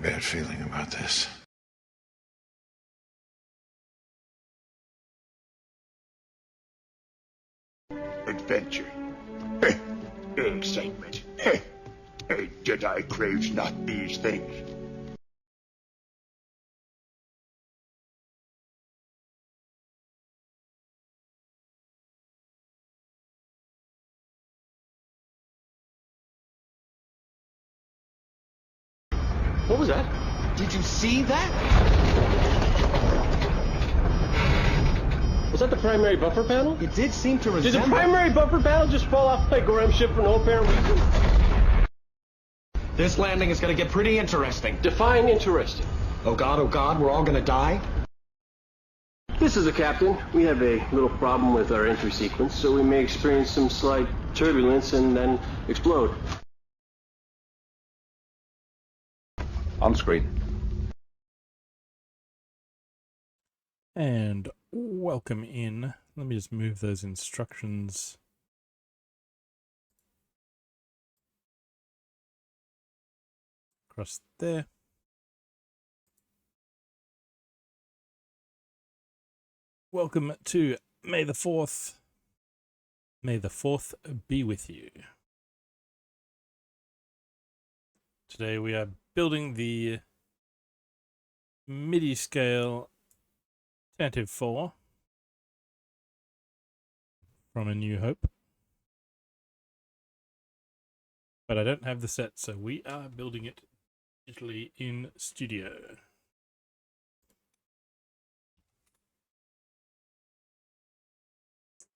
bad feeling about this. Adventure. Excitement. Jedi craves not these things. What was that? Did you see that? Was that the primary buffer panel? It did seem to resemble... Did the primary buffer panel just fall off my Gorham ship for no apparent reason? This landing is going to get pretty interesting. Define interesting. Oh God, we're all going to die? This is the captain. We have a little problem with our entry sequence, so we may experience some slight turbulence and then explode. On screen. And welcome in. Let me just move those instructions across there. Welcome to May the 4th. May the 4th be with you. Today we are building the midi-scale Tantive IV from A New Hope. But I don't have the set, so we are building it digitally in Studio.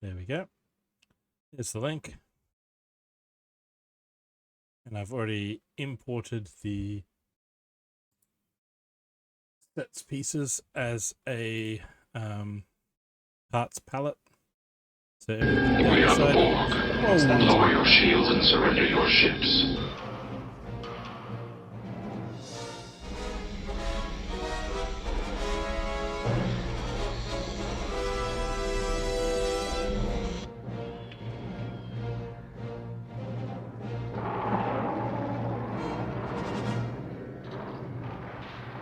There we go. There's the link. And I've already imported the sets pieces as a parts palette. So everything down the side. Lower your shields and surrender your ships.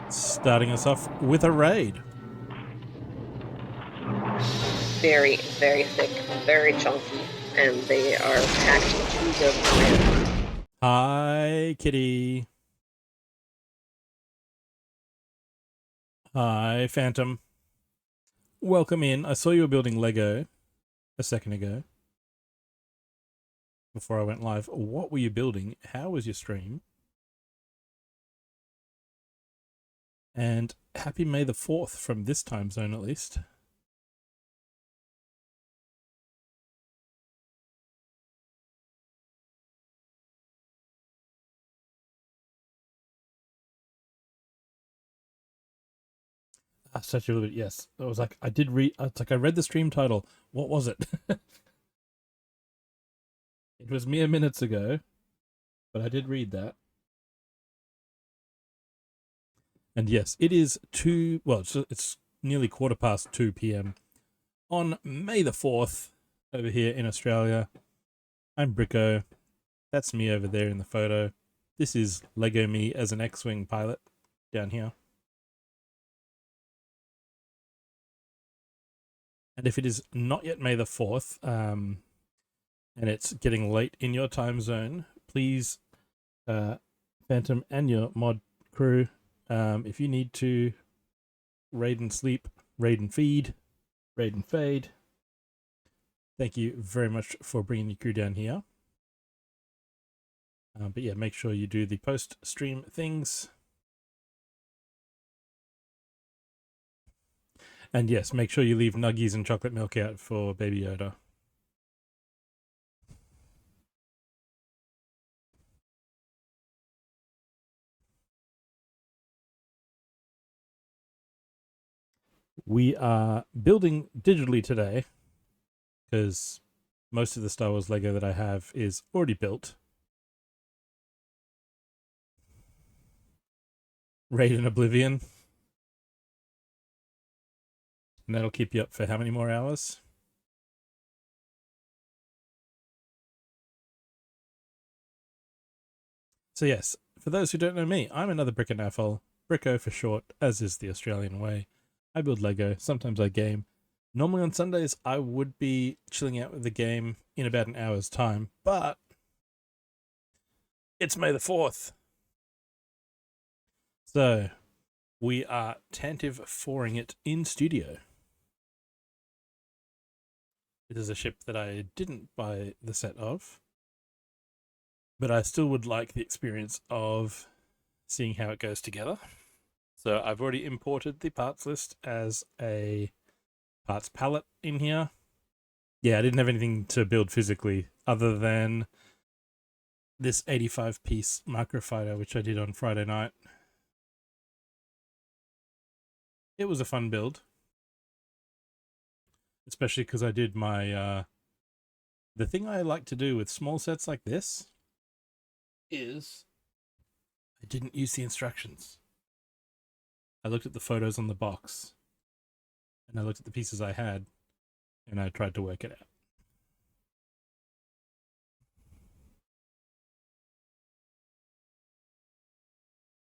Starting us off with a raid. Very, very thick, very chunky, and they are packed to the brim. Hi, kitty. Hi, Phantom. Welcome in. I saw you were building Lego a second ago. Before I went live. What were you building? How was your stream? And happy May the 4th from this time zone, at least. Such a little bit, yes. I was like, I did read, it's like I read the stream title. What was it? It was mere minutes ago, but I did read that. And yes, it is it's nearly 2:15 p.m. on May the 4th over here in Australia. I'm Bricko. That's me over there in the photo. This is Lego me as an X-Wing pilot down here. And if it is not yet May the 4th, and it's getting late in your time zone, please, Phantom and your mod crew, if you need to raid and sleep, raid and feed, raid and fade, thank you very much for bringing your crew down here. But yeah, make sure you do the post-stream things. And yes, make sure you leave nuggies and chocolate milk out for Baby Yoda. We are building digitally today because most of the Star Wars Lego that I have is already built. Raid in Oblivion. And that'll keep you up for how many more hours? So yes, for those who don't know me, I'm another Brick and Affle, Bricko for short, as is the Australian way. I build Lego, sometimes I game. Normally on Sundays, I would be chilling out with the game in about an hour's time, but it's May the 4th. So, we are Tantive IVing it in studio. It is a ship that I didn't buy the set of, but I still would like the experience of seeing how it goes together. So I've already imported the parts list as a parts palette in here. Yeah, I didn't have anything to build physically other than this 85-piece microfighter, which I did on Friday night. It was a fun build, especially because I did my the thing I like to do with small sets like this is I didn't use the instructions. I looked at the photos on the box and I looked at the pieces I had and I tried to work it out.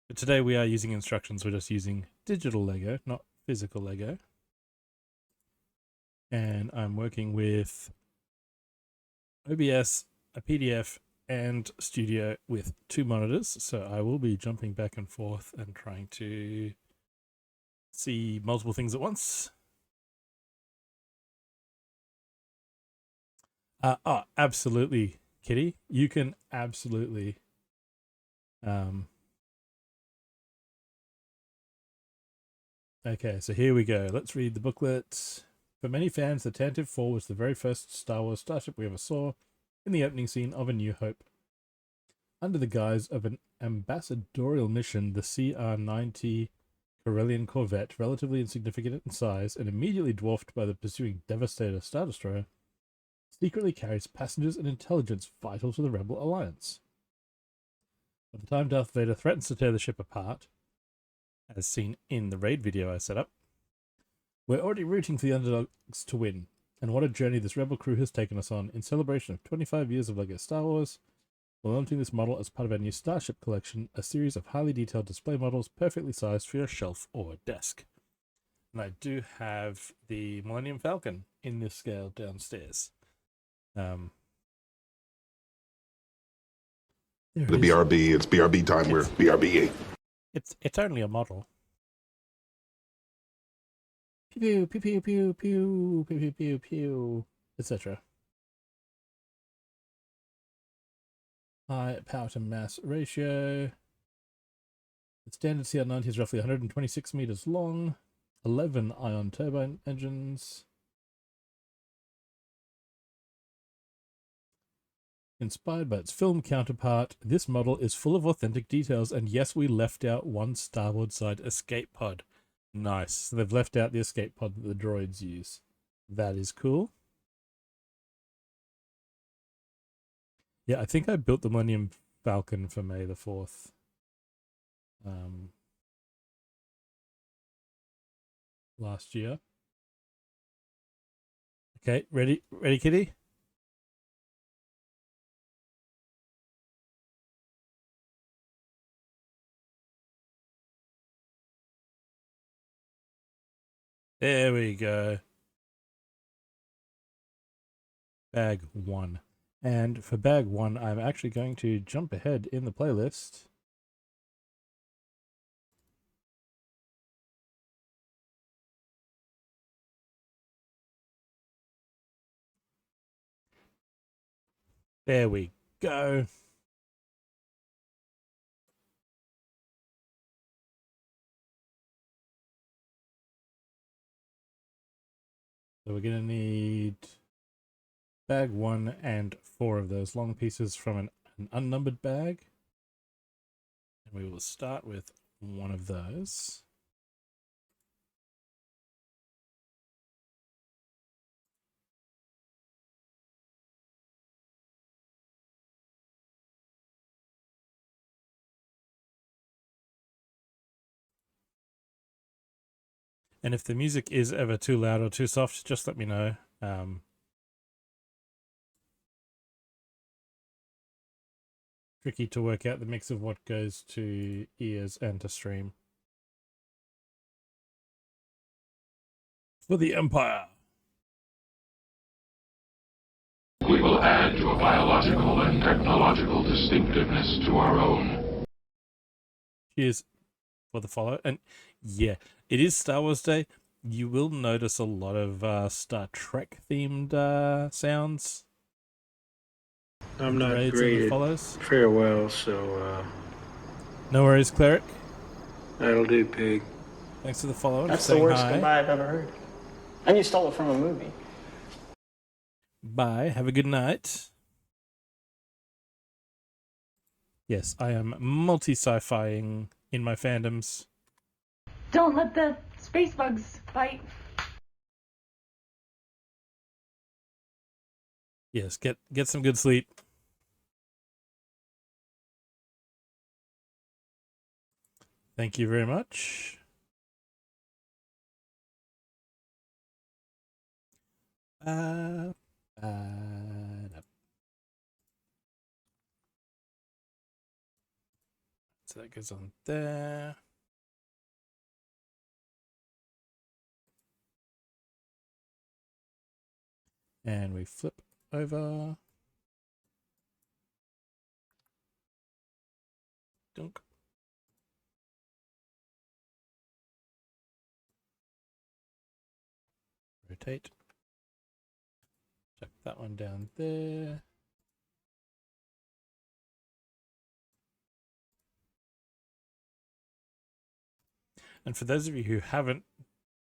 But today we are using instructions. We're just using digital Lego, not physical Lego. And I'm working with OBS, a PDF, and Studio with 2 monitors. So I will be jumping back and forth and trying to see multiple things at once. Oh, absolutely, Kitty. You can absolutely okay, so here we go. Let's read the booklet. For many fans, the Tantive IV was the very first Star Wars starship we ever saw in the opening scene of A New Hope. Under the guise of an ambassadorial mission, the CR-90 Corellian corvette, relatively insignificant in size and immediately dwarfed by the pursuing Devastator Star Destroyer, secretly carries passengers and intelligence vital to the Rebel Alliance. By the time Darth Vader threatens to tear the ship apart, as seen in the raid video I set up, we're already rooting for the underdogs to win, and what a journey this Rebel crew has taken us on in celebration of 25 years of LEGO Star Wars. We're launching this model as part of our new Starship collection, a series of highly detailed display models perfectly sized for your shelf or desk. And I do have the Millennium Falcon in this scale downstairs. The BRB, it's BRB time. We're BRB. It's only a model. Pew pew pew pew pew pew pew pew pew, etc. High power to mass ratio. The standard CR-90 is roughly 126 meters long, 11 ion turbine engines. Inspired by its film counterpart, this model is full of authentic details, and yes, we left out one starboard side escape pod. Nice. So they've left out the escape pod that the droids use. That is cool. Yeah, I think I built the Millennium Falcon for May the 4th. Last year. Okay, ready, Kitty? There we go. Bag 1. And for bag 1, I'm actually going to jump ahead in the playlist. There we go. So we're going to need bag 1 and 4 of those long pieces from an unnumbered bag. And we will start with one of those. And if the music is ever too loud or too soft, just let me know. tricky to work out the mix of what goes to ears and to stream. For the Empire. We will add to a biological and technological distinctiveness to our own. Cheers for the follow. And yeah, it is Star Wars Day. You will notice a lot of Star Trek themed sounds. I'm not great at farewell, so no worries, Cleric. that'll do, pig. Thanks for the follow. That's the worst goodbye I've ever heard. And you stole it from a movie. Bye. Have a good night. Yes, I am multi-sci-fiing in my fandoms. Don't let the space bugs bite. Yes, get some good sleep. Thank you very much. So that goes on there. And we flip over. Dunk. Rotate. Chuck that one down there. And for those of you who haven't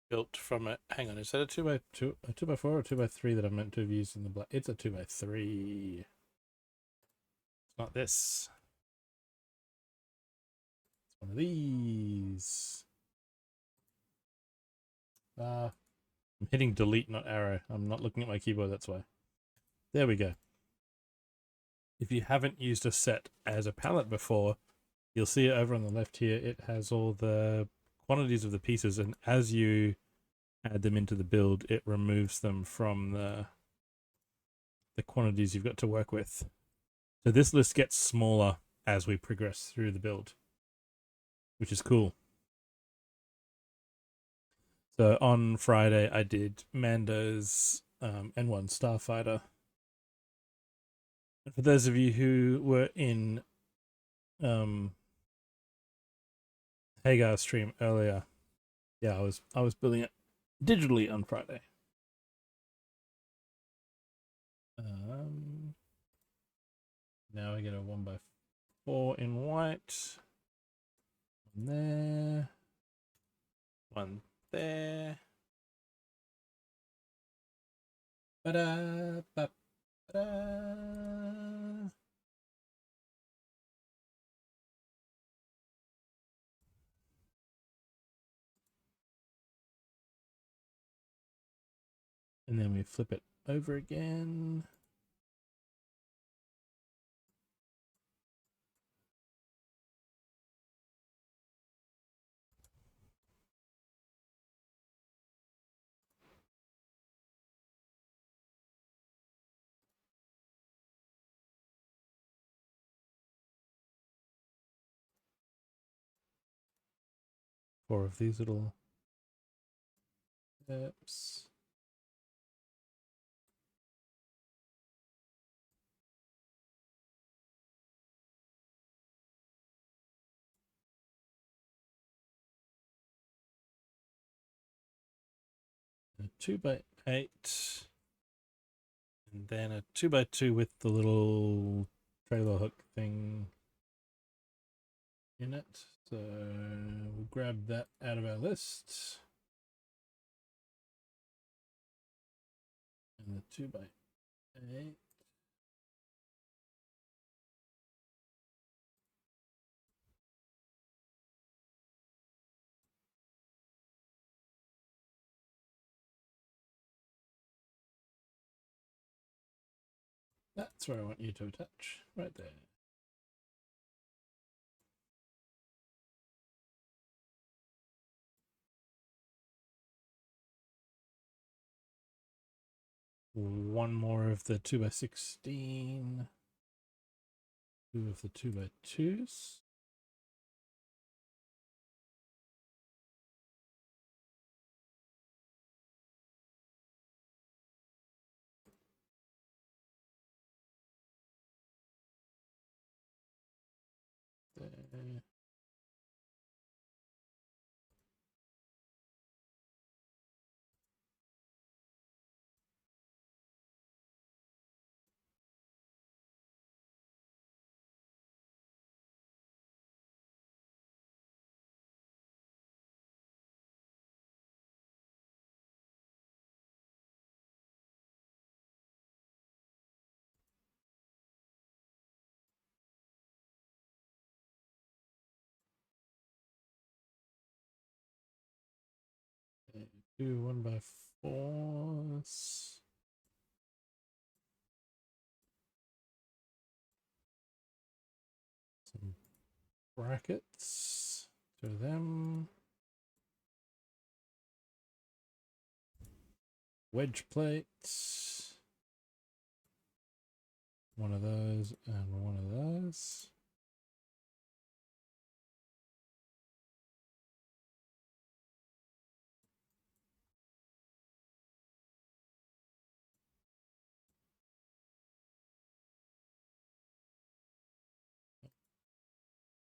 built from it, hang on, is that a 2x2, a 2x4 or a 2x3 that I meant to have used in the black? It's a 2x3. It's not this. It's one of these. I'm hitting delete, not arrow. I'm not looking at my keyboard, that's why. There we go. If you haven't used a set as a palette before, you'll see it over on the left here. It has all the quantities of the pieces, and as you add them into the build, it removes them from the quantities you've got to work with. So this list gets smaller as we progress through the build, which is cool. So on Friday, I did Mando's N1 Starfighter. And for those of you who were in Hagar's stream earlier, yeah, I was building it digitally on Friday. Now I get a 1x4 in white. One there. One there. Ba-da, ba-da. And then we flip it over again. Four of these little steps. A 2x8, and then a 2x2 with the little trailer hook thing in it. So we'll grab that out of our list. And the 2x8. That's where I want you to attach, right there. One more of the 2x16. 2 of the 2x2s. There. 2 1x4s. Some brackets to them. Wedge plates. One of those and one of those.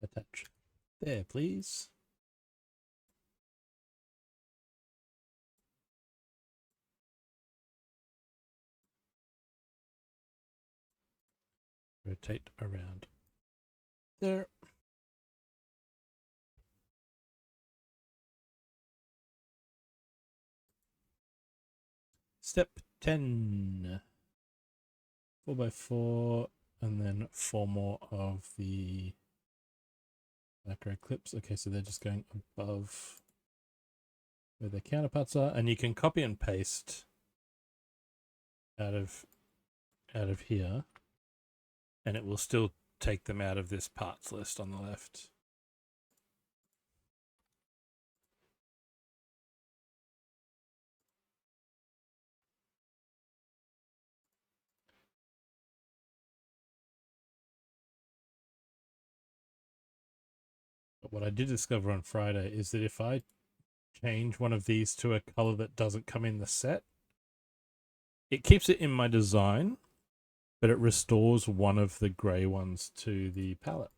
Attach there, please. Rotate around there. Step 10. 4x4 and then 4 more of the macro clips. Okay, so they're just going above where their counterparts are, and you can copy and paste out of here, and it will still take them out of this parts list on the left. But what I did discover on Friday is that if I change one of these to a color that doesn't come in the set, it keeps it in my design, but it restores one of the gray ones to the palette.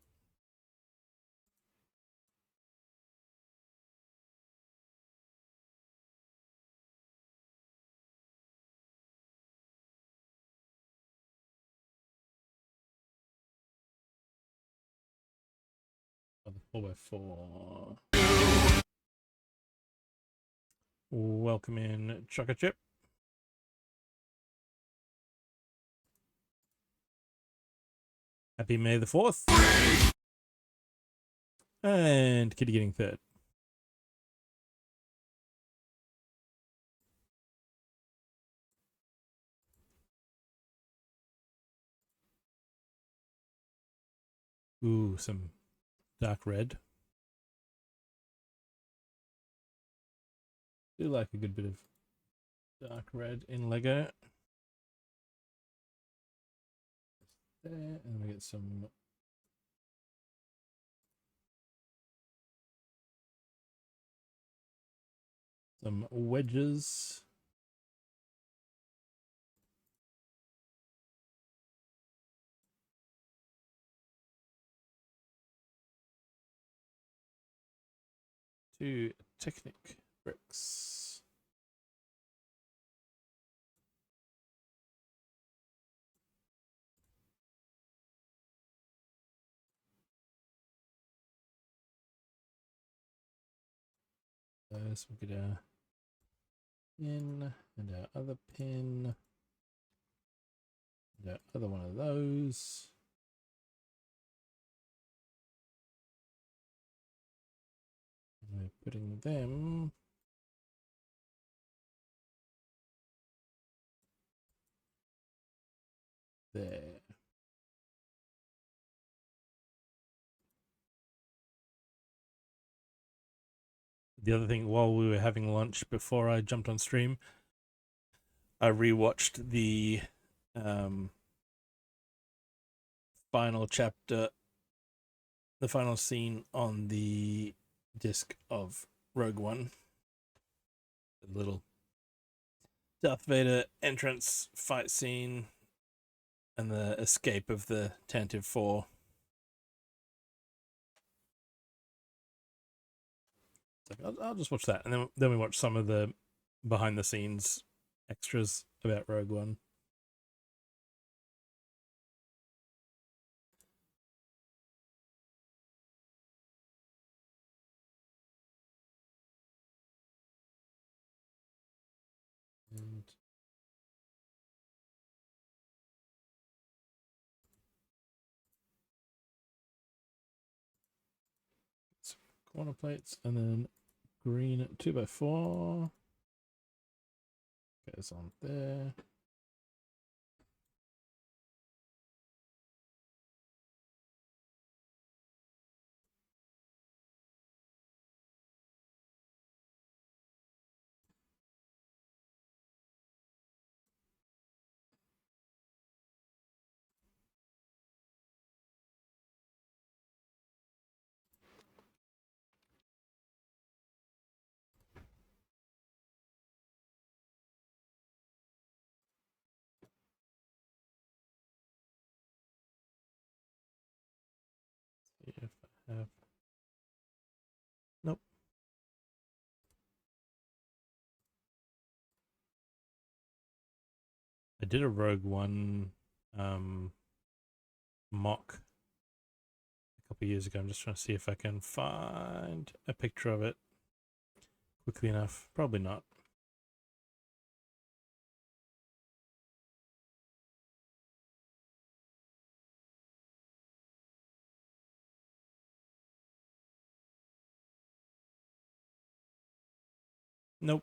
The 4x4. Welcome in, Chocolate Chip. Happy May the 4th. And Kitty getting third. Ooh, some dark red. Do like a good bit of dark red in Lego. There, and we get some wedges. Two Technic bricks. So we'll get our pin and our other pin. And our other one of those. And we're putting them there. The other thing, while we were having lunch before I jumped on stream, I rewatched the final chapter, the final scene on the disc of Rogue One. The little Darth Vader entrance fight scene and the escape of the Tantive IV. I'll just watch that, and then we watch some of the behind the scenes extras about Rogue One. And corner plates, and then green 2x4 goes on there. See if I have. Nope. I did a Rogue One mock a couple years ago. I'm just trying to see if I can find a picture of it quickly enough. Probably not. Nope.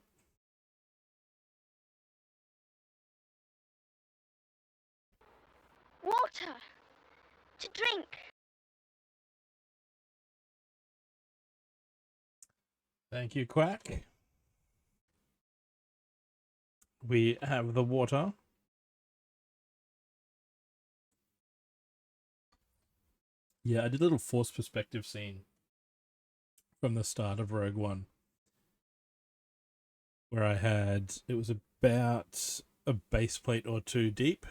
Water! To drink! Thank you, Quack. We have the water. Yeah, I did a little force perspective scene from the start of Rogue One, where I had, it was about a base plate or two deep.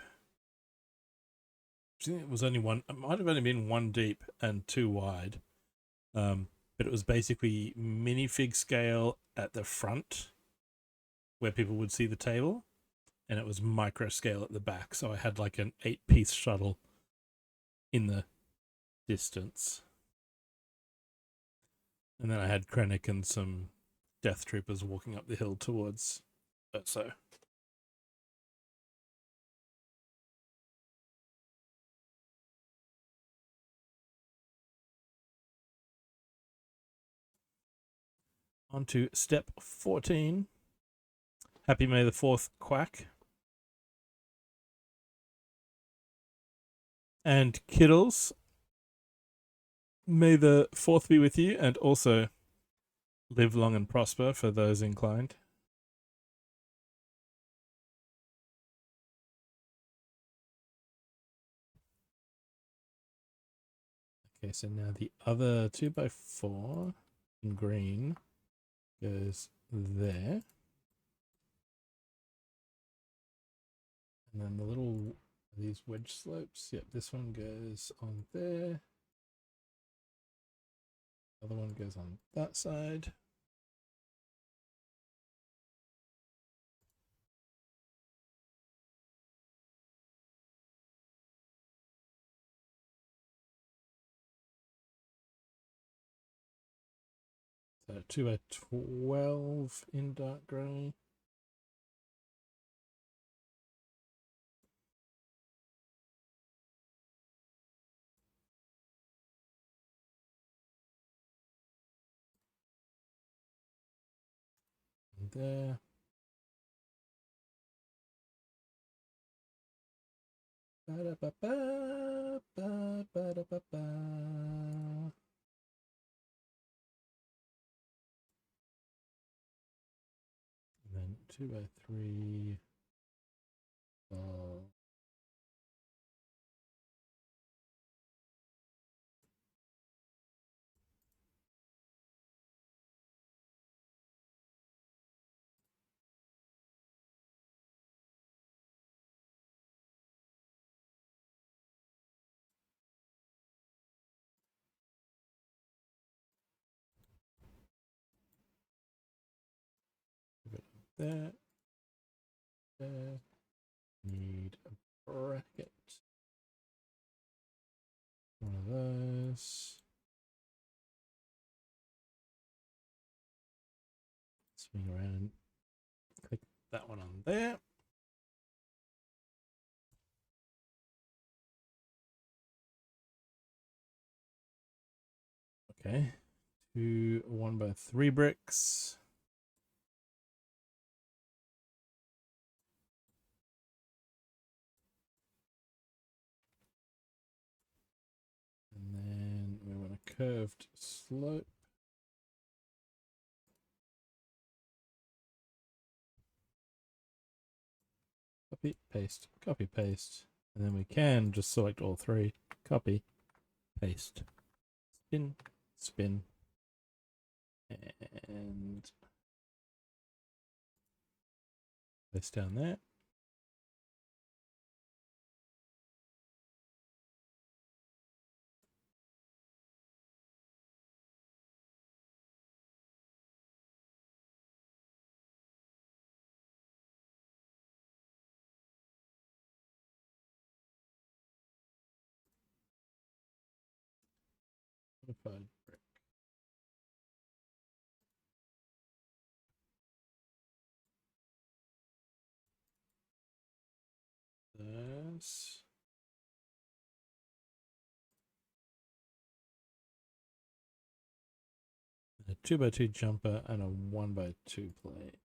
I think it was only one, it might have only been one deep and two wide. But it was basically minifig scale at the front where people would see the table, and it was micro scale at the back. So I had like an 8-piece shuttle in the distance. And then I had Krennic and some Death Troopers walking up the hill towards so. On to step 14. Happy May the 4th, Quack. And Kiddles, may the 4th be with you, and also live long and prosper for those inclined. Okay, so now the other 2x4 in green goes there. And then the little, these wedge slopes, yep, this one goes on there. The other one goes on that side. So 2x12 in dark grey. And there. Ba-da-ba-ba, ba-da-ba-ba. And then 2x3. there. There. Need a bracket. One of those. Swing around. Click that one on there. Okay. 2 1x3 bricks. And then we want a curved slope. Copy, paste, copy, paste. And then we can just select all 3. Copy, paste, spin, spin, and place down there. Modified brick. This. A 2x2 jumper and a 1x2 plate.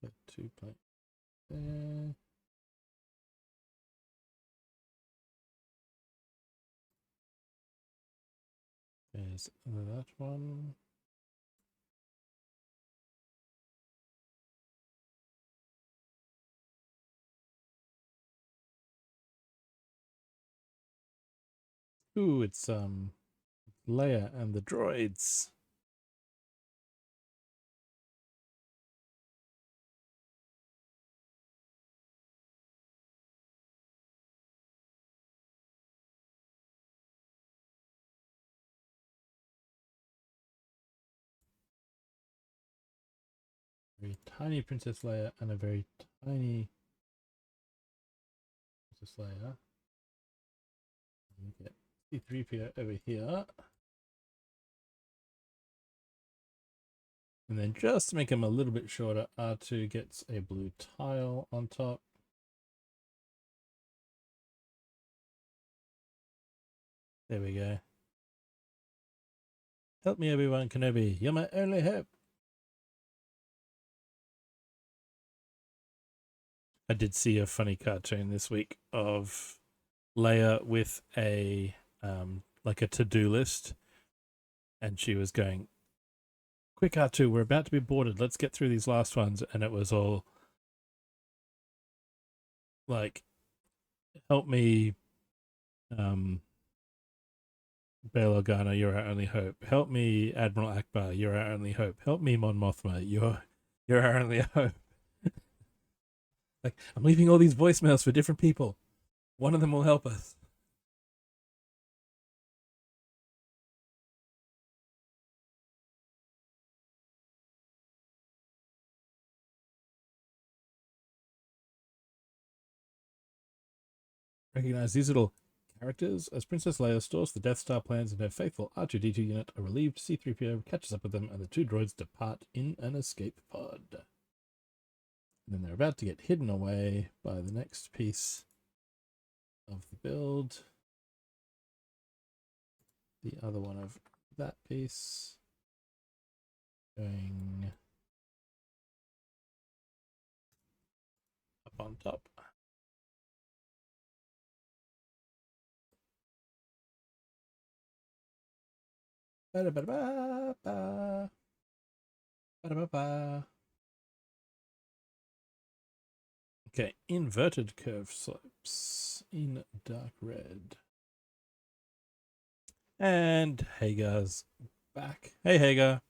The 2 plate there. There's that one. Ooh, it's Leia and the droids. Very tiny Princess Leia and a very tiny Princess Leia. And we get C-3PO over here. And then just to make him a little bit shorter, R2 gets a blue tile on top. There we go. Help me, Obi-Wan Kenobi. You're my only hope. I did see a funny cartoon this week of Leia with a like a to-do list, and she was going, "Quick, R2, we're about to be boarded. Let's get through these last ones." And it was all like, "Help me, Bail Organa, you're our only hope. Help me, Admiral Akbar, you're our only hope. Help me, Mon Mothma, you're our only hope." Like, I'm leaving all these voicemails for different people. One of them will help us. Recognize these little characters. As Princess Leia stores the Death Star plans in her faithful R2-D2 unit, a relieved C-3PO catches up with them, and the 2 droids depart in an escape pod. And then they're about to get hidden away by the next piece of the build. The other one of that piece going up on top. Ba-da-ba-da-ba-ba. Ba-da-ba-ba. Okay, inverted curve slopes in dark red. And Hagar's back. Hey, Hagar.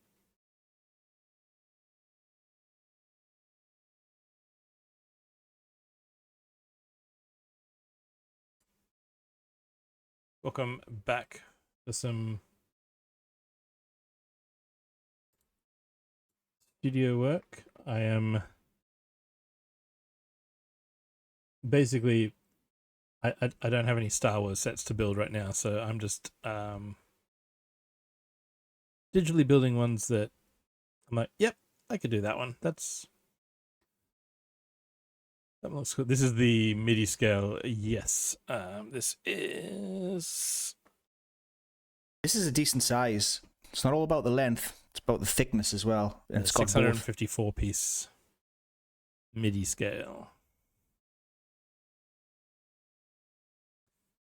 Welcome back for some studio work. I am basically I don't have any Star Wars sets to build right now, so I'm just digitally building ones that I'm like, yep, I could do that one. That looks good. This is the midi-scale. Yes. This is a decent size. It's not all about the length, it's about the thickness as well. And it's got 654 piece midi-scale.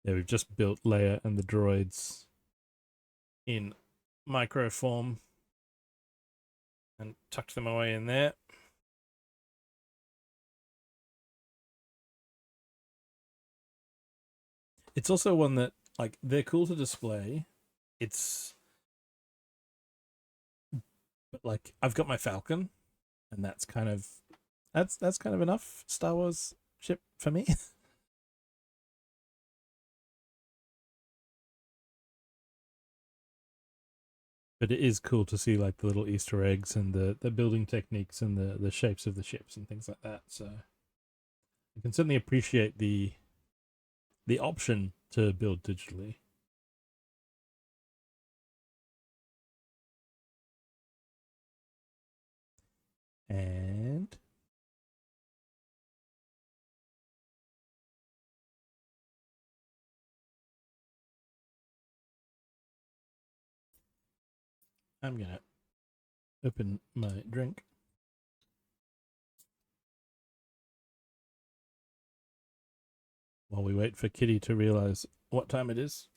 Yeah, we've just built Leia and the droids in micro form and tucked them away in there. It's also one that, like, they're cool to display. But like, I've got my Falcon, and that's kind of enough Star Wars ship for me. But it is cool to see like the little Easter eggs and the building techniques and the shapes of the ships and things like that. So you can certainly appreciate the option to build digitally. And I'm gonna open my drink while we wait for Kitty to realize what time it is.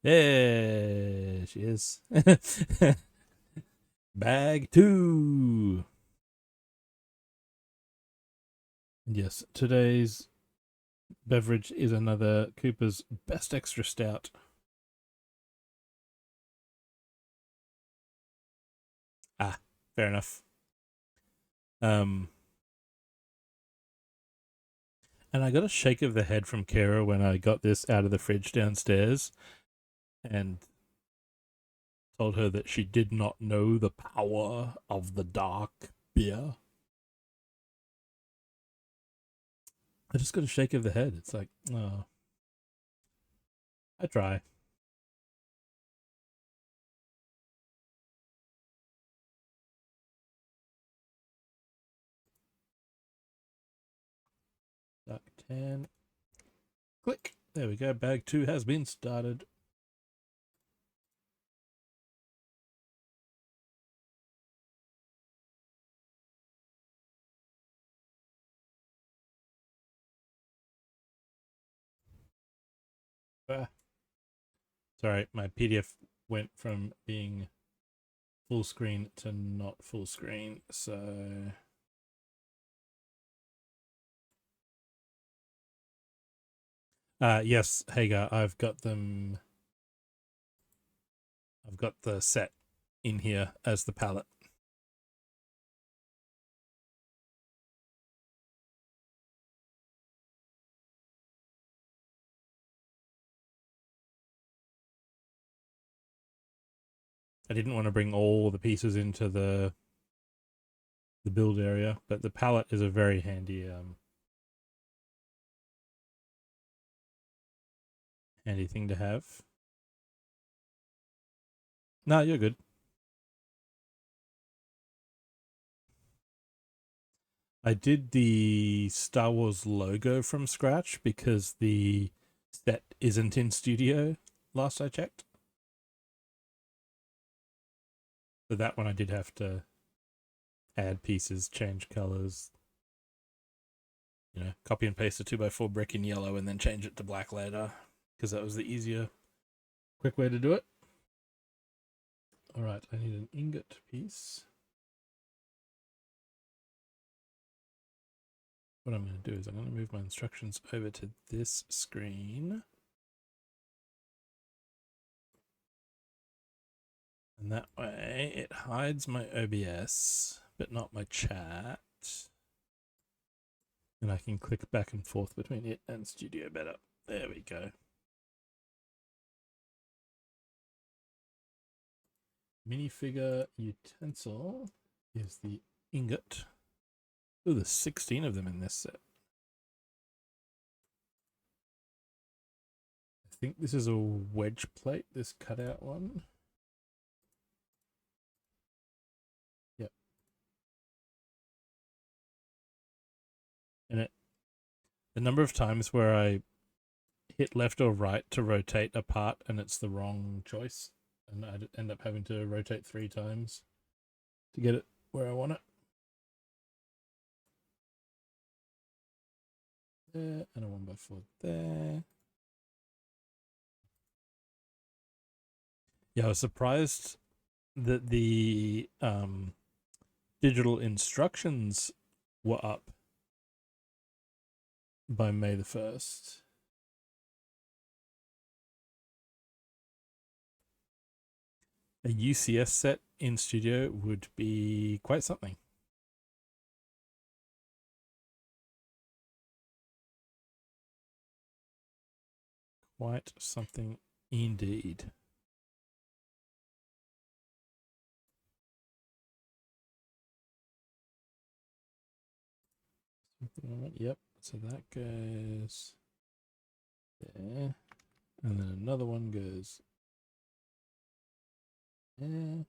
There she is. Bag 2. Yes, today's beverage is another Cooper's Best Extra Stout. Ah, fair enough. And I got a shake of the head from Kara when I got this out of the fridge downstairs and told her that she did not know the power of the dark beer. I just got a shake of the head. It's like, oh, I try. Dark 10. Click. There we go. Bag 2 has been started. Sorry, my PDF went from being full screen to not full screen, so yes, Hagar, I've got them. I've got the set in here as the palette. I didn't want to bring all the pieces into the build area, but the palette is a very handy handy thing to have. No, you're good. I did the Star Wars logo from scratch because the set isn't in studio last I checked. So that one I did have to add pieces, change colors, copy and paste a 2x4 brick in yellow and then change it to black later because that was the easier, quick way to do it. All right, I need an ingot piece. What I'm going to do is I'm going to move my instructions over to this screen. And that way it hides my OBS, but not my chat. And I can click back and forth between it and Studio better. There we go. Minifigure utensil is the ingot. Oh, there's 16 of them in this set. I think this is a wedge plate, this cutout one. Yep. And the number of times where I hit left or right to rotate a part and it's the wrong choice, and I'd end up having to rotate 3 times to get it where I want it. There, and a 1x4 there. Yeah, I was surprised that the digital instructions were up by May the 1st. A UCS set in Studio would be quite something. Quite something indeed. Yep, so that goes there. And then another one goes there.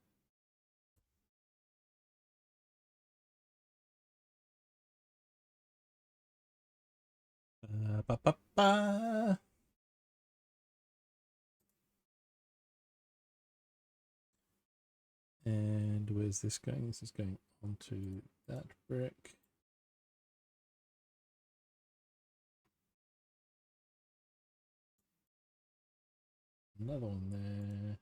Ba, ba, ba. And where's this going? This is going onto that brick. Another one there.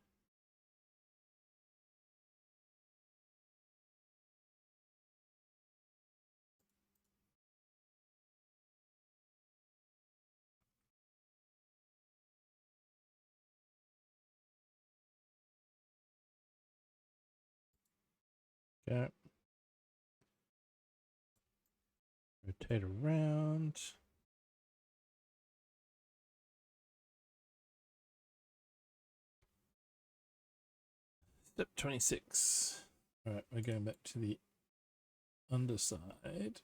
Okay. Rotate around. Step 26. All right, we're going back to the underside.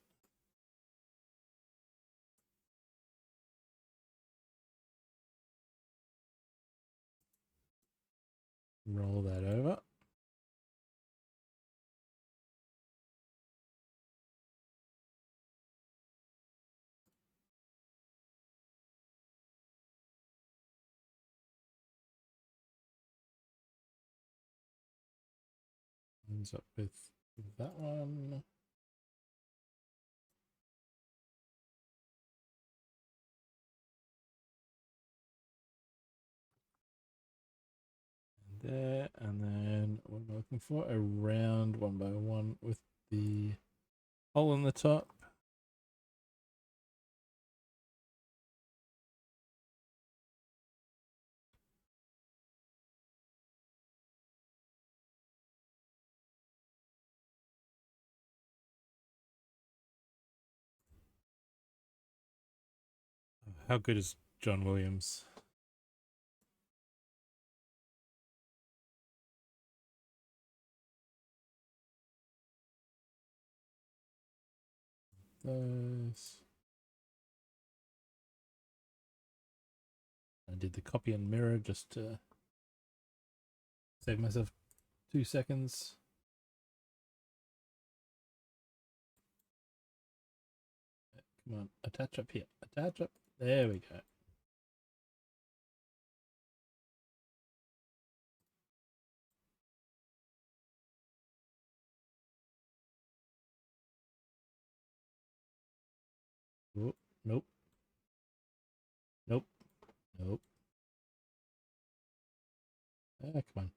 Roll that over. Ends up with that one. And there, and then what am I looking for? A round 1x1 with the hole in the top. How good is John Williams? Those. I did the copy and mirror just to save myself 2 seconds. Come on, attach up here. Attach up. There we go. Oh, nope. Nope. Nope. Ah, come on.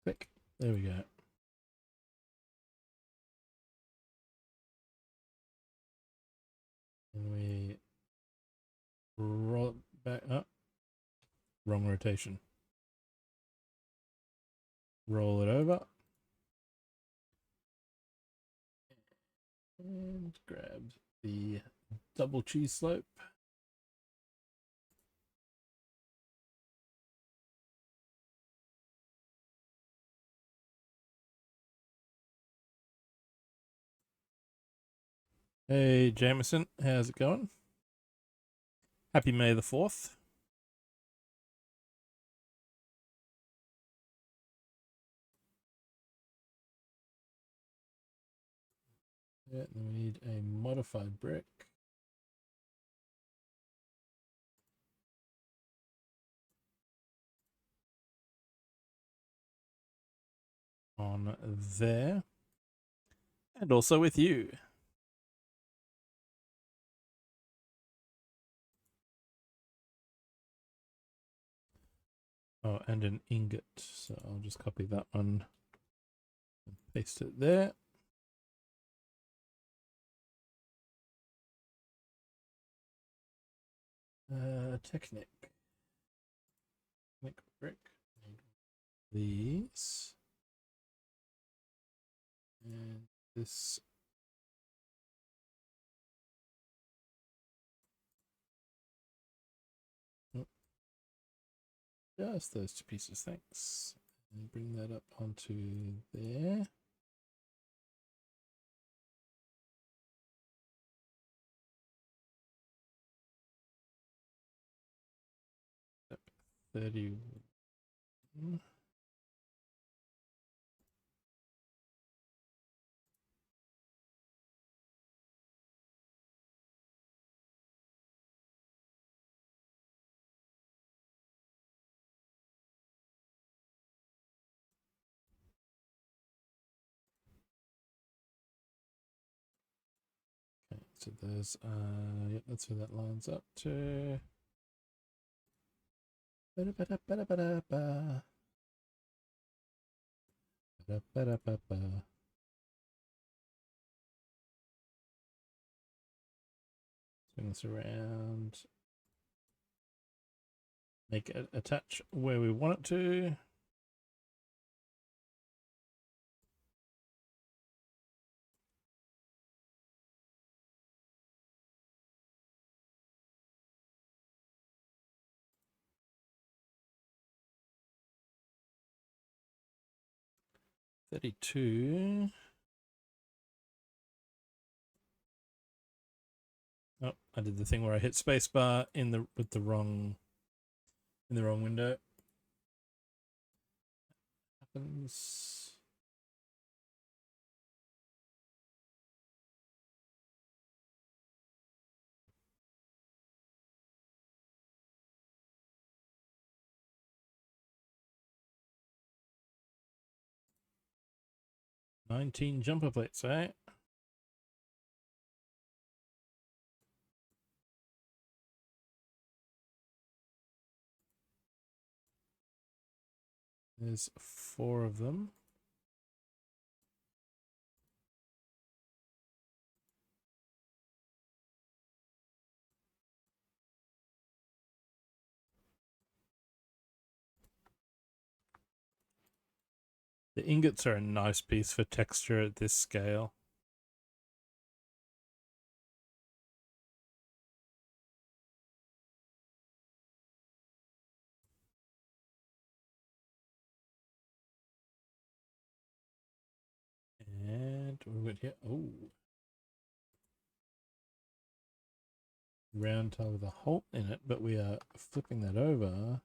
Click. There we go. And we roll it back up. Wrong rotation. roll it over. And grab the double cheese slope. Hey Jameson, how's it going? Happy May the 4th. Yeah, then we need a modified brick. On there. And also with you. Oh, and an ingot. So I'll just copy that one and paste it there. Technic brick. These. And this. Oh, just those two pieces, thanks. And bring that up onto there. Step 31. Okay, so there's yep, that's where that lines up to. Ba-da-ba-da-ba-da-ba-da-ba. Ba-da-ba-da-ba-ba. Swing this around. Make it attach where we want it to. $32. Oh, I did the thing where I hit spacebar in the wrong window. Happens. $19 jumper plates, eh? There's 4 of them. The ingots are a nice piece for texture at this scale. And what we got here? Oh. Round tile with a hole in it, but we are flipping that over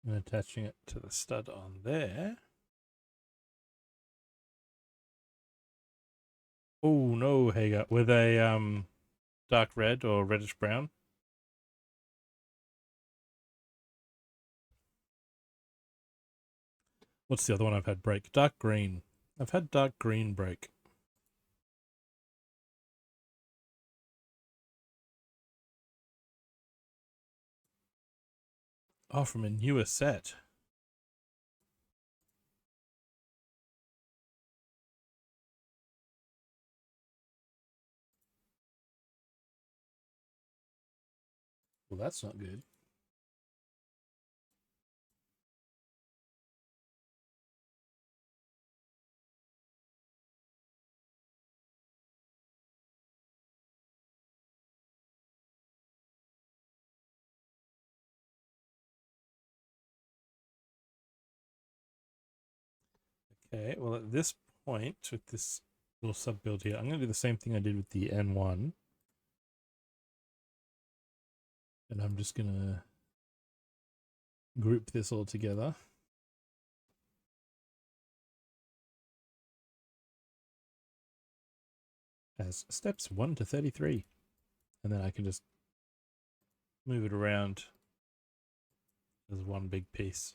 and attaching it to the stud on there. Oh no, Hager, with a dark red or reddish brown. What's the other one I've had break? Dark green. I've had dark green break. Oh, from a newer set. Well, that's not good. Okay, well at this point, with this little sub build here, I'm going to do the same thing I did with the N1. And I'm just going to group this all together. As steps 1 to 33. And then I can just move it around as one big piece.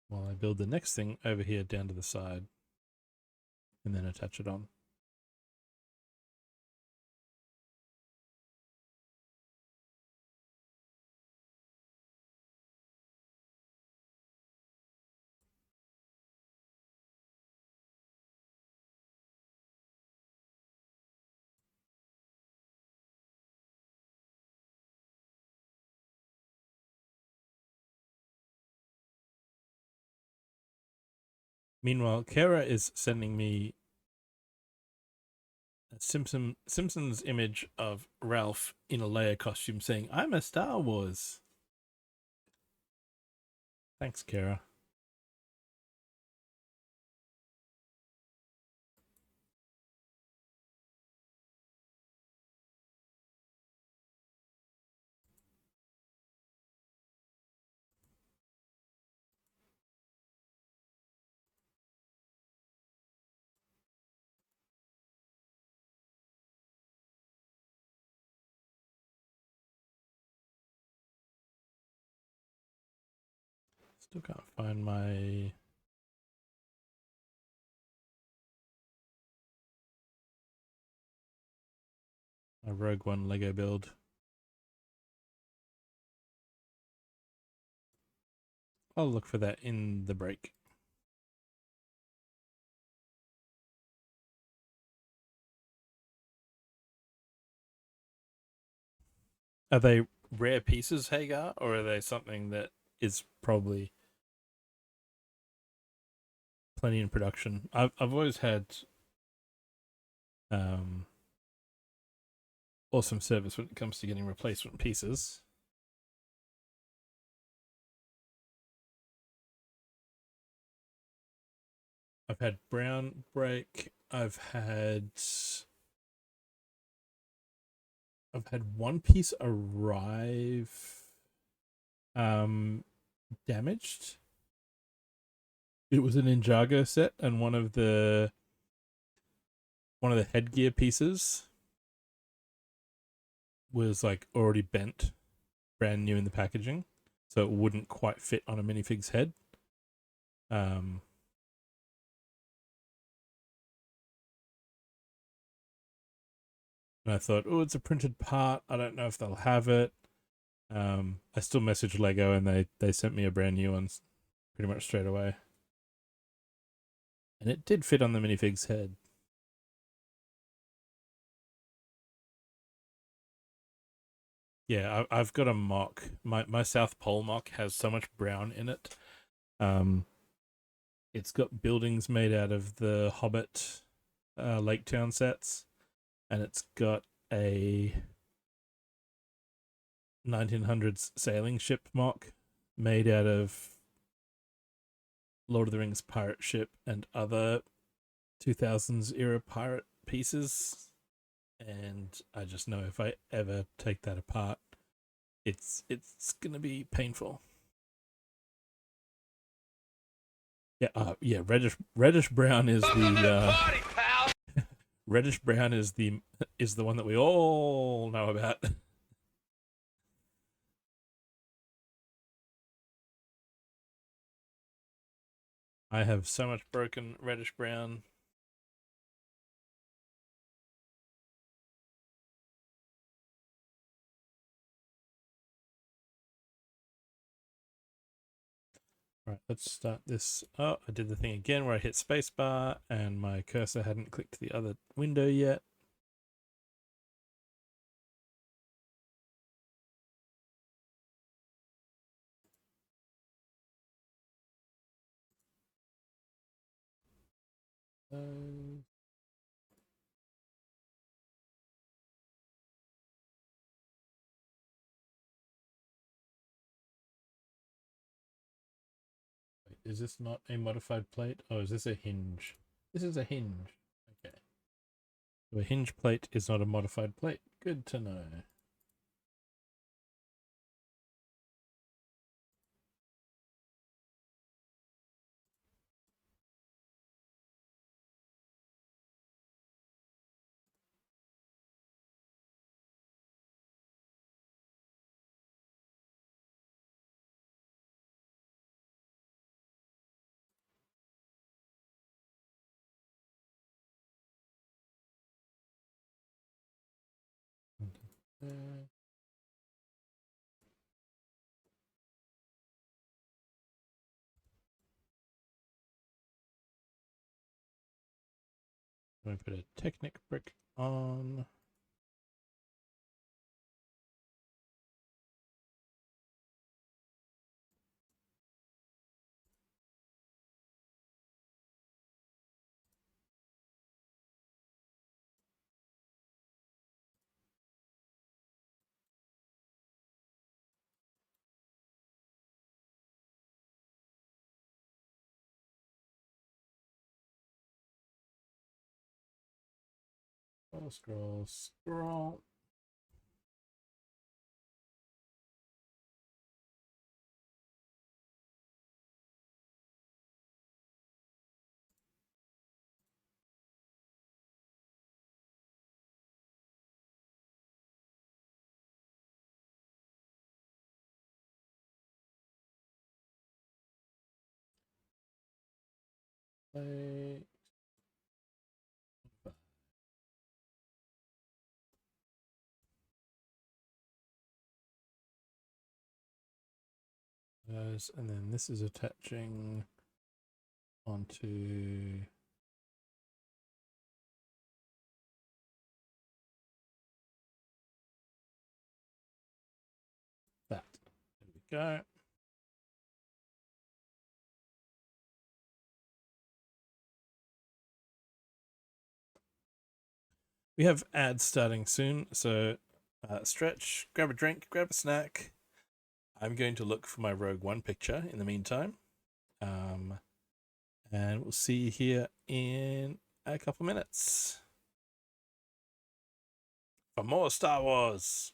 While I build the next thing over here down to the side. And then attach it on. Meanwhile, Kara is sending me a Simpsons image of Ralph in a Leia costume saying, "I'm a Star Wars." Thanks, Kara. Still can't find my Rogue One Lego build. I'll look for that in the break. Are they rare pieces, Hagar, or are they something that is probably plenty in production? I've always had awesome service when it comes to getting replacement pieces. I've had brown break. I've had one piece arrive damaged. It was an Ninjago set, and one of the headgear pieces was like already bent, brand new in the packaging, so it wouldn't quite fit on a minifig's head. And I thought, oh, it's a printed part. I don't know if they'll have it. I still messaged Lego, and they sent me a brand new one pretty much straight away. And it did fit on the minifig's head. Yeah, I've got a mock. My South Pole mock has so much brown in it. It's got buildings made out of the Hobbit Lake Town sets, and it's got a 1900s sailing ship mock made out of Lord of the Rings pirate ship and other 2000s era pirate pieces. And I just know if I ever take that apart, it's gonna be painful. Yeah, reddish brown is the party, pal. Reddish brown is the one that we all know about. I have so much broken reddish brown. Right, let's start this. Oh, I did the thing again where I hit spacebar and my cursor hadn't clicked to the other window yet. Is this not a modified plate? Oh, is this a hinge? This is a hinge. Okay. So a hinge plate is not a modified plate. Good to know. I'm going to put a Technic brick on. Scroll, scroll. Plate. And then this is attaching onto that. There we go. We have ads starting soon, so stretch, grab a drink, grab a snack. I'm going to look for my Rogue One picture in the meantime. And we'll see you here in a couple minutes for more Star Wars.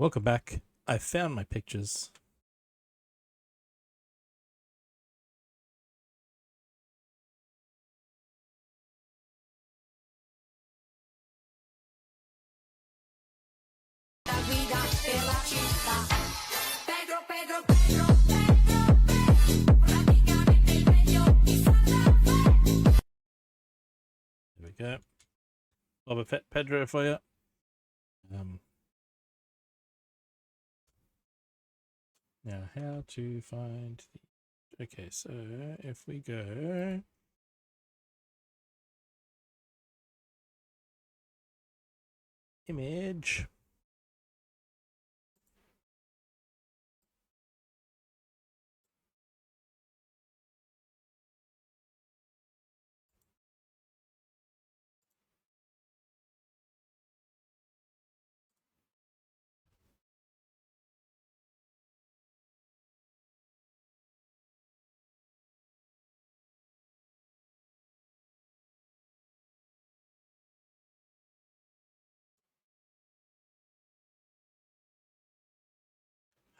Welcome back. I found my pictures. There we go. Boba Fett Pedro for you. Now, how to find the... Okay, so if we go... Image.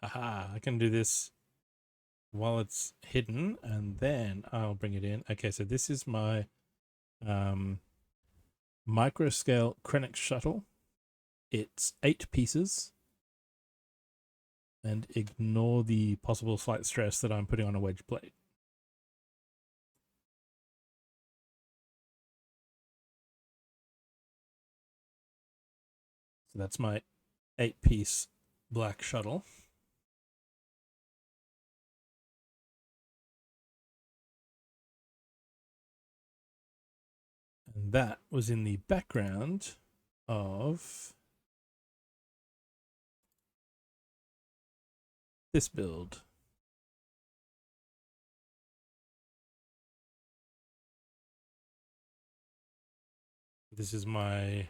Haha, I can do this while it's hidden, and then I'll bring it in. Okay, so this is my micro-scale Krennic shuttle. It's 8 pieces. And ignore the possible flight stress that I'm putting on a wedge plate. So that's my 8-piece black shuttle. And that was in the background of this build. This is my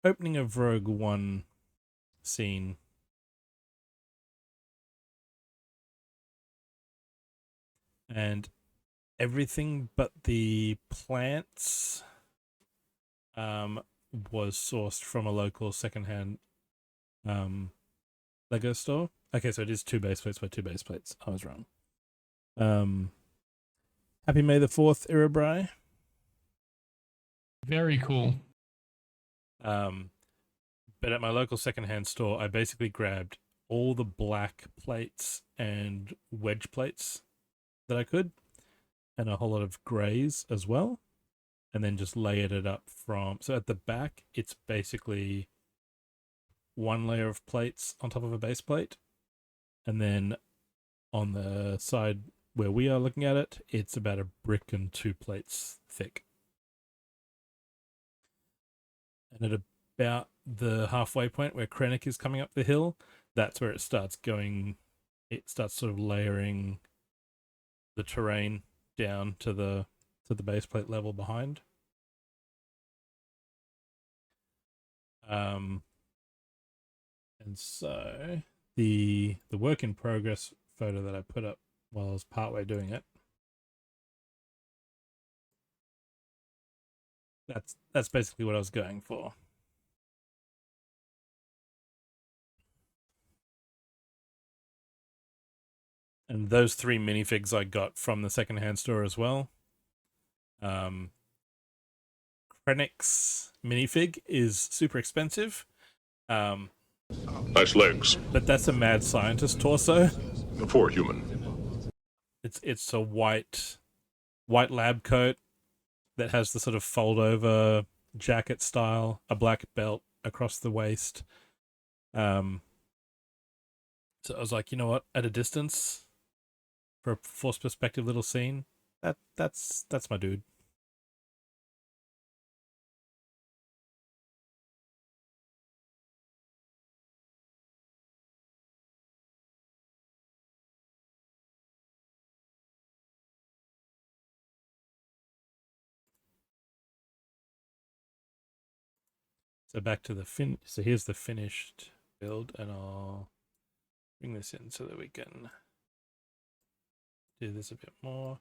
opening of Rogue One scene. And everything but the plants was sourced from a local secondhand Lego store. Okay, so it is 2 base plates by 2 base plates. I was wrong. Happy May the 4th, Irabri. Very cool. But at my local secondhand store, I basically grabbed all the black plates and wedge plates that I could, and a whole lot of grays as well, and then just layered it up from... So at the back, it's basically 1 layer of plates on top of a base plate, and then on the side where we are looking at it, it's about a brick and 2 plates thick. And at about the halfway point where Krennic is coming up the hill, that's where it starts going. It starts sort of layering the terrain down to the base plate level behind. And so the work in progress photo that I put up while I was partway doing it, that's basically what I was going for. And those 3 minifigs I got from the secondhand store as well. Krennic's minifig is super expensive. Nice legs. But that's a mad scientist torso. For human. It's a white lab coat that has the sort of fold over jacket style, a black belt across the waist. So I was like, you know what? At a distance, for a forced perspective little scene, that's my dude. So back to the so here's the finished build, and I'll bring this in so that we can do this a bit more.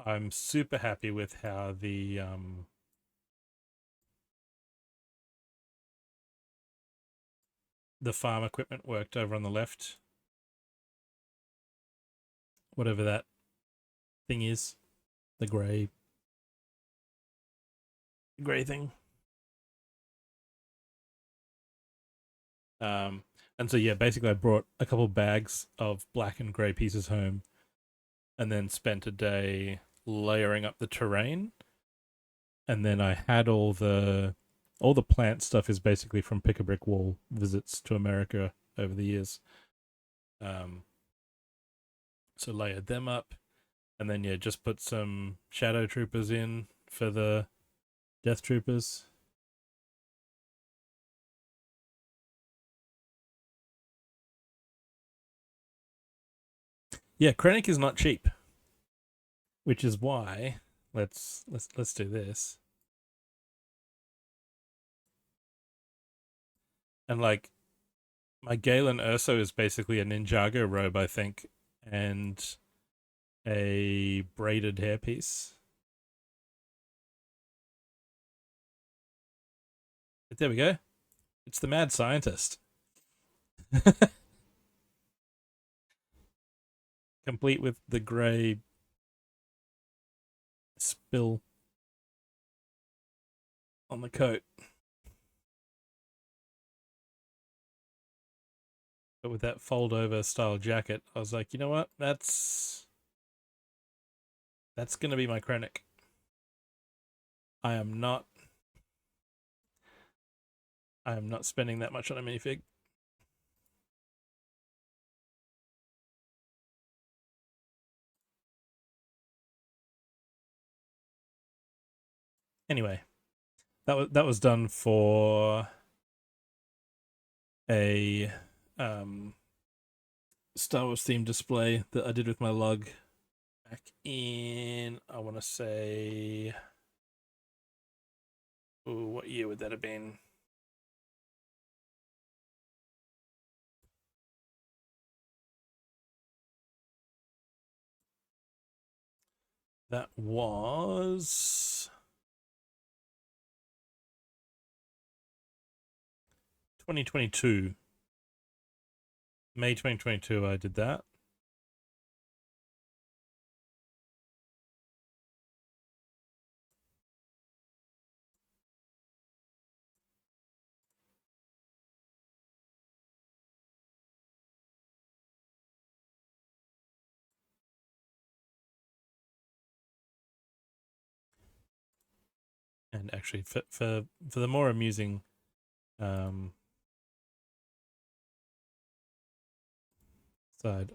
I'm super happy with how the the farm equipment worked over on the left. Whatever that thing is. The grey thing. And so yeah, basically I brought a couple bags of black and grey pieces home and then spent a day layering up the terrain. And then I had all the plant stuff is basically from Pick a Brick Wall visits to America over the years. So layered them up, and then yeah, just put some shadow troopers in for the death troopers. Yeah, Krennic is not cheap, which is why let's do this. And like, my Galen Urso is basically a Ninjago robe, I think, and a braided hairpiece. But there we go. It's the mad scientist. Complete with the grey spill on the coat. But with that fold over style jacket, I was like, you know what? That's going to be my Krennic. I am not spending that much on a minifig. Anyway, that was done for a Star Wars themed display that I did with my lug back in, I want to say, ooh, what year would that have been? That was 2022. May 2022 I did that. And actually, for the more amusing side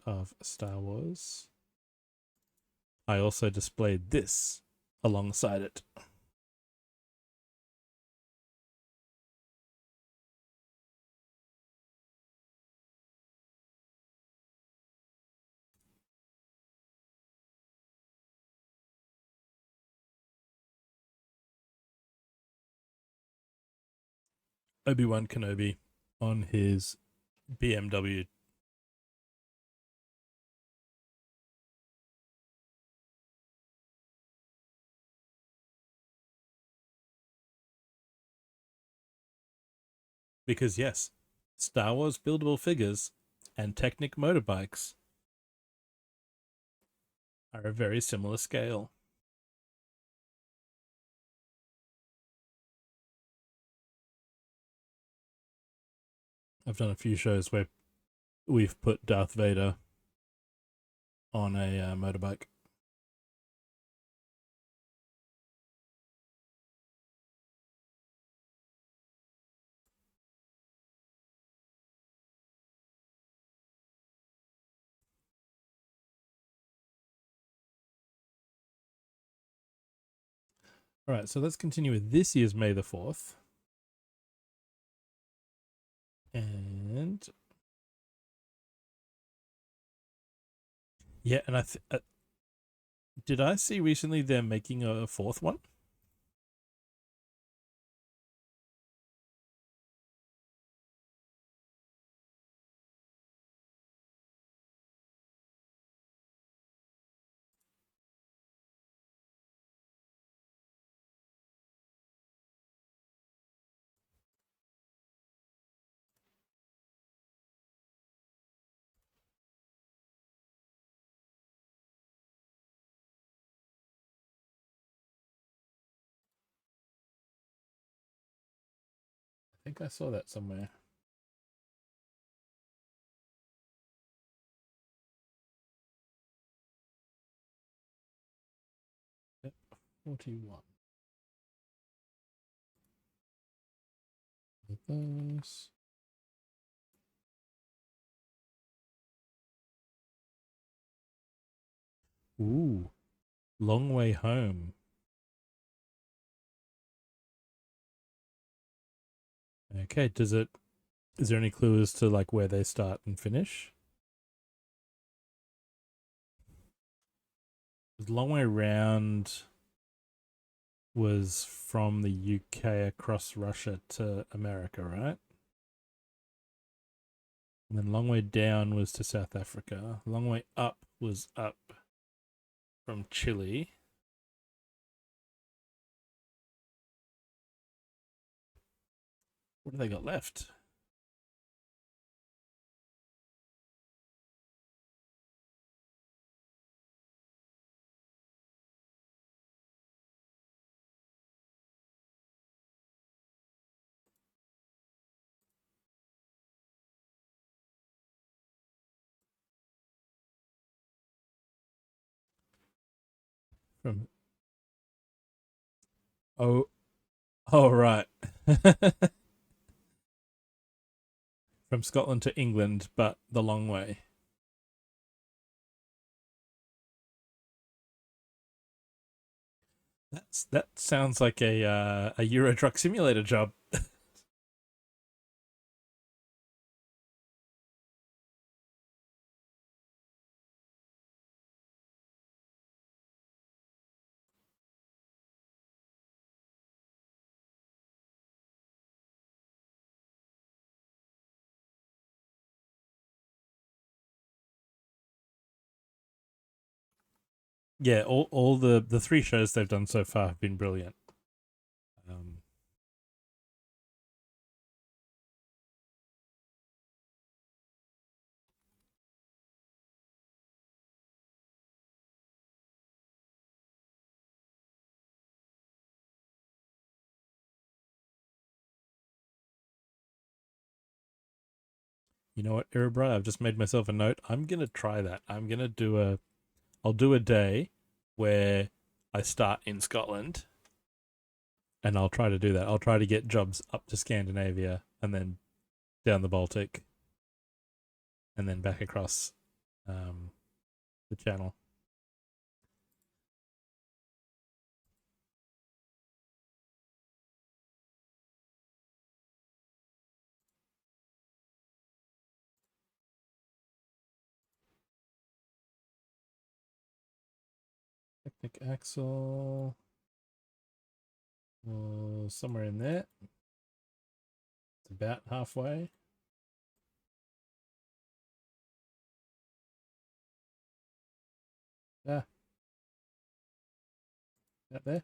of Star Wars, I also displayed this alongside it. Obi-Wan Kenobi on his BMW. Because yes, Star Wars buildable figures and Technic motorbikes are a very similar scale. I've done a few shows where we've put Darth Vader on a motorbike. All right, so let's continue with this year's May the 4th. And yeah, and did I see recently they're making a fourth one? think I saw that somewhere. Yep, 41. Those. Ooh, long way home. Okay, is there any clue as to like where they start and finish? Long way round was from the UK across Russia to America, right? And then long way down was to South Africa. Long way up was up from Chile. What have they got left? From oh right. From Scotland to England, but the long way. That sounds like a Euro Truck Simulator job. Yeah, all the 3 shows they've done so far have been brilliant. You know what, Irabra? I've just made myself a note. I'm gonna try that. I'll do a day where I start in Scotland, and I'll try to do that. I'll try to get jobs up to Scandinavia and then down the Baltic, and then back across the channel. Technic axle. Well, somewhere in there. It's about halfway. Yeah. Out there.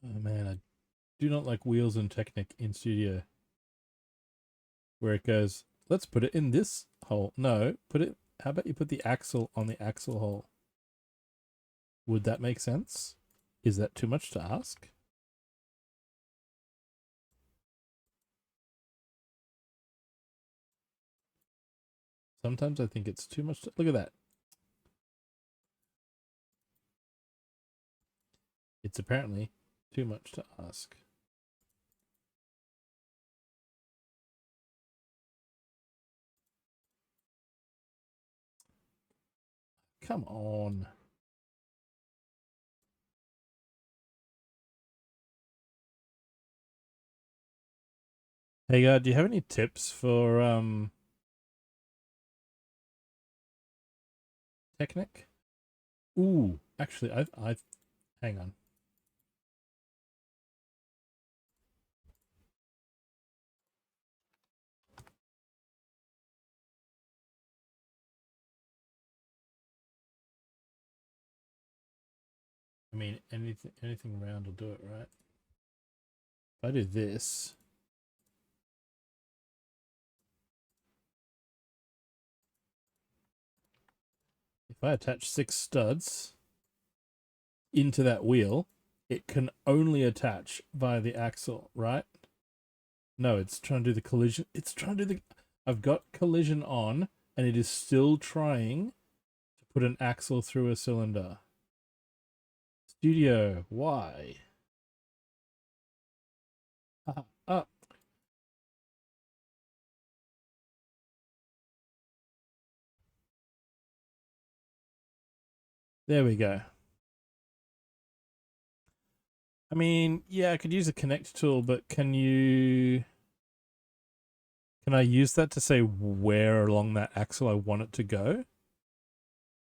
Oh man, I do not like wheels and Technic in studio. Where it goes, let's put it in this hole. No, how about you put the axle on the axle hole? Would that make sense? Is that too much to ask? Sometimes I think it's too much to... Look at that. It's apparently too much to ask. Come on. Hey, do you have any tips for Technic? Ooh, actually, I've hang on. I mean, anything round will do it, right? If I do this, if I attach 6 studs into that wheel, it can only attach via the axle, right? No, it's trying to do the collision. It's trying to do the... I've got collision on, and it is still trying to put an axle through a cylinder. Studio, why? Up. There we go. I mean, yeah, I could use a connect tool, but can I use that to say where along that axle I want it to go?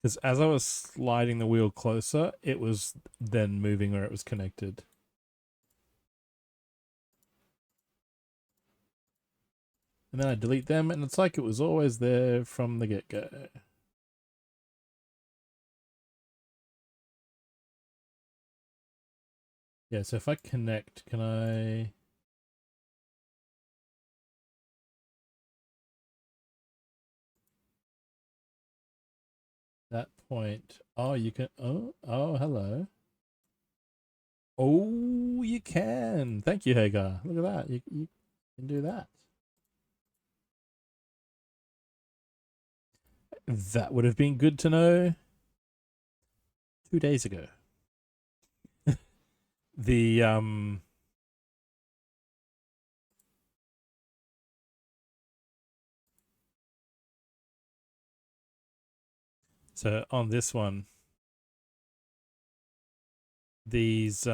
Because as I was sliding the wheel closer, it was then moving where it was connected. And then I delete them, and it's like it was always there from the get-go. Yeah, so if I connect, can I... That point. Oh, you can... Oh, hello. Oh, you can. Thank you, Hagar. Look at that. You can do that. That would have been good to know 2 days ago. So on this one, these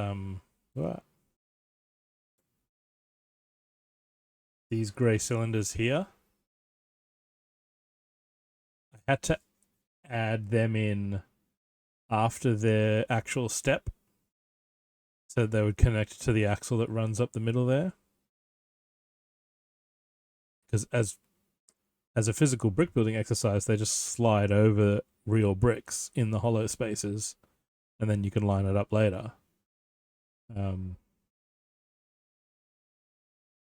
these gray cylinders here, I had to add them in after their actual step, so they would connect to the axle that runs up the middle there. Because as a physical brick building exercise, they just slide over real bricks in the hollow spaces, and then you can line it up later.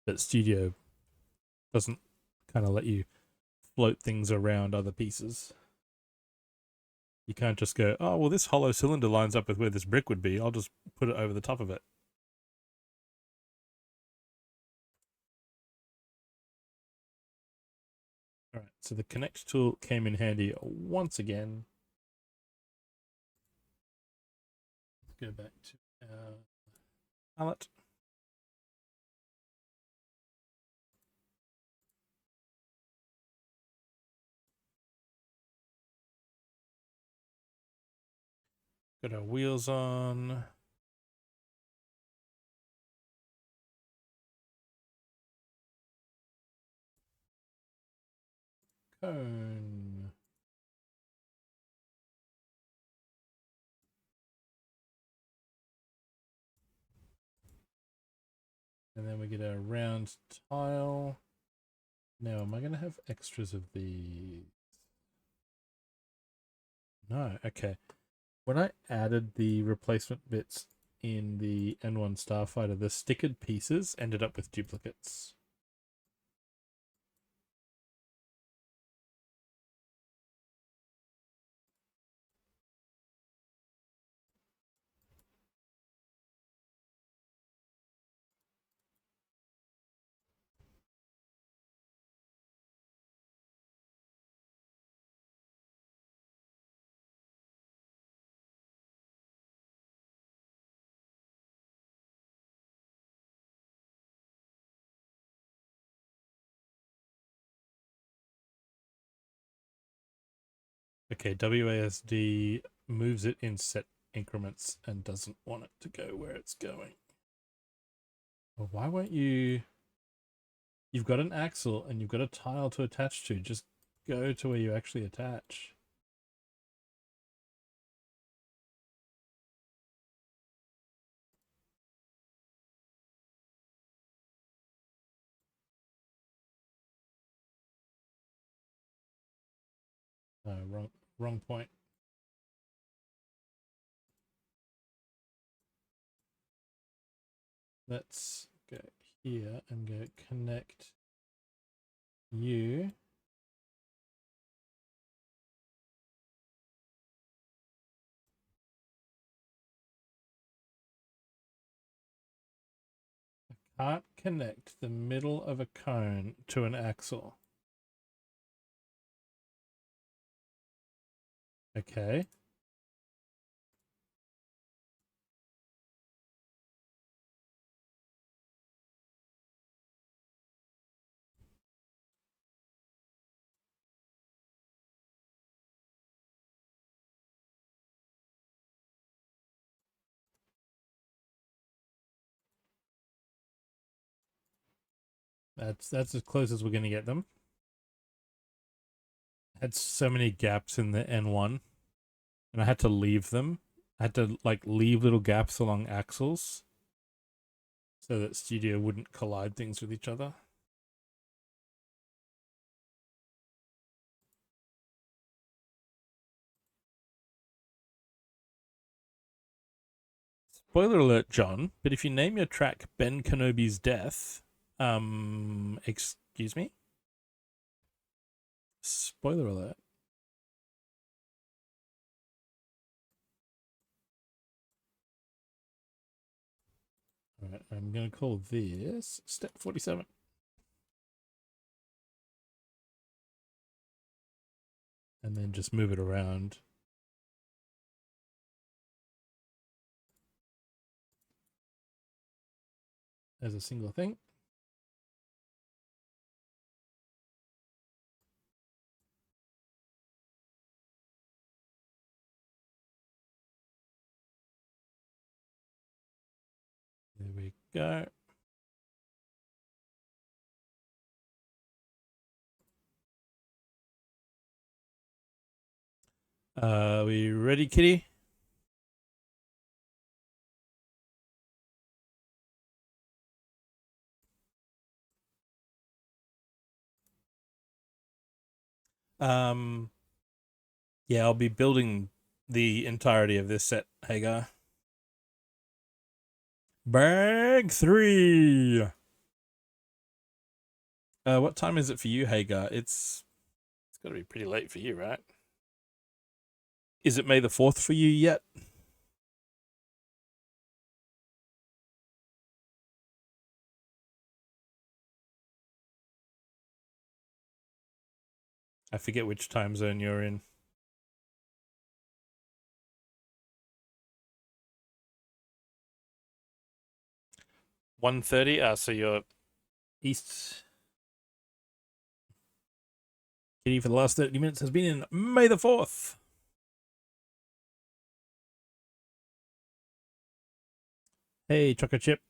But Studio doesn't kind of let you float things around other pieces. You can't just go, oh, well, this hollow cylinder lines up with where this brick would be. I'll just put it over the top of it. All right, so the connect tool came in handy once again. Let's go back to our palette. Got our wheels on. Cone. And then we get our round tile. Now, am I going to have extras of these? No, okay. When I added the replacement bits in the N1 Starfighter, the stickered pieces ended up with duplicates. Okay, WASD moves it in set increments and doesn't want it to go where it's going. Well, why won't you... You've got an axle and you've got a tile to attach to. Just go to where you actually attach. Wrong point. Let's go here and go connect you. I can't connect the middle of a cone to an axle. Okay. That's as close as we're going to get them. Had so many gaps in the N1 and I had to leave them. I had to like leave little gaps along axles so that Studio wouldn't collide things with each other. Spoiler alert, John, but if you name your track Ben Kenobi's Death, excuse me? Spoiler alert. All right, I'm going to call this step 47. And then just move it around. As a single thing. There we go. Are we ready, kitty? Yeah, I'll be building the entirety of this set, Hagar. Bag 3. What time is it for you, Hagar? It's got to be pretty late for you, right? Is it May the 4th for you yet? I forget which time zone you're in. 1:30. So you're east. Kitty for the last 30 minutes has been in May the 4th. Hey, chocolate chip.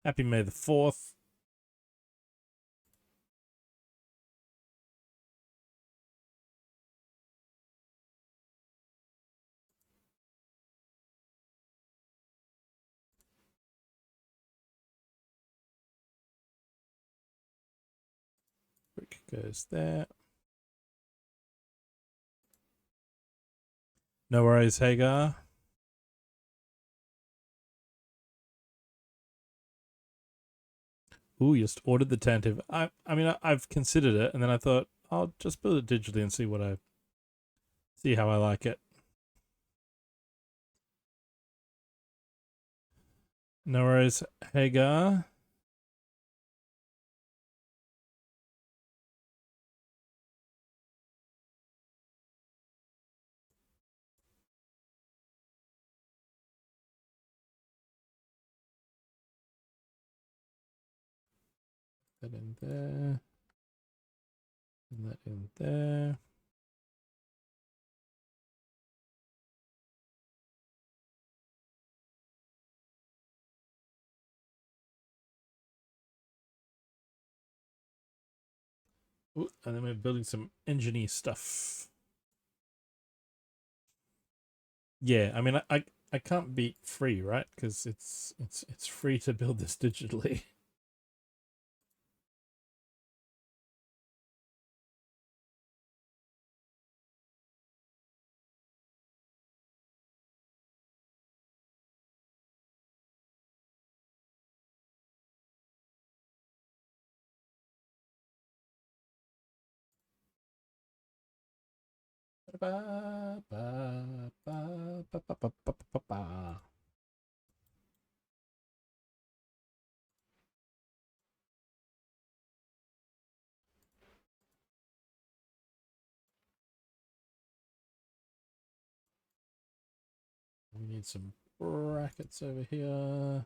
Happy May the 4th. Brick goes there. No worries, Hagar. Ooh, you just ordered the Tantive. I mean, I've considered it, and then I thought I'll just build it digitally and see how I like it. No worries, Hagar. That in there. And that in there. Ooh, and then we're building some engineer stuff. Yeah, I mean, I can't beat free, right? Because it's free to build this digitally. Ba, ba, ba, ba, ba, ba, ba, ba, ba. We need some brackets over here.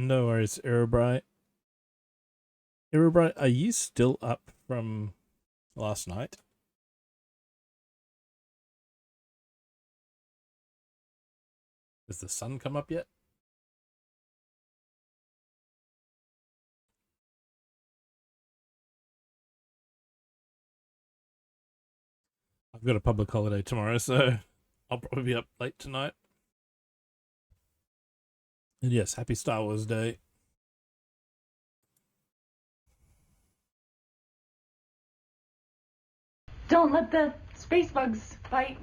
No worries, Erebright. Erebright, are you still up from last night? Has the sun come up yet? I've got a public holiday tomorrow, so I'll probably be up late tonight. And yes, happy Star Wars Day. Don't let the space bugs bite.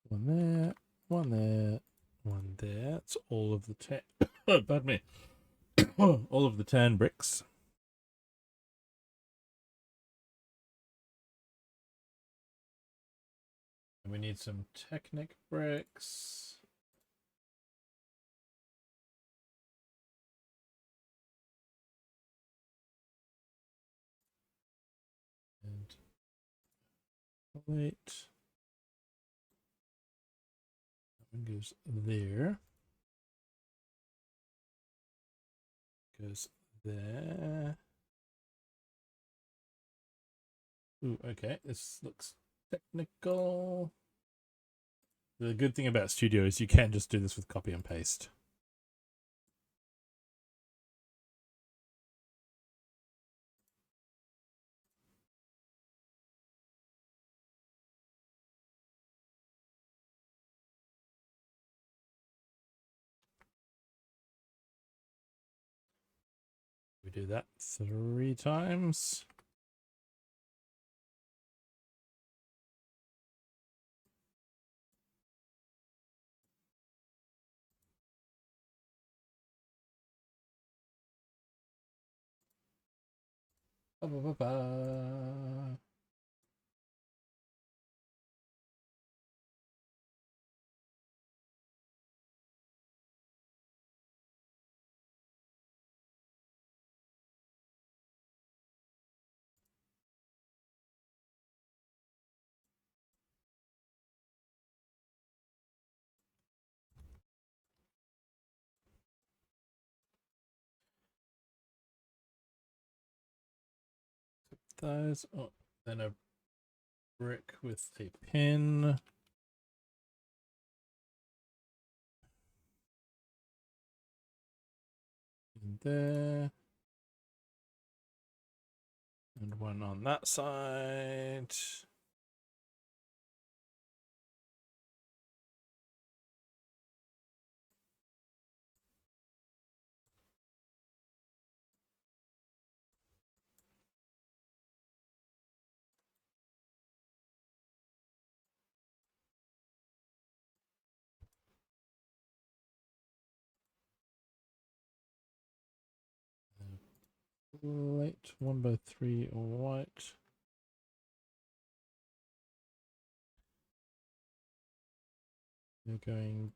One there, one there, one there. It's all of the tan. Pardon me. All of the tan bricks. And we need some Technic bricks. And plate. That one goes there. Goes there. Ooh, okay. This looks technical. The good thing about Studio is you can just do this with copy and paste. We do that 3 times. Ba, ba, ba, ba. Those. Oh, then a brick with a pin. In there. And one on that side. Plate 1x3 white. We're going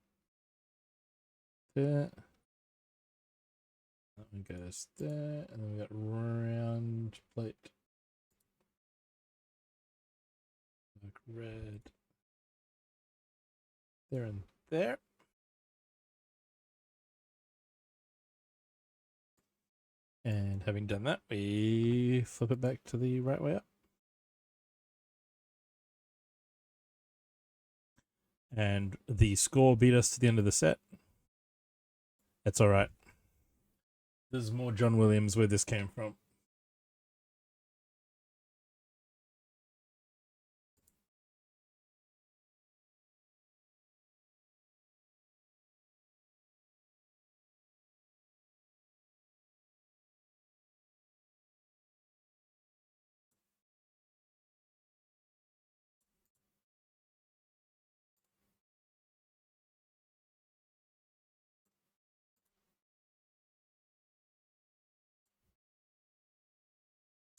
there. That one goes there, and then we got round plate. Like red. There and there. And having done that, we flip it back to the right way up. And the score beat us to the end of the set. That's all right. There's more John Williams where this came from.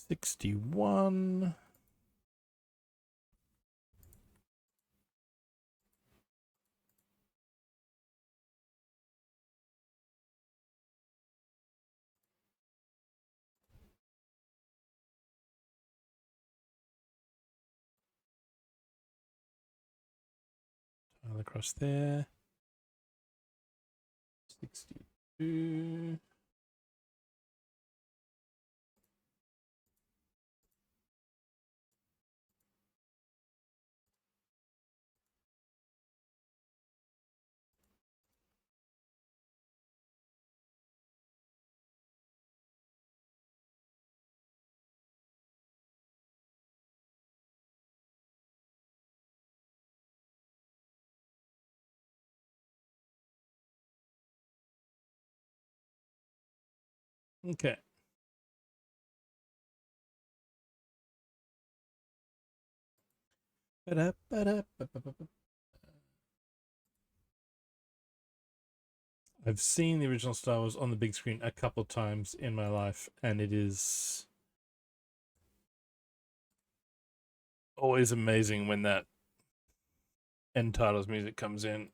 $61. Tile across there. 62. Okay. I've seen the original Star Wars on the big screen a couple times in my life, and it is always amazing when that end titles music comes in.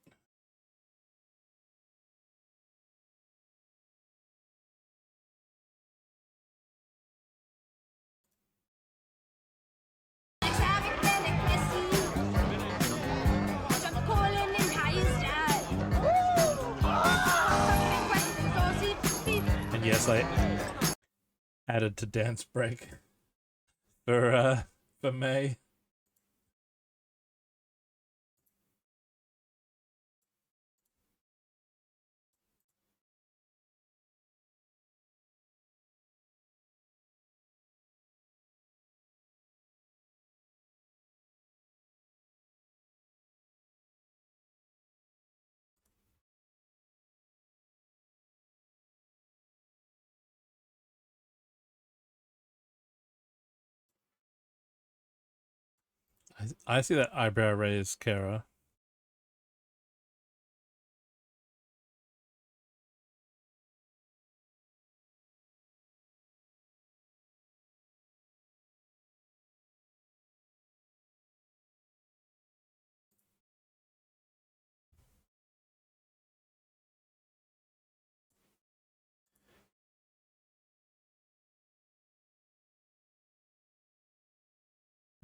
And yes, I added to dance break for May. I see that eyebrow raise, Kara.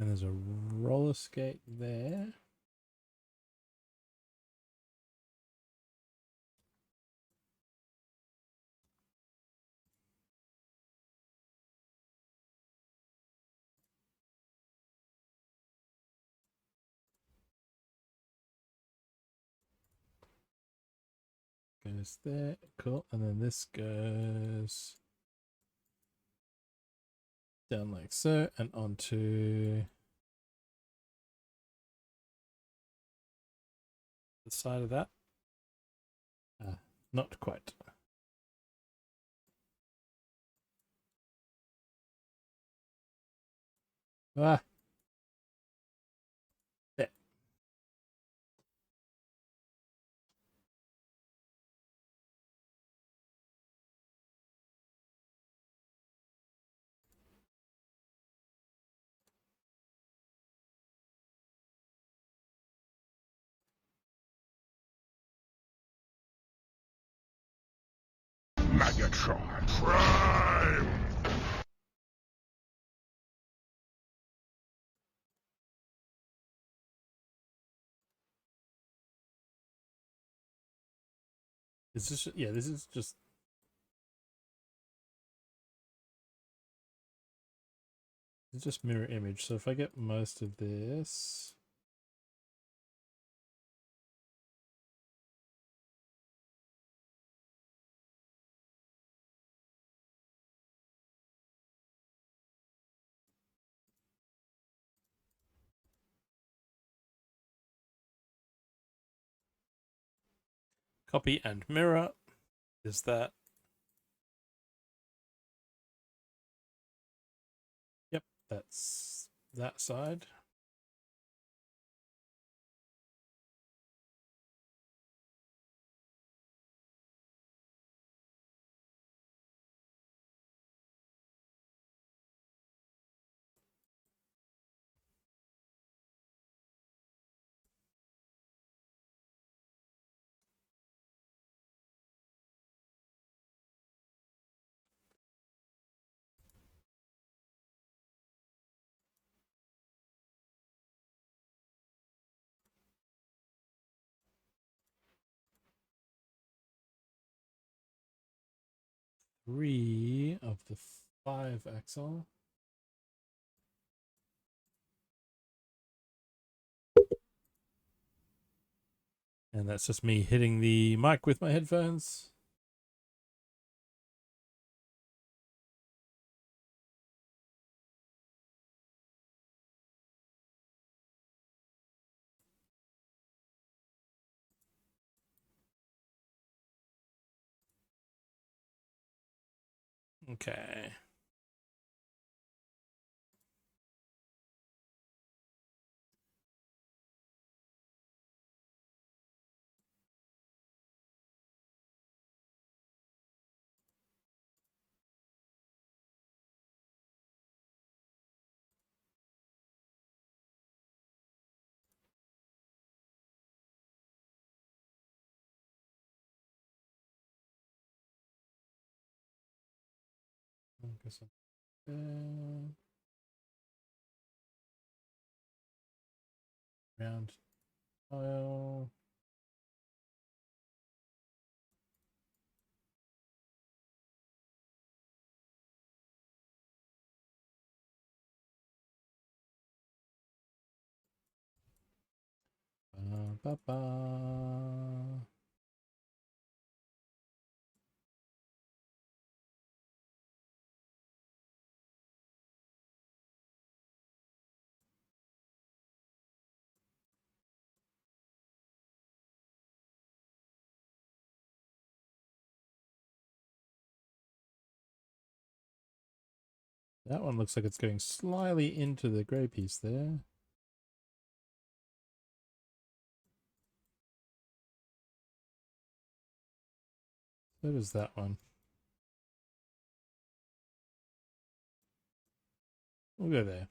And there's a roller skate there. Goes there. Cool. And then this goes down like so and onto the side of that. Not quite. Ah. There. Prime! Is this? Yeah, this is just. It's just mirror image. So if I get most of this. Copy and mirror. Is that? Yep, that's that side. Three of the 5 axle. And that's just me hitting the mic with my headphones. Okay. Focus on there. Round tile. Ba, ba, ba. That one looks like it's going slightly into the grey piece there. So does that one. We'll go there.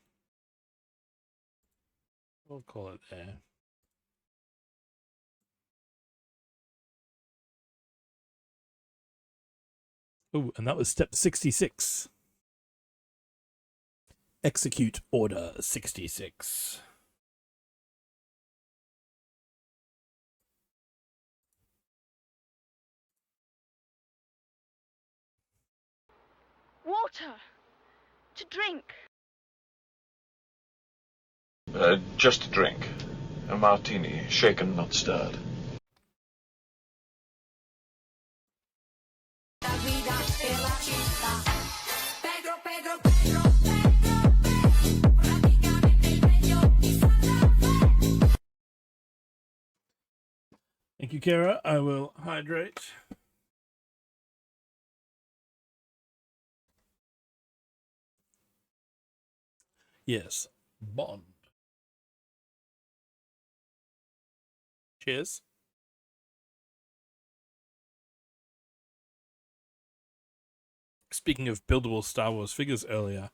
We'll call it there. Oh, and that was step 66. Execute order 66. Water! To drink! Just a drink. A martini, shaken, not stirred. Thank you, Kara. I will hydrate. Yes. Bond. Cheers. Speaking of buildable Star Wars figures earlier,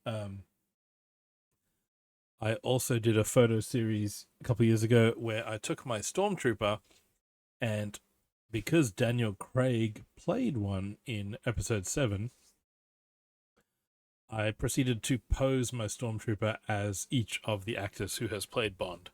I also did a photo series a couple years ago where I took my Stormtrooper and because Daniel Craig played one in episode 7, I proceeded to pose my Stormtrooper as each of the actors who has played Bond.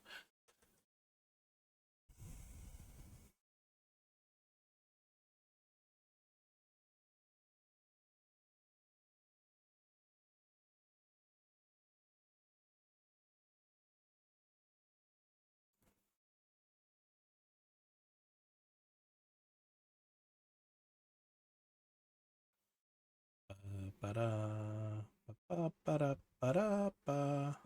Ba-da, ba-da, ba-da, ba.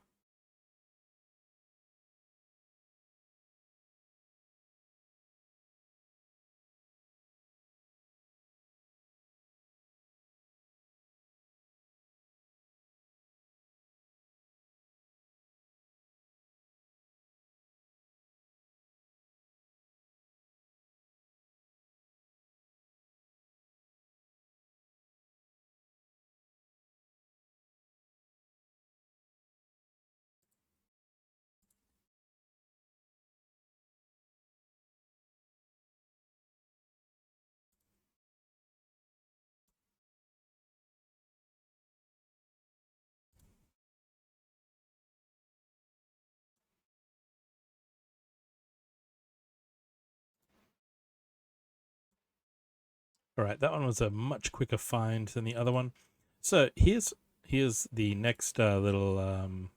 All right, that one was a much quicker find than the other one. So here's the next little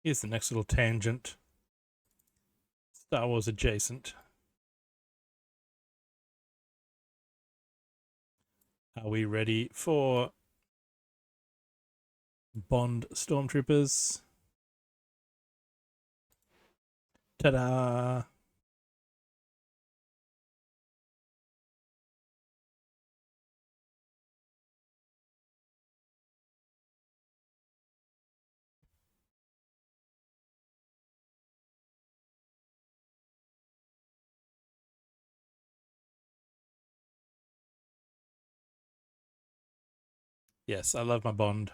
here's the next little tangent. Star Wars adjacent. Are we ready for Bond Stormtroopers? Ta-da! Yes, I love my Bond.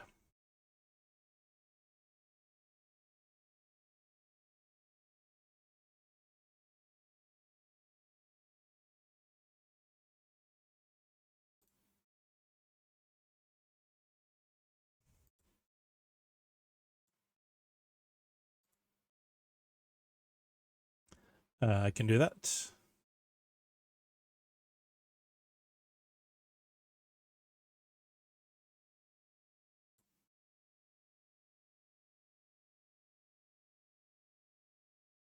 I can do that.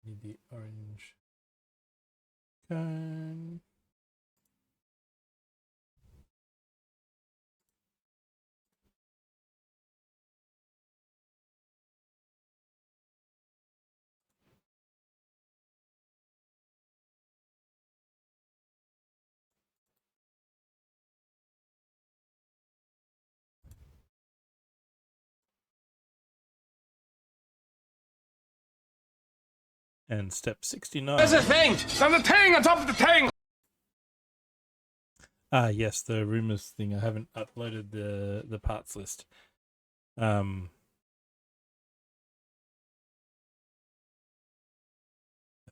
Need the orange cone. And step 69. There's a thing! There's a thing on top of the thing! Ah, yes, the rumors thing. I haven't uploaded the parts list. I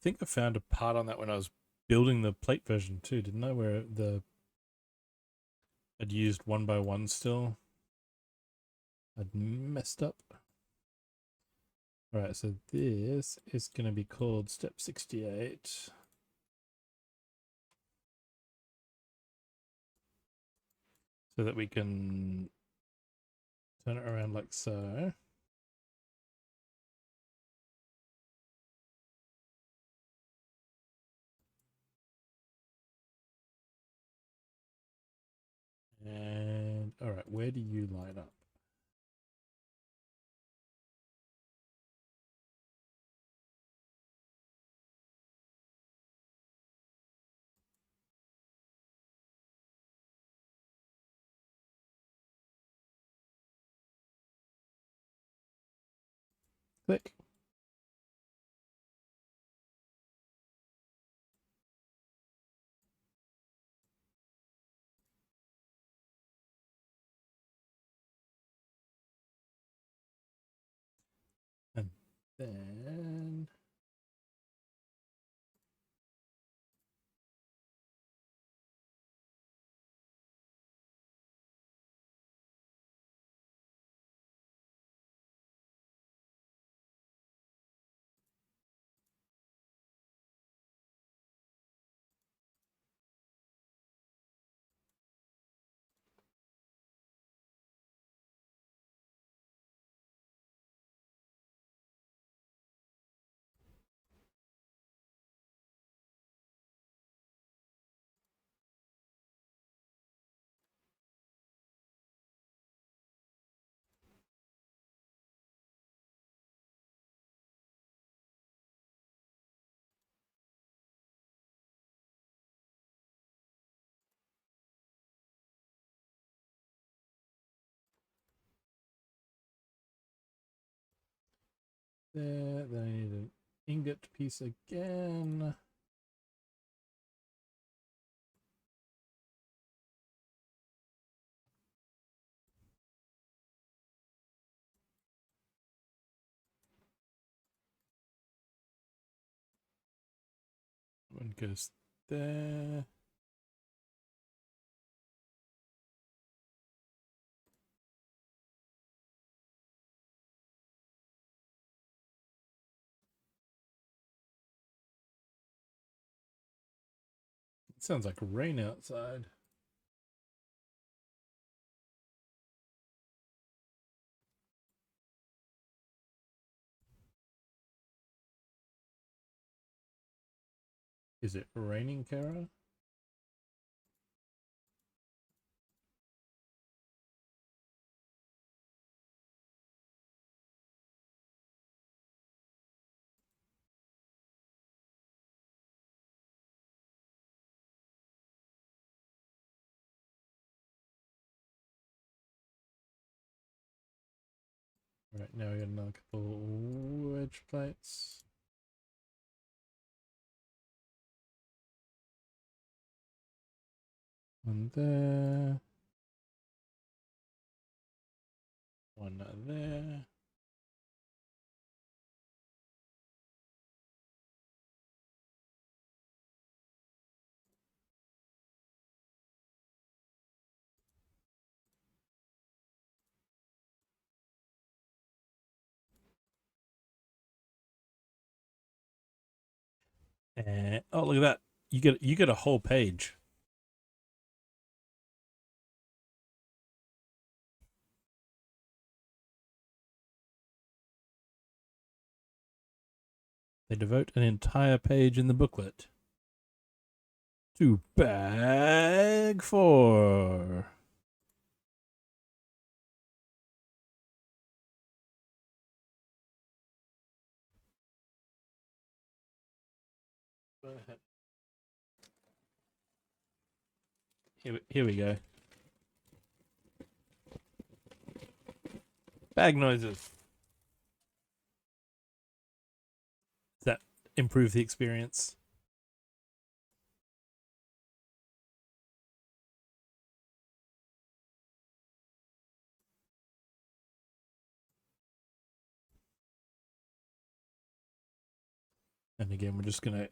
think I found a part on that when I was building the plate version too, didn't I? Where I'd used 1x1 still. I'd messed up. All right, so this is going to be called step 68. So that we can turn it around like so. And all right, where do you line up? Click. then there. Then I need an ingot piece again. One goes there. It sounds like rain outside. Is it raining, Kara? Right, now we got another couple wedge plates. One there. One there. And oh, look at that! You get a whole page. They devote an entire page in the booklet to bag 4. Here we go. Bag noises. Does that improve the experience? And again, we're just going to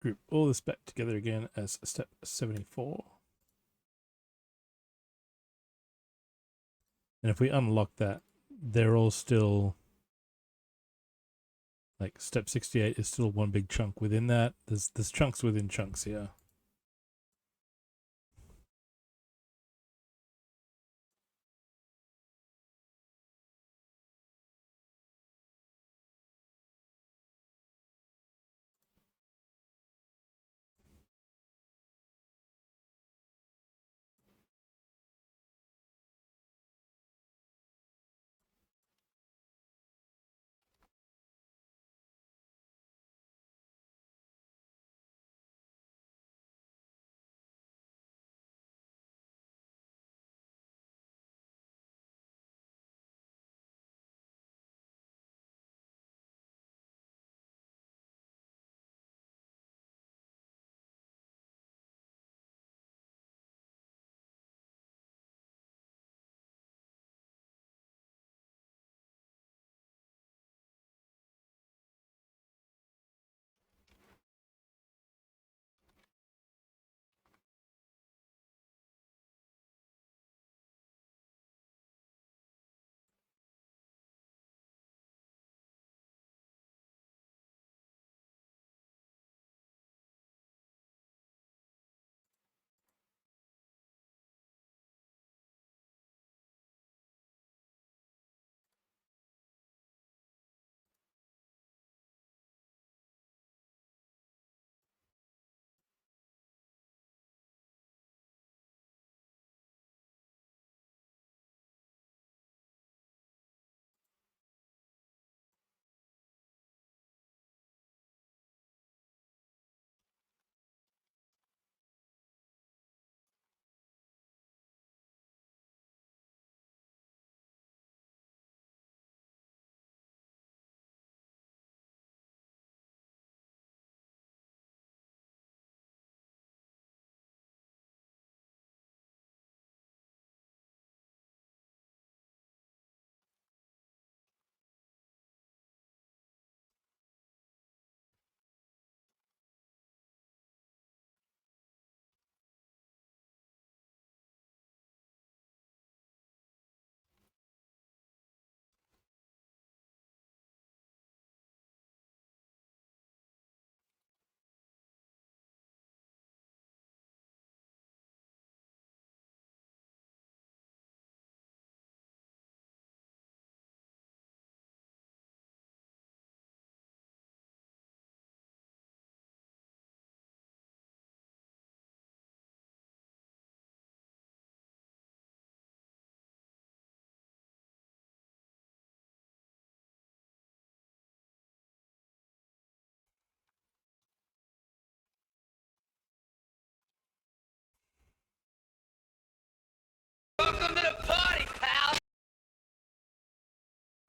group all this back together again as step 74. And if we unlock that, they're all still, like step 68 is still one big chunk within that. There's chunks within chunks here.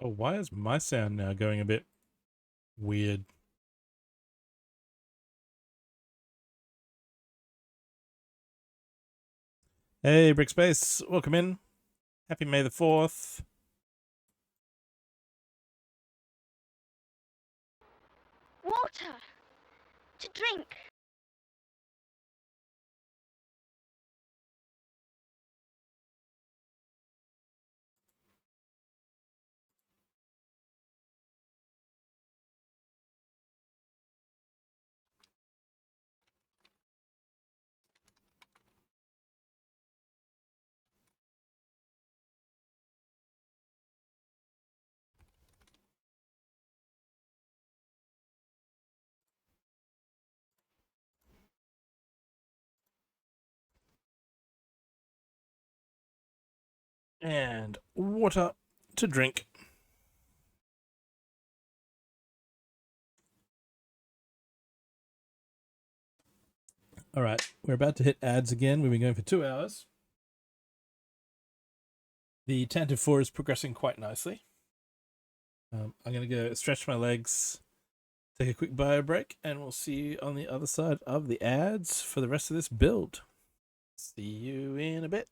Oh, why is my sound now going a bit weird? Hey, Brickspace, welcome in. Happy May the 4th. Water! To drink! And water to drink. All right, we're about to hit ads again. We've been going for 2 hours. The Tantive 4 is progressing quite nicely. I'm going to go stretch my legs, take a quick bio break, and we'll see you on the other side of the ads for the rest of this build. See you in a bit.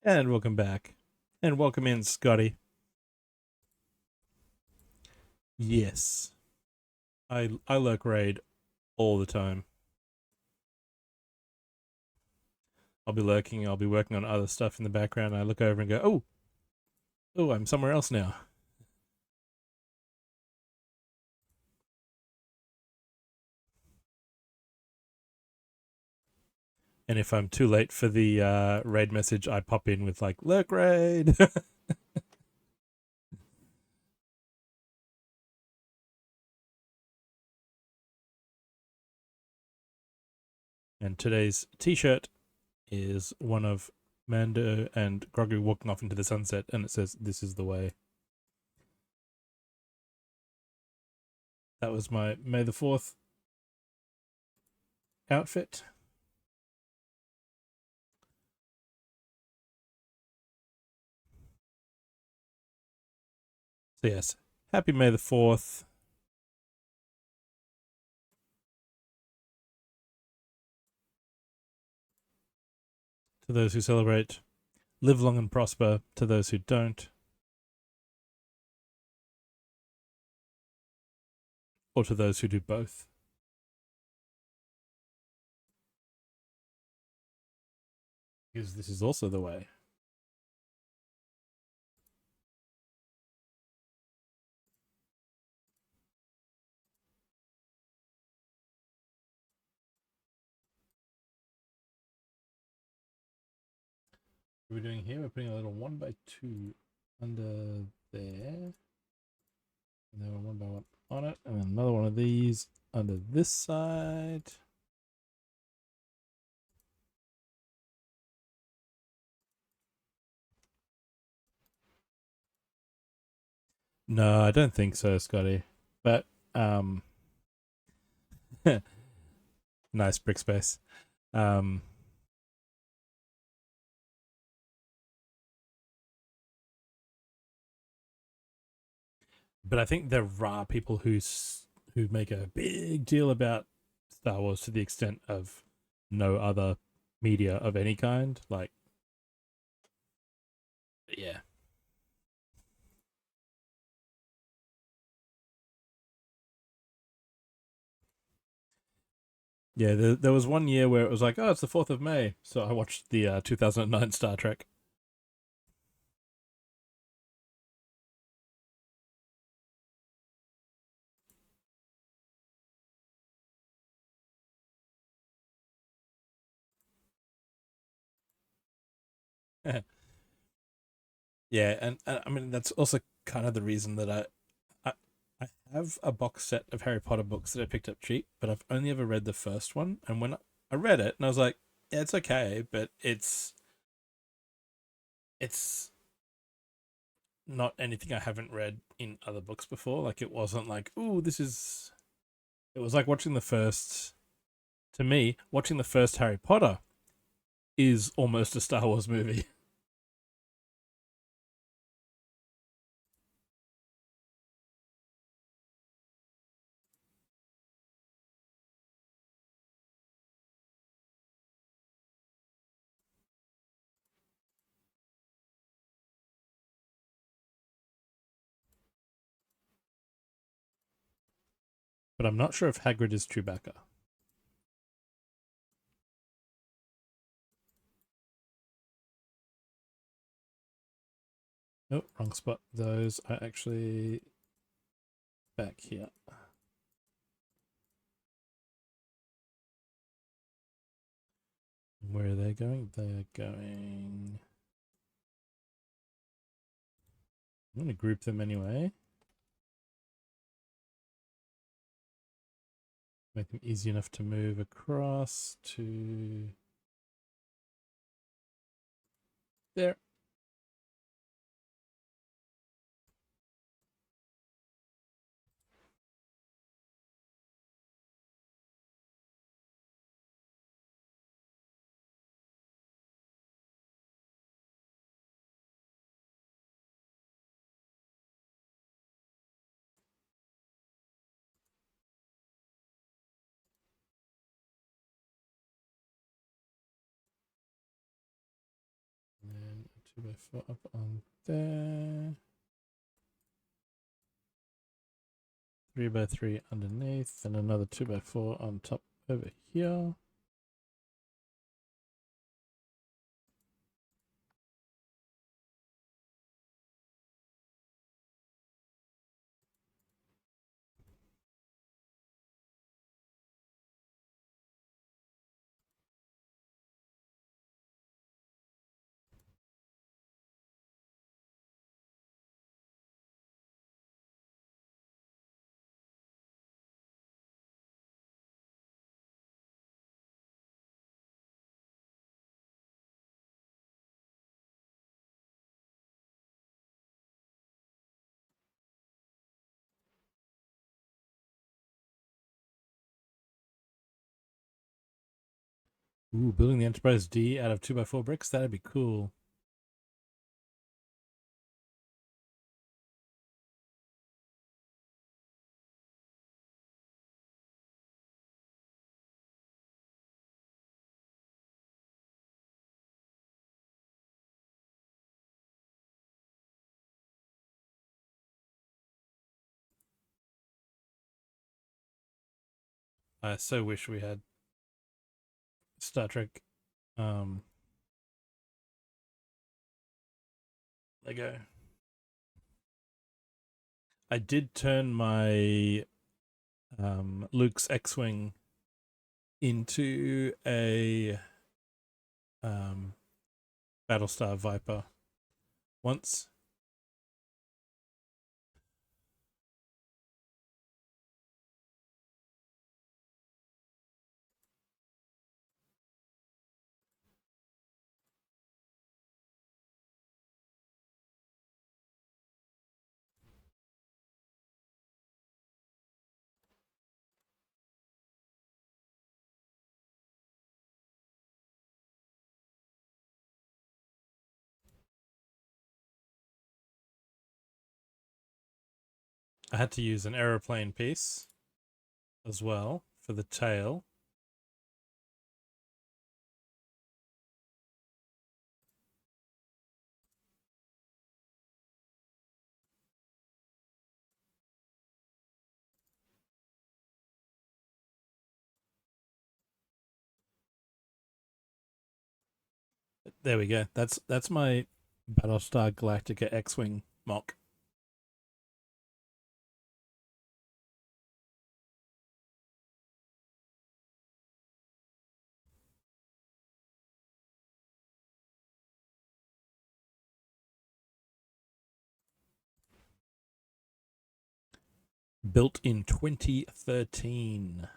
And welcome back. And welcome in, Scotty. Yes. I lurk raid all the time. I'll be lurking, I'll be working on other stuff in the background, and I look over and go, oh, I'm somewhere else now. And if I'm too late for the raid message, I pop in with like, lurk raid. And today's t-shirt is one of Mando and Grogu walking off into the sunset, and it says, "This is the way." That was my May the 4th outfit. So yes, happy May the 4th. To those who celebrate, live long and prosper. To those who don't, or to those who do both. Because this is also the way. What are we doing here? We're putting a little 1x2 under there. And then 1x1 on it. And then another one of these under this side. No, I don't think so, Scotty. But, nice brick space. But I think there are people who make a big deal about Star Wars to the extent of no other media of any kind. Like, yeah. Yeah, there was one year where it was like, oh, it's the 4th of May. So I watched the 2009 Star Trek. Yeah, and I mean, that's also kind of the reason that I have a box set of Harry Potter books that I picked up cheap, but I've only ever read the first one. And when I read it, and I was like, yeah, it's okay, but it's not anything I haven't read in other books before. Like, it wasn't like, ooh, this is... It was like watching the first... To me, watching the first Harry Potter is almost a Star Wars movie. But I'm not sure if Hagrid is Chewbacca. Oh, wrong spot. Those are actually back here. Where are they going? They're going... I'm going to group them anyway. Make them easy enough to move across to... there. And then 2x4 up on there. 3x3 underneath, and another 2x4 on top over here. Ooh, building the Enterprise D out of 2x4 bricks, that'd be cool. I so wish we had Star Trek Lego. I did turn my Luke's X-Wing into a Battlestar Viper once. I had to use an aeroplane piece as well for the tail. There we go. That's my Battlestar Galactica X-Wing mock. Built in 2013.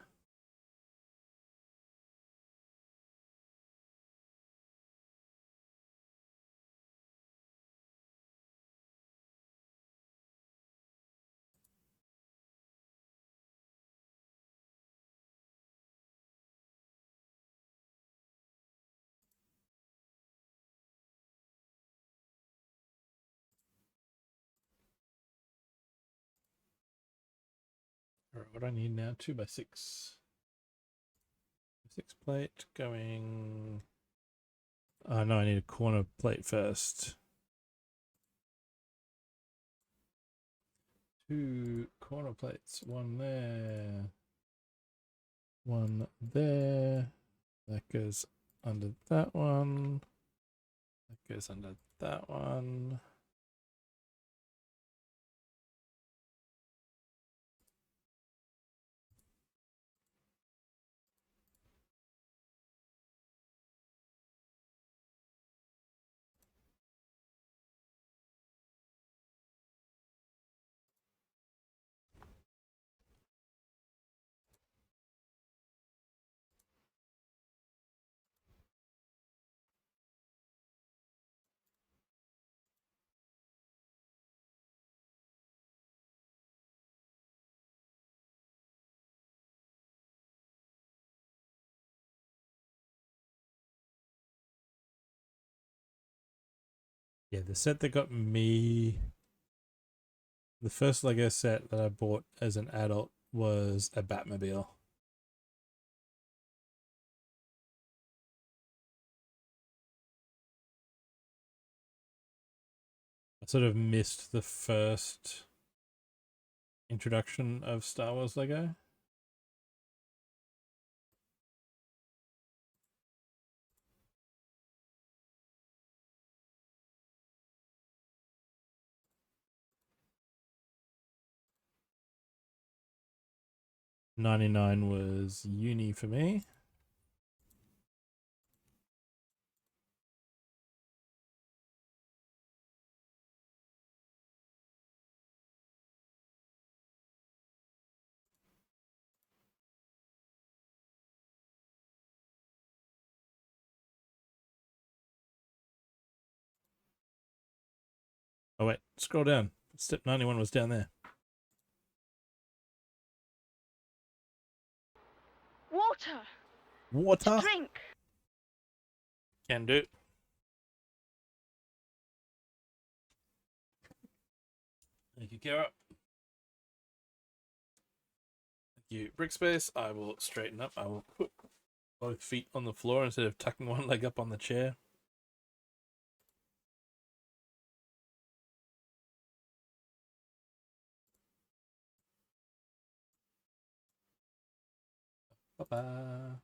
All right, what do I need now? 2x6. 6 plate going. Oh no, I need a corner plate first. 2 corner plates. One there. One there. That goes under that one. That goes under that one. Yeah, the set that got me, the first Lego set that I bought as an adult was a Batmobile. sort of missed the first introduction of Star Wars Lego. $99 was uni for me. Oh wait, scroll down. Step 91 was down there. Water. Water. To drink. Can do. Thank you, Kara. Thank you, Brickspace. I will straighten up. I will put both feet on the floor instead of tucking one leg up on the chair. Bye-bye.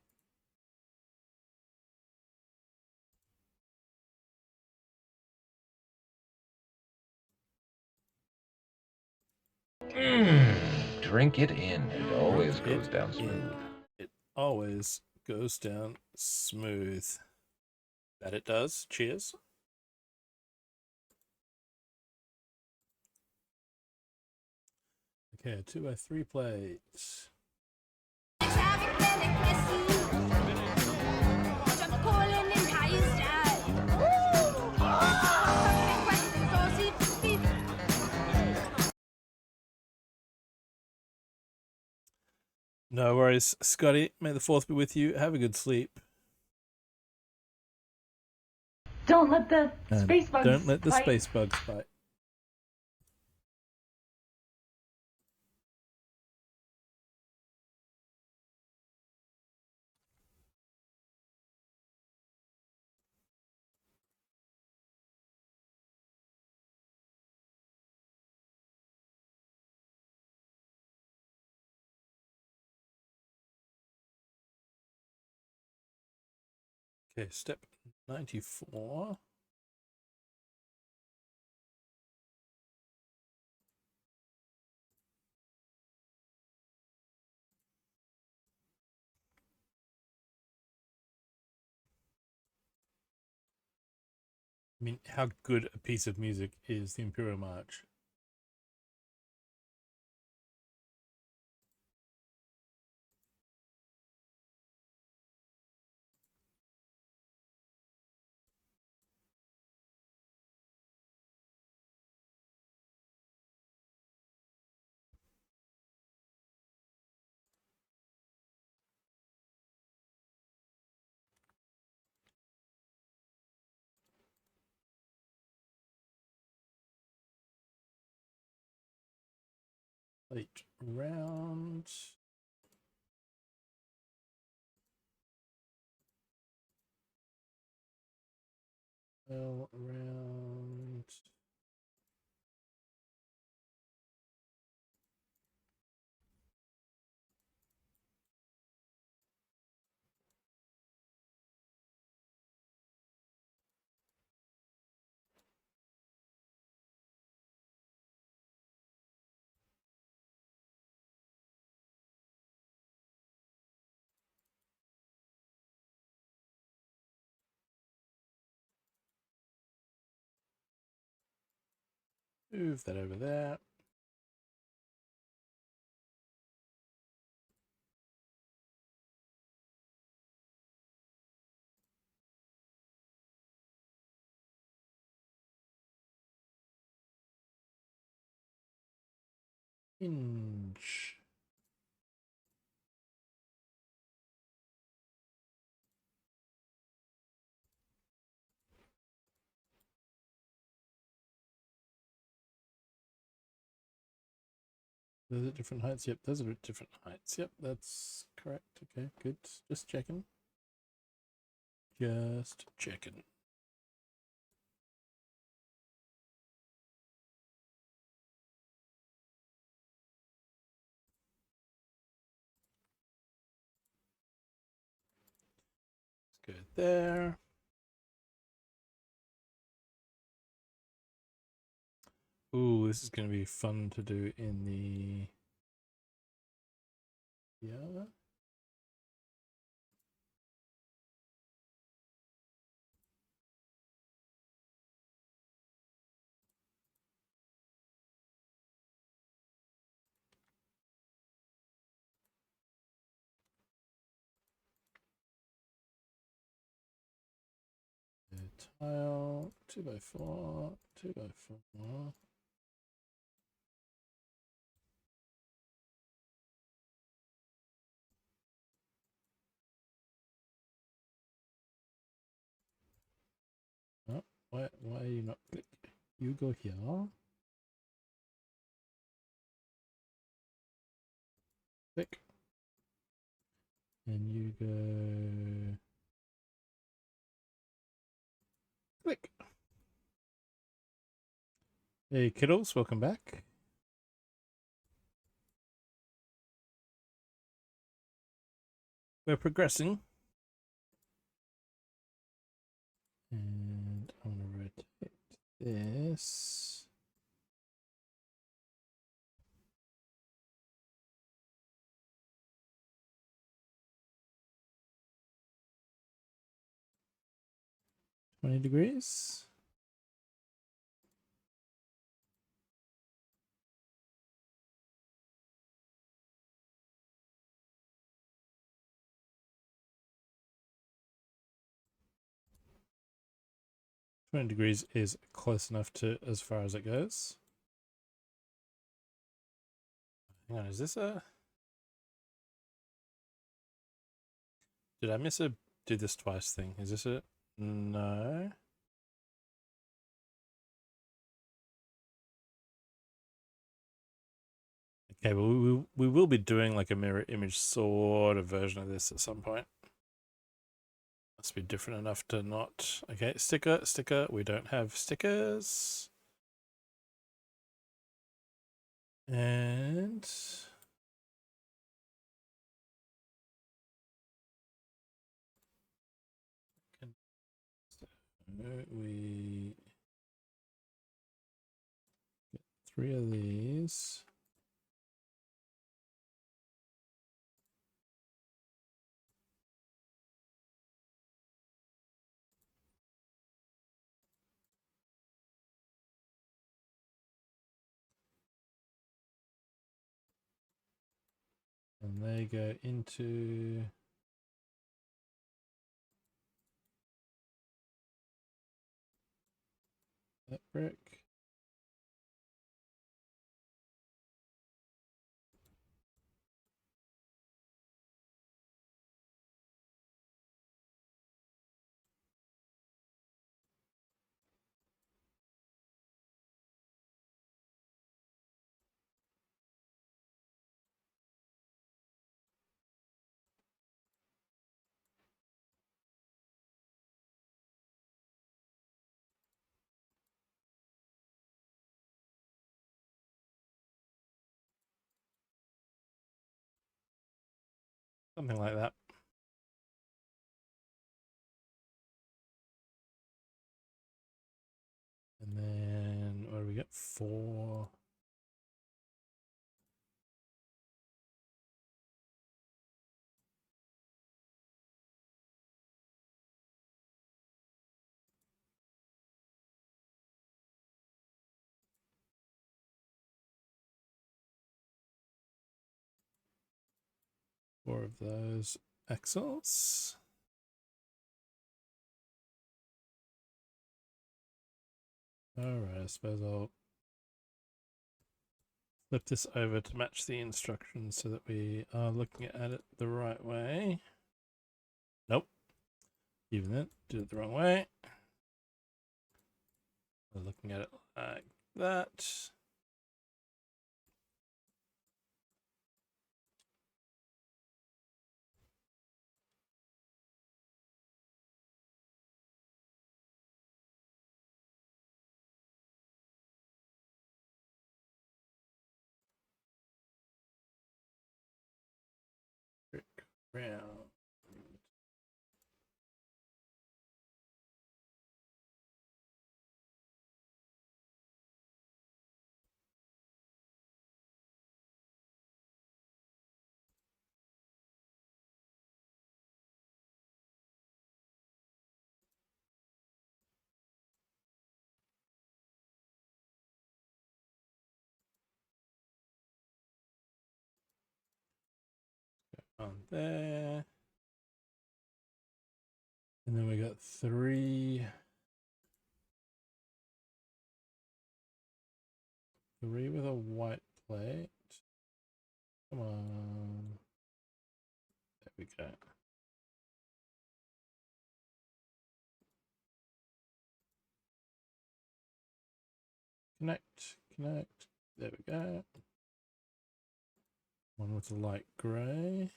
Drink it in. It always goes down smooth. It always goes down smooth. That it does. Cheers. Okay, 2x3 plates. No worries, Scotty. May the 4th be with you. Have a good sleep. Don't let the space bugs Don't let the bite. space bugs bite. Okay, step 94. I mean, how good a piece of music is the Imperial March? Late round. Well, round. Move that over there. Hinge. Those are different heights. Yep, those are at different heights. Yep, that's correct. Okay, good. Just checking. Just checking. there. Ooh, this is going to be fun to do in the... Yeah. Tile, 2x4, 2x4. Oh, why are you not click? You go here. Click. And you go... Click. Hey kiddos, welcome back. We're progressing. And I'm going to rotate this. $20. 20 degrees is close enough to as far as it goes. Hang on, is this a... Did I miss a do this twice thing? Is this a... No. Okay, well, we will be doing like a mirror image sort of version of this at some point. Must be different enough to not... Okay, sticker. We don't have stickers. And... we get 3 of these. And they go into that brick. Something like that. And then what do we get? 4. Four of those axles. Alright, I suppose I'll flip this over to match the instructions so that we are looking at it the right way. Nope. Even then, did it the wrong way. We're looking at it like that. Brick round. on there. And then we got three with a white plate. Come on. There we go. Connect. There we go. One with a light grey.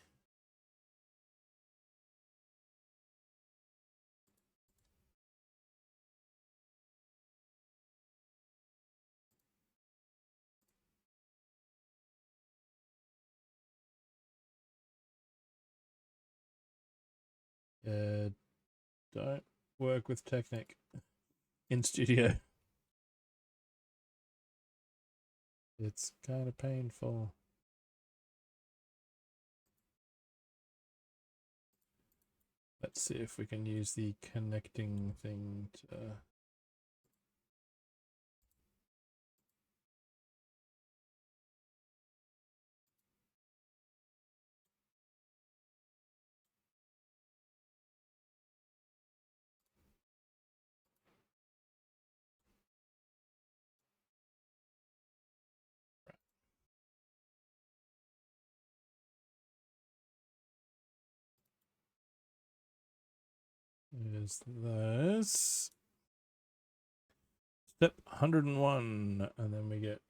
Don't work with Technic in studio. It's kind of painful. Let's see if we can use the connecting thing to... There's this. Step 101, and then we get...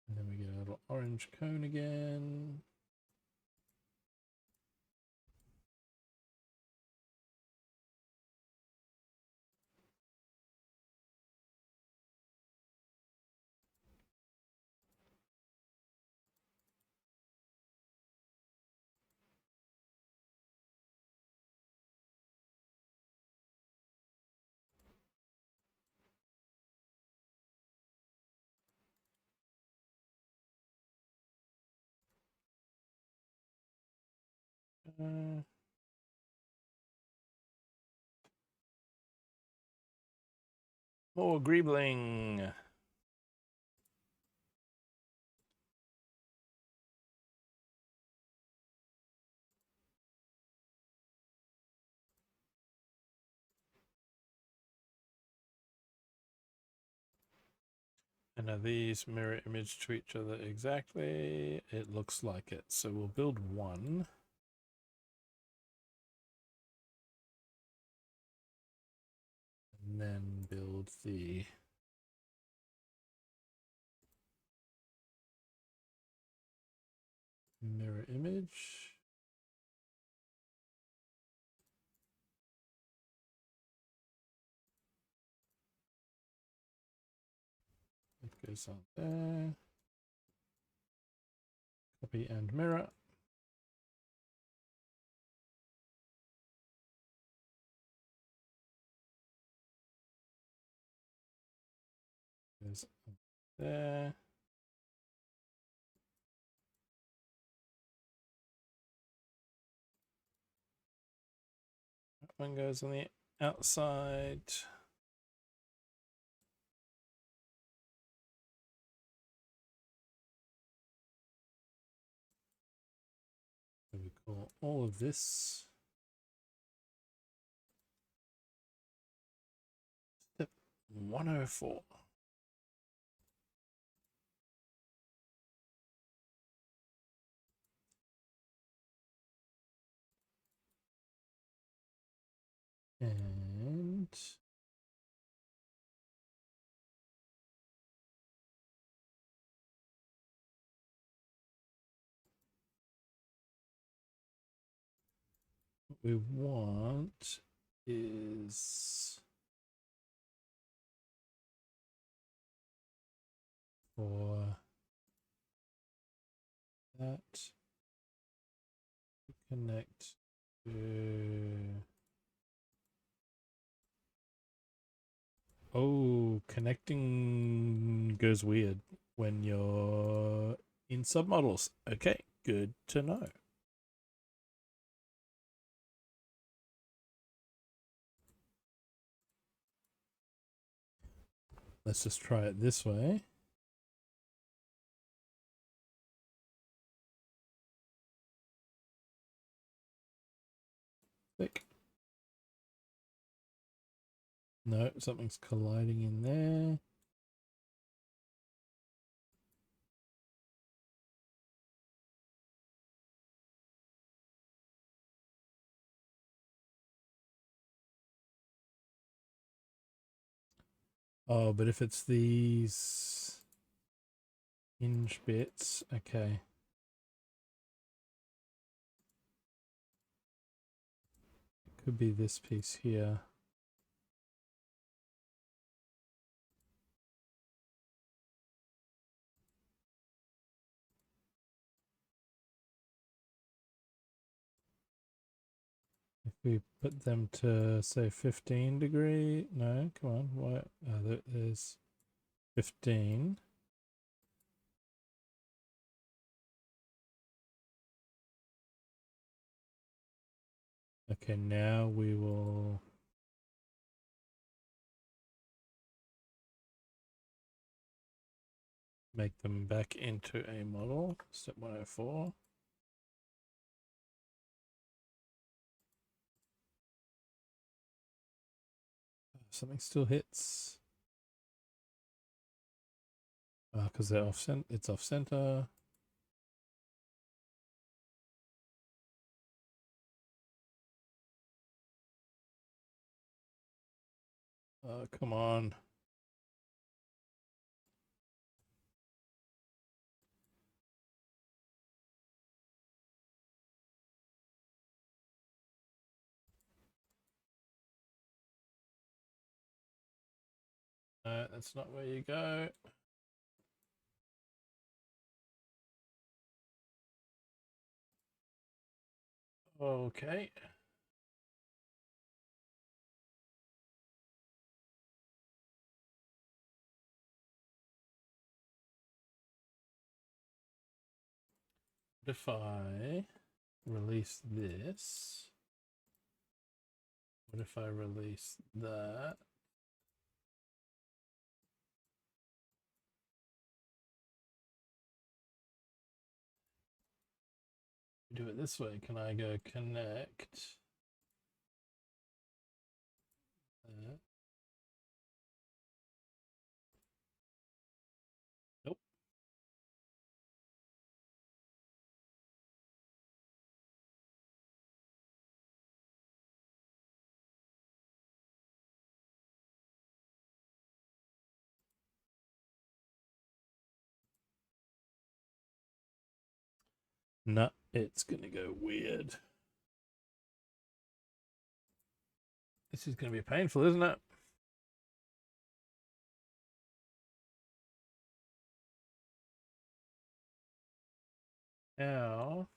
And then we get a little orange cone again. More greebling. And are these mirror image to each other exactly? It looks like it. So we'll build one. And then build the mirror image. It goes on there. Copy and mirror. Goes on there. That one goes on the outside. So we call all of this step 104. And what we want is for that to connect to connecting goes weird when you're in submodels. Okay, good to know. Let's just try it this way. Click. No, something's colliding in there. Oh, but if it's these hinge bits, okay. It could be this piece here. If we put them to, say, 15 degree, no, come on, what? There's 15. Okay, now we will make them back into a model. Step 104. Something still hits. Because they're off center. It's off center. Come on. No, that's not where you go. Okay. What if I release this? What if I release that? Do it this way. Can I go connect? Nope. No, it's gonna go weird. This is gonna be painful, isn't it? Now,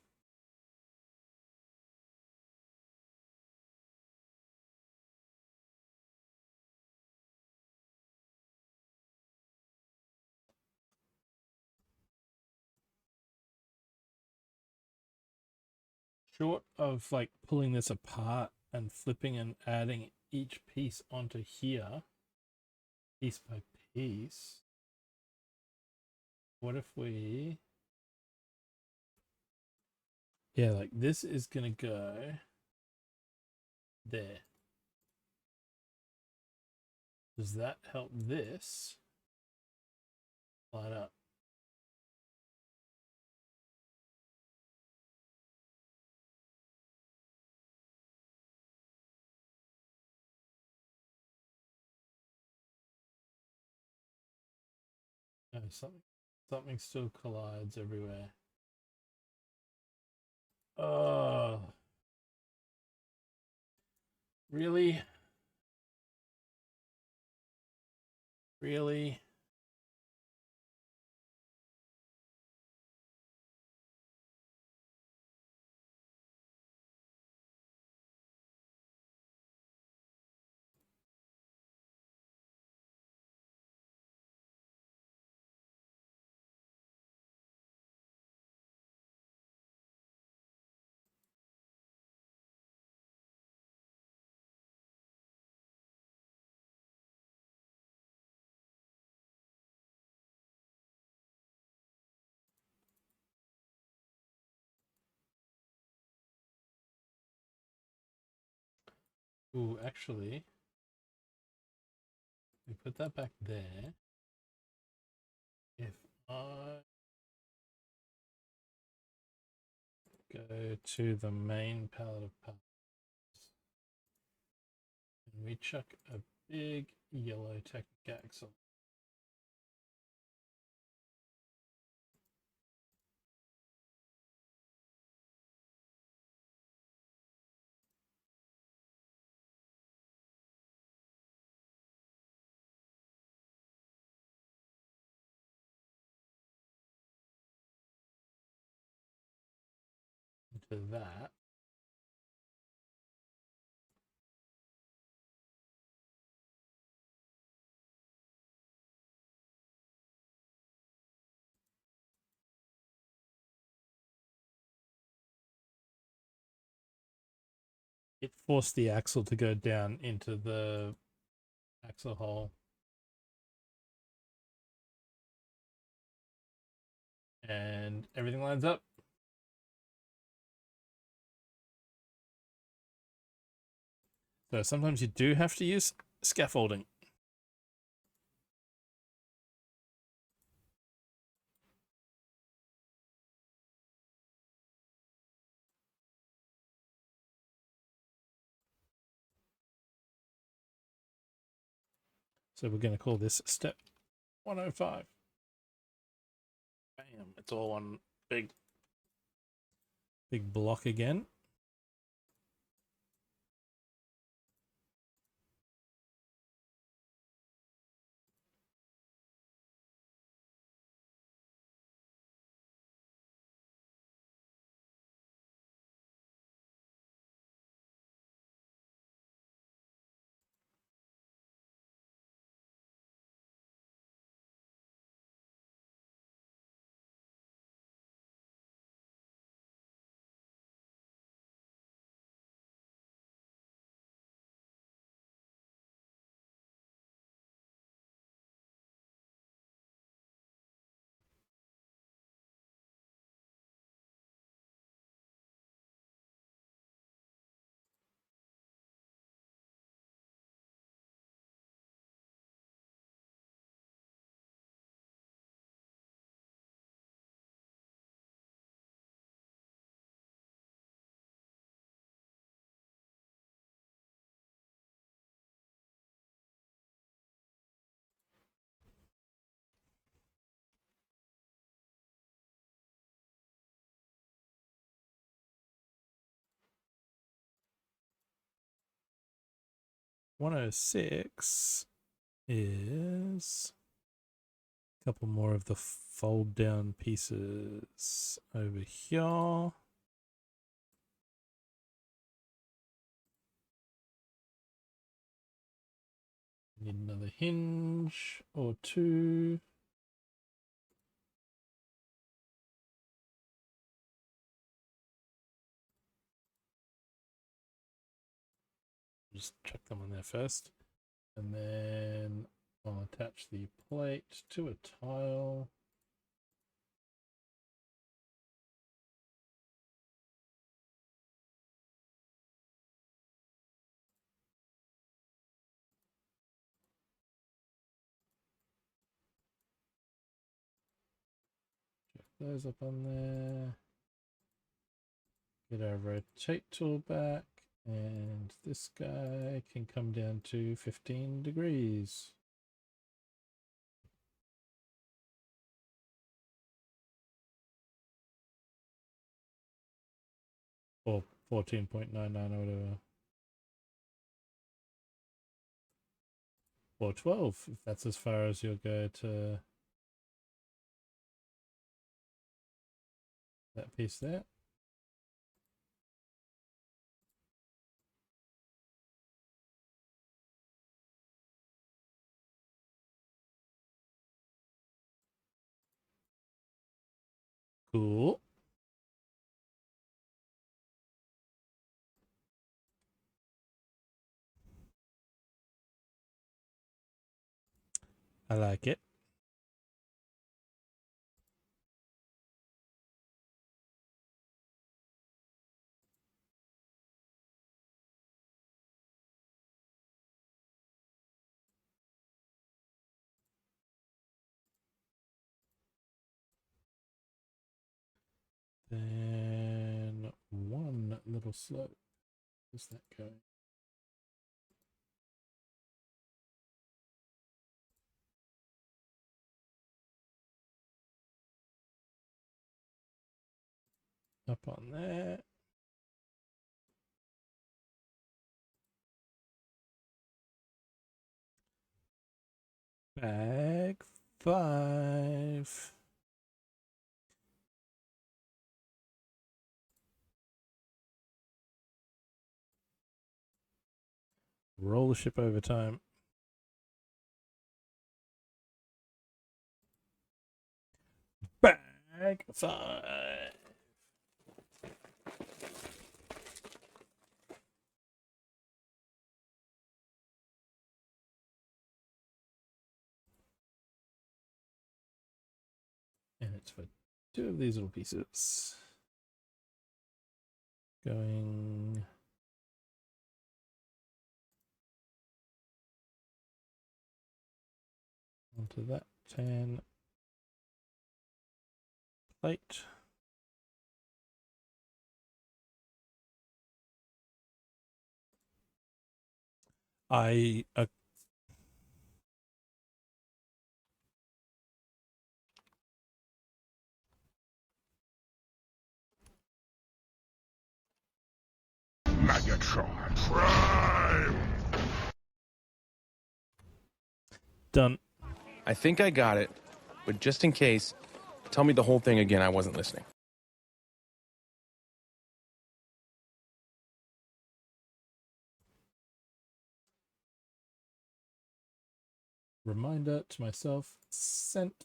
short of like pulling this apart and flipping and adding each piece onto here, piece by piece, what if we, yeah, like this is gonna go there. Does that help this line up? No, something still collides everywhere. Oh, really? Really? Ooh, actually, we put that back there. If I go to the main palette of parts and we chuck a big yellow Technic axle. Into that. It forced the axle to go down into the axle hole. And everything lines up. So sometimes you do have to use scaffolding. So we're going to call this step 105. Bam, it's all one big block again. .106 is a couple more of the fold down pieces over here. Need another hinge or two. Just chuck them on there first. And then I'll attach the plate to a tile. Check those up on there. Get our rotate tool back. And this guy can come down to 15 degrees. Or 14.99 or whatever. Or 12, if that's as far as you'll go to that piece there. Cool. I like it. Then one little slope. Where's that going? Up on there. Bag 5. Roll the ship over time. Bag 5. And it's for 2 of these little pieces. Going onto that tan plate. I Megatron Prime! done. I think I got it, but just in case, tell me the whole thing again. I wasn't listening. Reminder to myself, sent.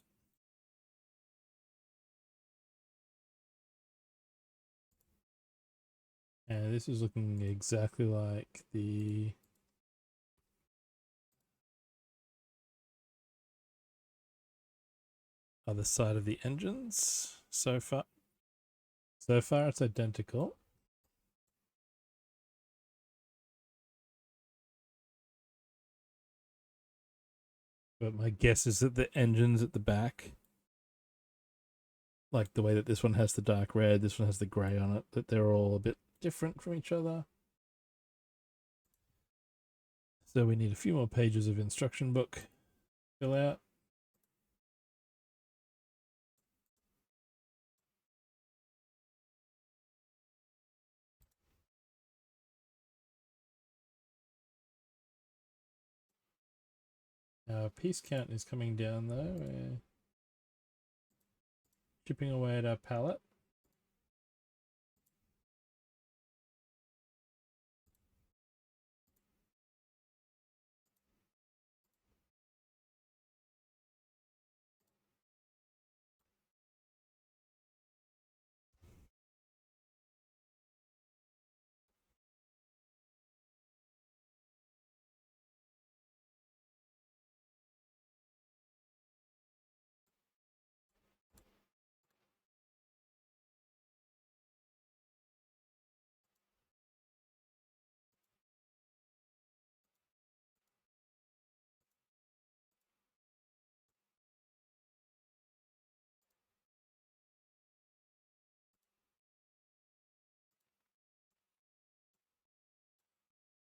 And this is looking exactly like the other side of the engines. So far it's identical. But my guess is that the engines at the back, like the way that this one has the dark red, this one has the grey on it, that they're all a bit different from each other. So we need a few more pages of instruction book fill out. Our piece count is coming down though. We're chipping away at our palette.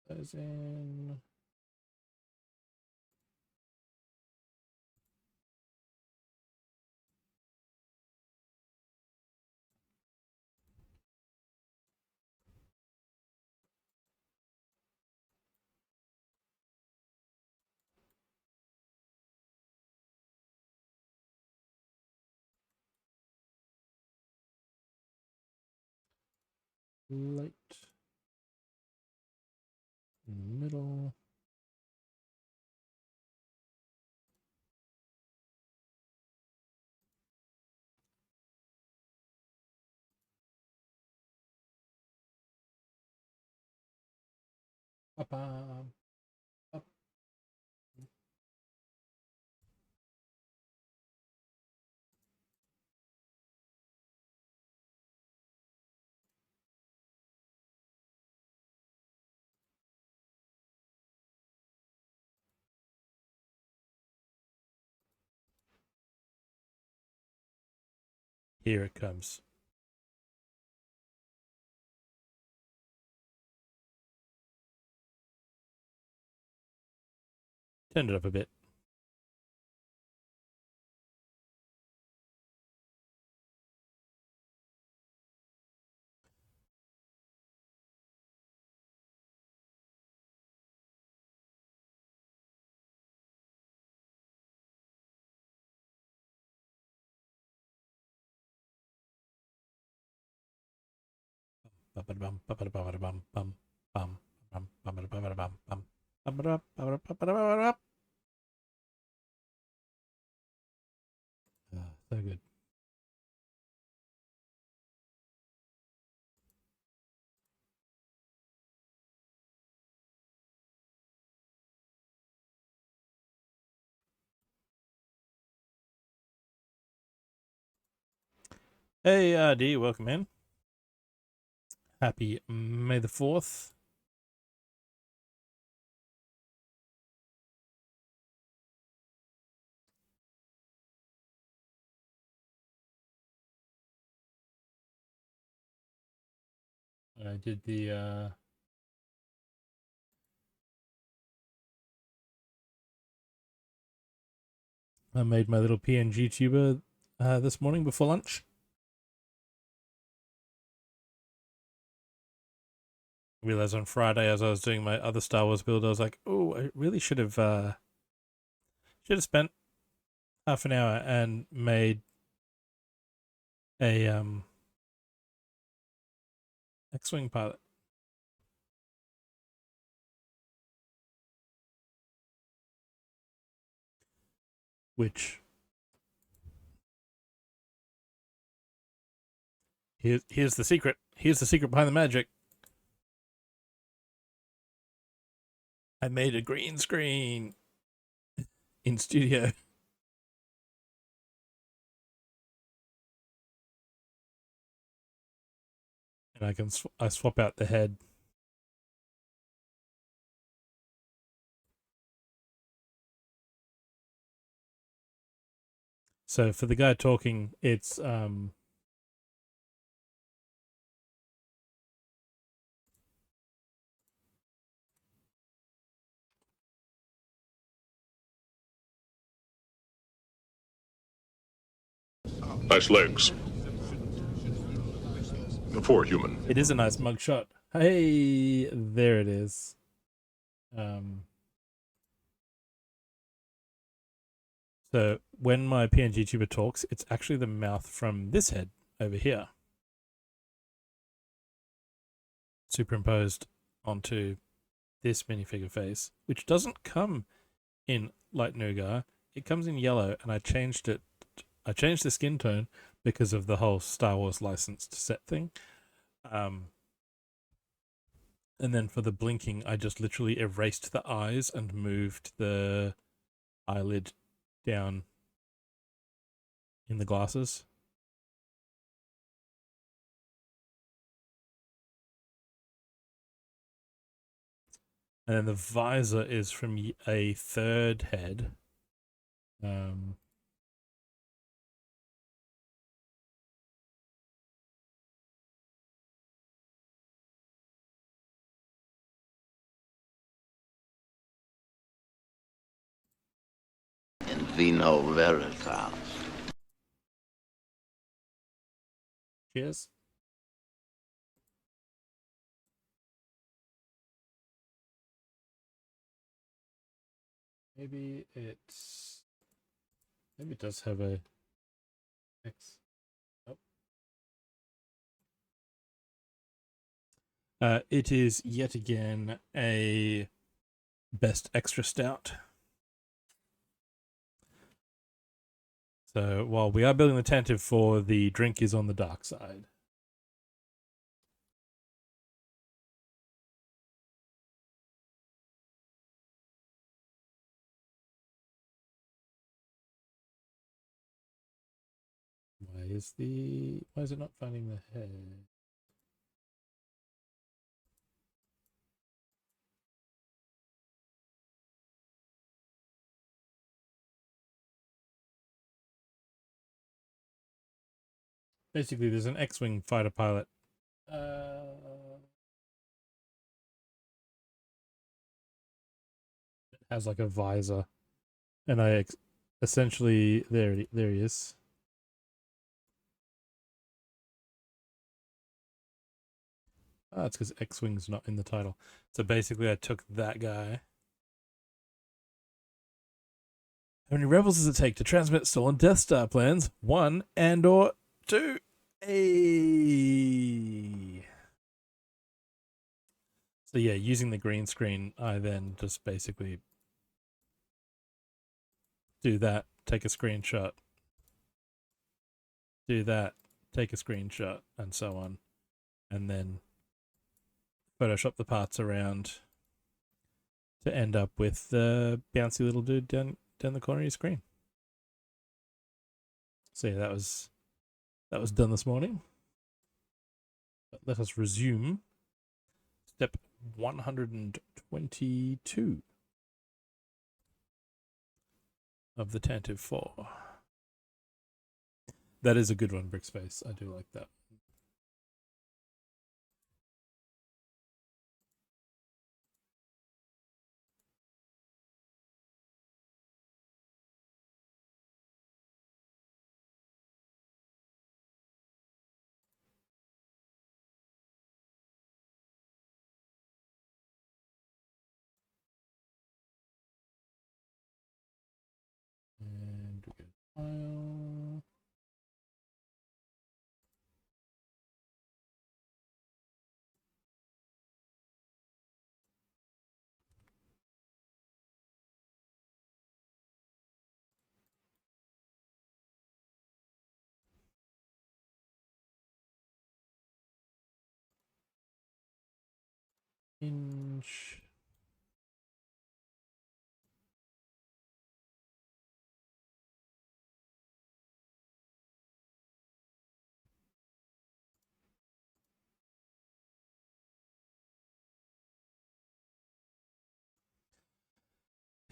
Those in. Light in the middle. Up, up. Here it comes. Turned it up a bit. So good. Hey, D, welcome in. Happy May the 4th. I did the I made my little PNG tuber this morning before lunch. I realized on Friday as I was doing my other Star Wars build, I was like, oh, I really should have spent half an hour and made a X-Wing pilot. Which here's the secret. Here's the secret behind the magic. I made a green screen in studio. And I swap out the head. So for the guy talking, it's Nice legs. For a human. It is a nice mugshot. Hey, there it is. So when my PNG tuber talks, it's actually the mouth from this head over here, superimposed onto this minifigure face, which doesn't come in light nougat. It comes in yellow, and I changed it. I changed the skin tone because of the whole Star Wars licensed set thing. And then for the blinking, I just literally erased the eyes and moved the eyelid down in the glasses. And then the visor is from a third head. In vino veritas. Cheers. Maybe it does have a X. Oh. It is yet again a best extra stout. So while we are building the Tantive IV, the drink is on the dark side. Why is it not finding the head? Basically, there's an X-Wing fighter pilot. has like a visor, and I essentially there he is. Oh, it's because X-Wing's not in the title. So basically, I took that guy. How many rebels does it take to transmit stolen Death Star plans? 1 and/or 2. So yeah, using the green screen, I then just basically do that, take a screenshot, do that, take a screenshot, and so on, and then Photoshop the parts around to end up with the bouncy little dude down the corner of your screen. So yeah, that was done this morning. But let us resume step 122 of the Tantive IV. That is a good one, Brickspace. I do like that. And we get file. Inch.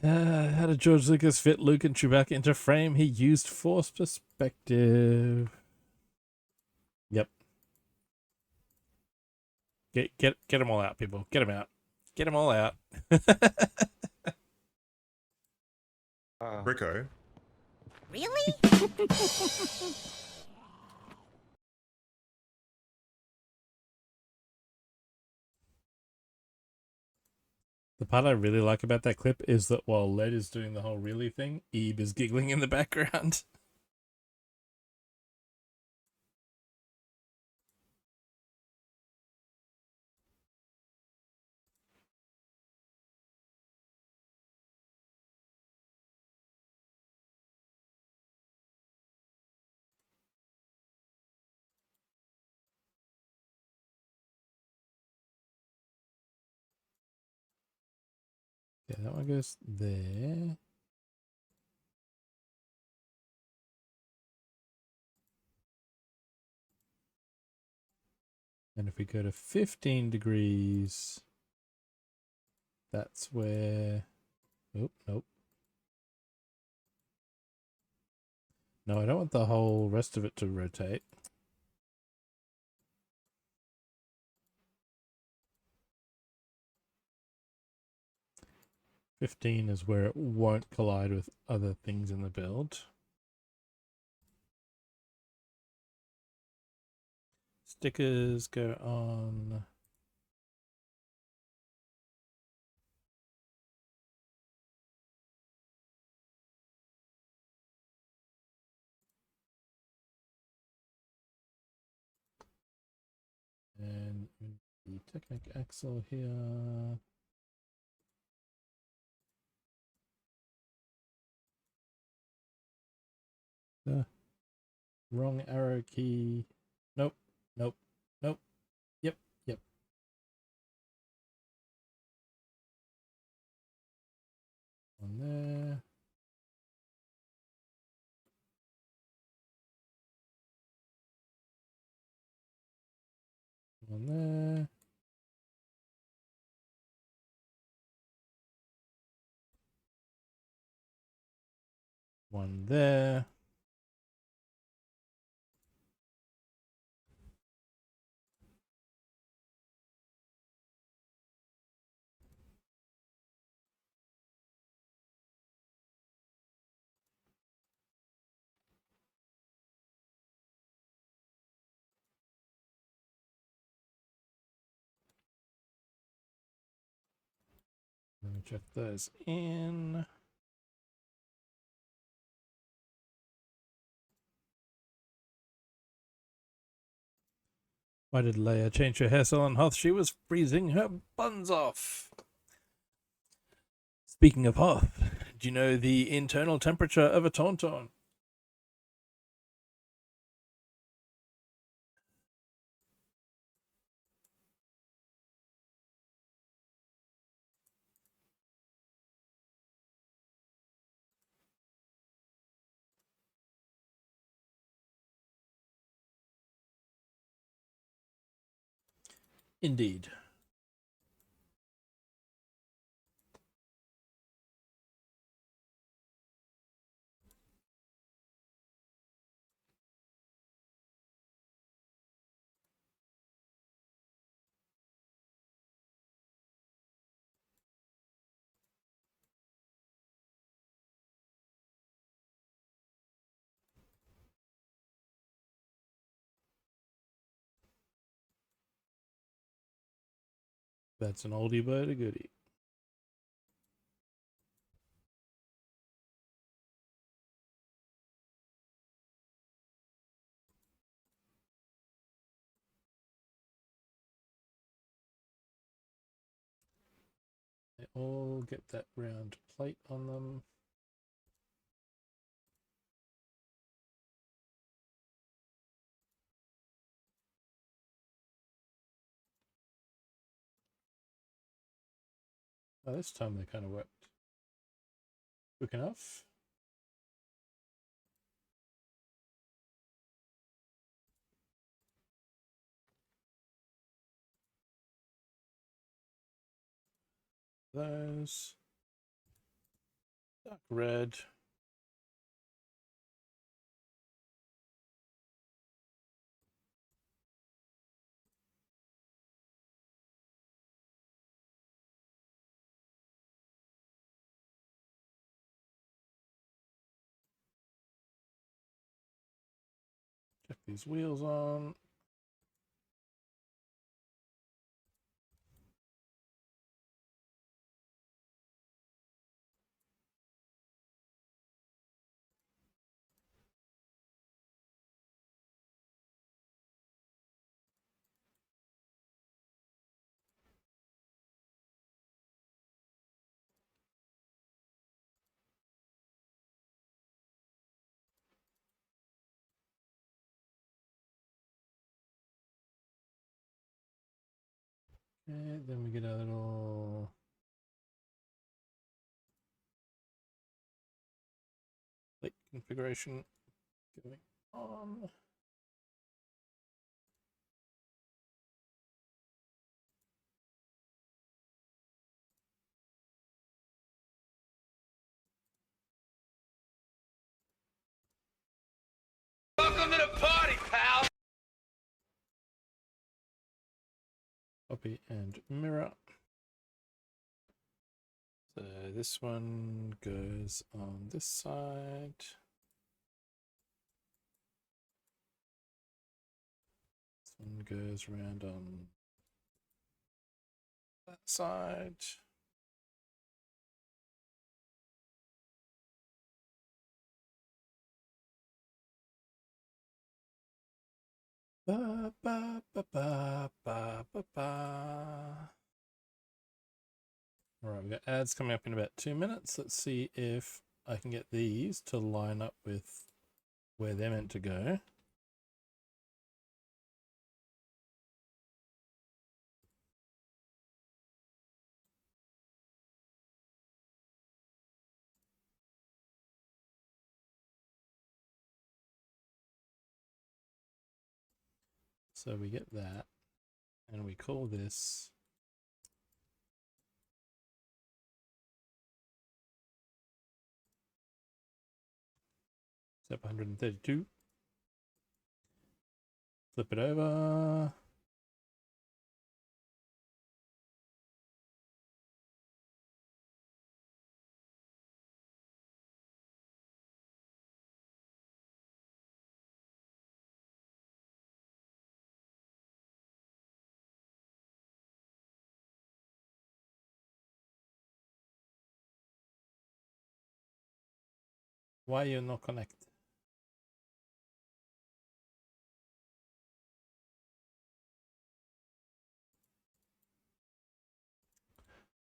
How did George Lucas fit Luke and Chewbacca into frame? He used force perspective. Yep. Get them all out, people. Get them out. Get them all out. Bricko. Really? The part I really like about that clip is that while Led is doing the whole really thing, Ebe is giggling in the background. Yeah, that one goes there. And if we go to 15 degrees, that's where... Oh, nope. No, I don't want the whole rest of it to rotate. "15" is where it won't collide with other things in the build. Stickers go on. And the Technic axle here. Wrong arrow key. Nope, nope, nope. Yep, yep. One there. One there. One there. Check those in. Why did Leia change her hairstyle on Hoth? She was freezing her buns off. Speaking of Hoth, do you know the internal temperature of a Tauntaun? Indeed. That's an oldie but a goodie. They all get that round plate on them. Oh, this time they kind of worked quick enough. Those. Dark red. Check these wheels on. Okay, then we get a little plate configuration going on. Welcome to the party, pal! Copy and mirror. So this one goes on this side. This one goes around on that side. Ba, ba, ba, ba, ba, ba, ba. All right, we've got ads coming up in about 2 minutes. Let's see if I can get these to line up with where they're meant to go. So we get that, and we call this step 132. Flip it over. Why you not connect?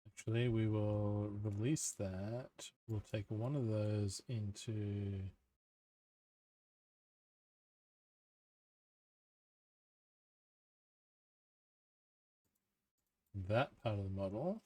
Actually, we will release that. We'll take one of those into that part of the model.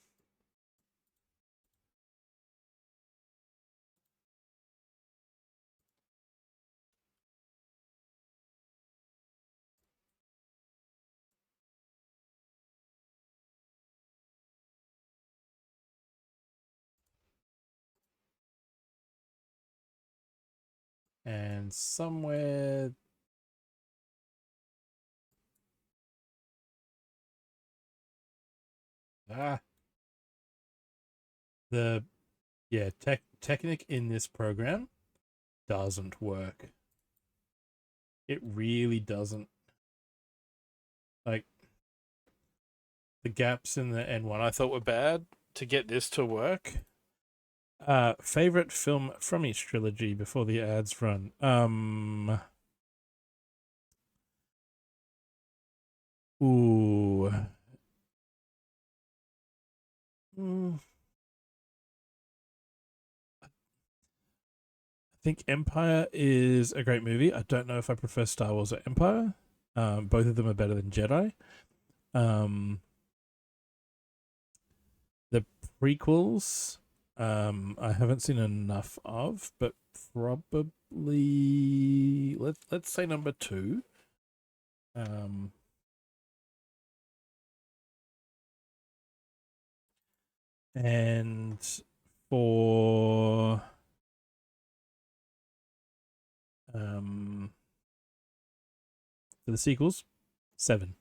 And somewhere the Technic in this program doesn't work. It really doesn't. Like, the gaps in the N1 I thought were bad. To get this to work. Favorite film from each trilogy before the ads run. Ooh. I think Empire is a great movie. I don't know if I prefer Star Wars or Empire. Both of them are better than Jedi. The prequels, I haven't seen enough of, but probably let's say number 2. And for the sequels, 7.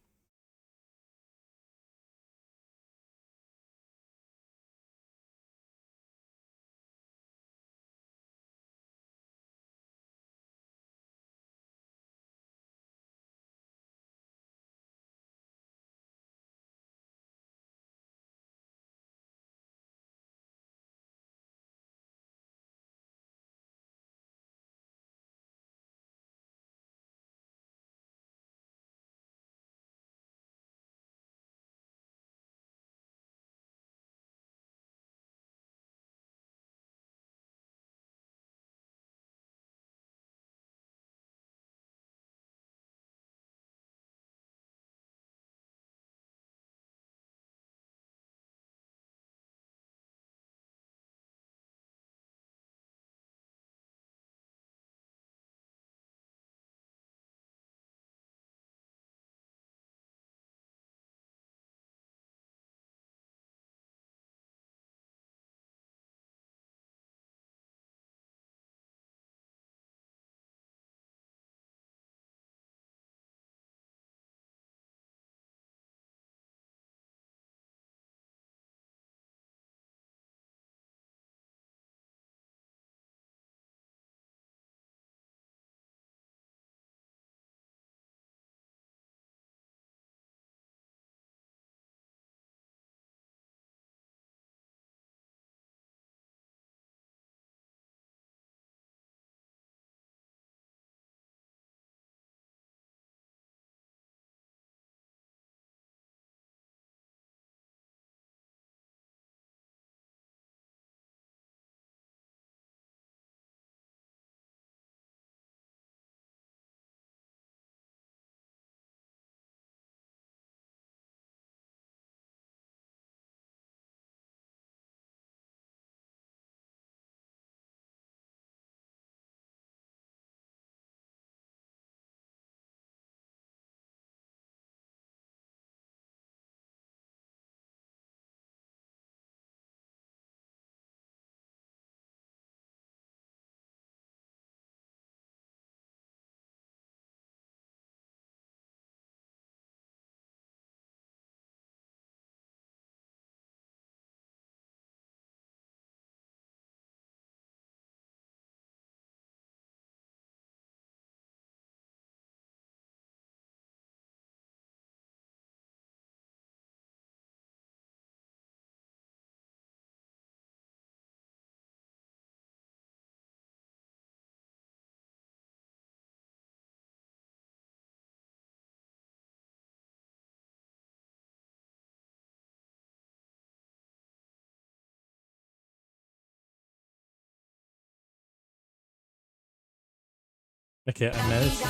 Okay, I managed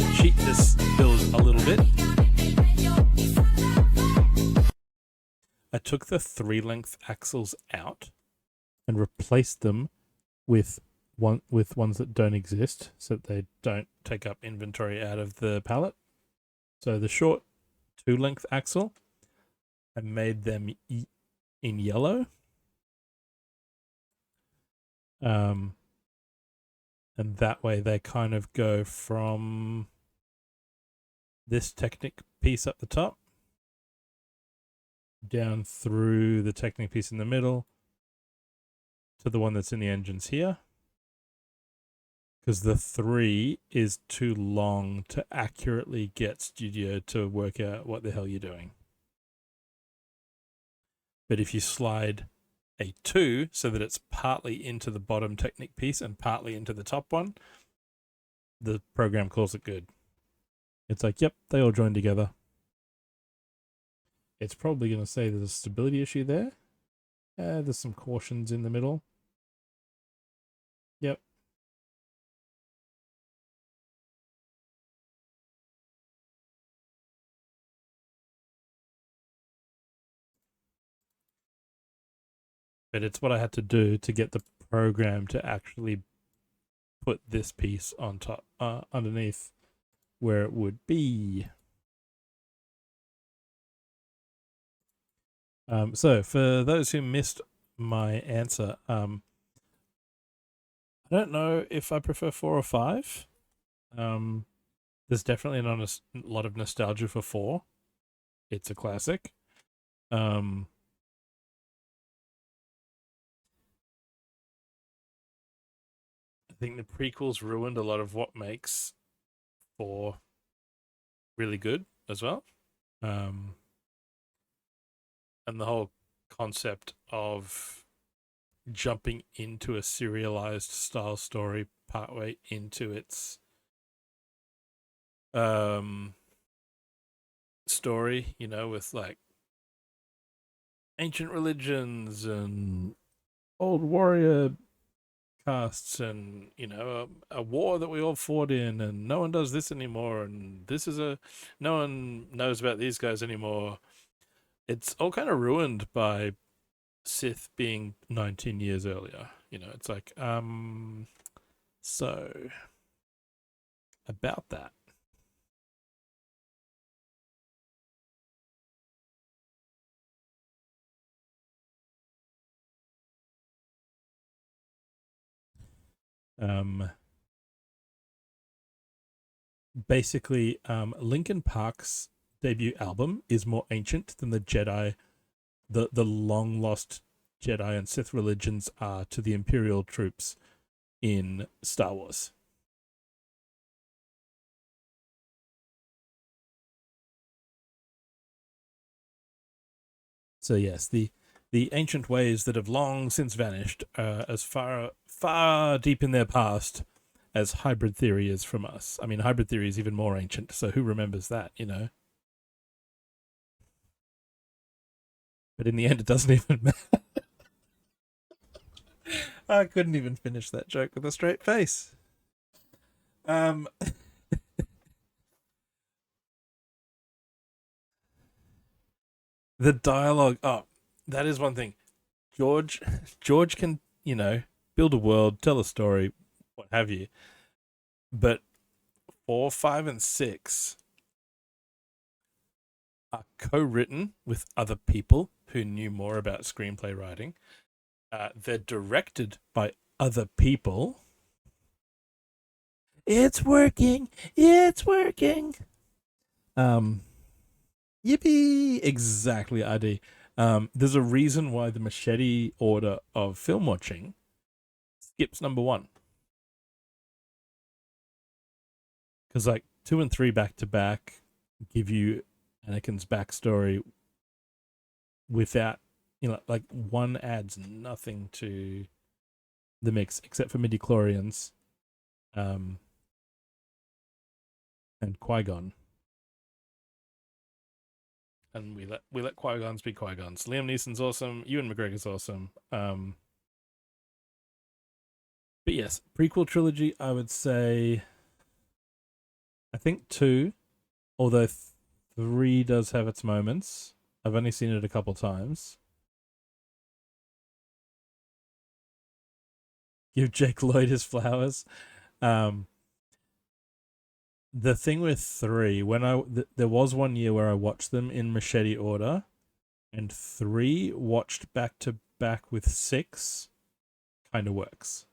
to cheat this build a little bit. I took the 3-length axles out and replaced them with ones that don't exist, so that they don't take up inventory out of the pallet. So the short 2-length axle, I made them in yellow. And that way they kind of go from this Technic piece up the top down through the Technic piece in the middle to the one that's in the engines here, because the 3 is too long to accurately get Studio to work out what the hell you're doing. But if you slide a 2 so that it's partly into the bottom Technic piece and partly into the top one, the program calls it good. It's like, yep, they all join together. It's probably going to say there's a stability issue there. There's some cautions in the middle. Yep. But it's what I had to do to get the program to actually put this piece on top, underneath where it would be. So for those who missed my answer, I don't know if I prefer 4 or 5. There's definitely not a lot of nostalgia for 4. It's a classic. I think the prequels ruined a lot of what makes 4 really good as well. And the whole concept of jumping into a serialized style story partway into its story, you know, with like ancient religions and old warrior casts and, you know, a war that we all fought in, and no one does this anymore, and no one knows about these guys anymore. It's all kind of ruined by Sith being 19 years earlier. You know, it's like, so about that. Basically, Linkin Park's debut album is more ancient than the Jedi, the long lost Jedi and Sith religions are to the Imperial troops in Star Wars. So yes, the ancient ways that have long since vanished as far deep in their past as hybrid theory is from us. I mean, hybrid theory is even more ancient, so who remembers that, you know? But in the end, it doesn't even matter. I couldn't even finish that joke with a straight face. The dialogue. Oh, that is one thing. George can, you know, build a world, tell a story, what have you. But 4, 5, and 6 are co-written with other people who knew more about screenplay writing. They're directed by other people. It's working. It's working. Yippee! Exactly, ID. There's a reason why the Machete order of film watching skips number 1. Because like 2 and 3 back to back give you Anakin's backstory without, you know, like 1 adds nothing to the mix except for midi-chlorians and Qui-Gon. And we let Qui-Gons be Qui-Gons. Liam Neeson's awesome. Ewan McGregor's awesome. But yes, prequel trilogy, I would say, I think 2, although 3 does have its moments. I've only seen it a couple times. Give Jake Lloyd his flowers. The thing with 3, when there was one year where I watched them in machete order, and 3 watched back to back with 6 kind of works.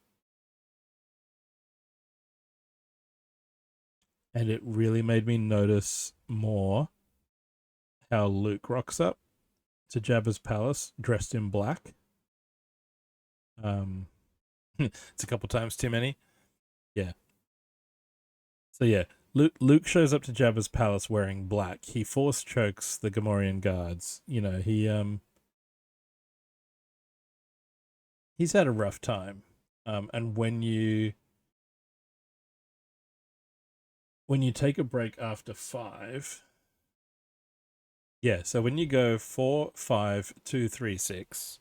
And it really made me notice more how Luke rocks up to Jabba's palace dressed in black. It's a couple times too many. Yeah. So yeah, Luke shows up to Jabba's palace wearing black. He force chokes the Gamorrean guards. You know, he's had a rough time. And when you take a break after 5, yeah, so when you go 4, 5, 2, 3, 6,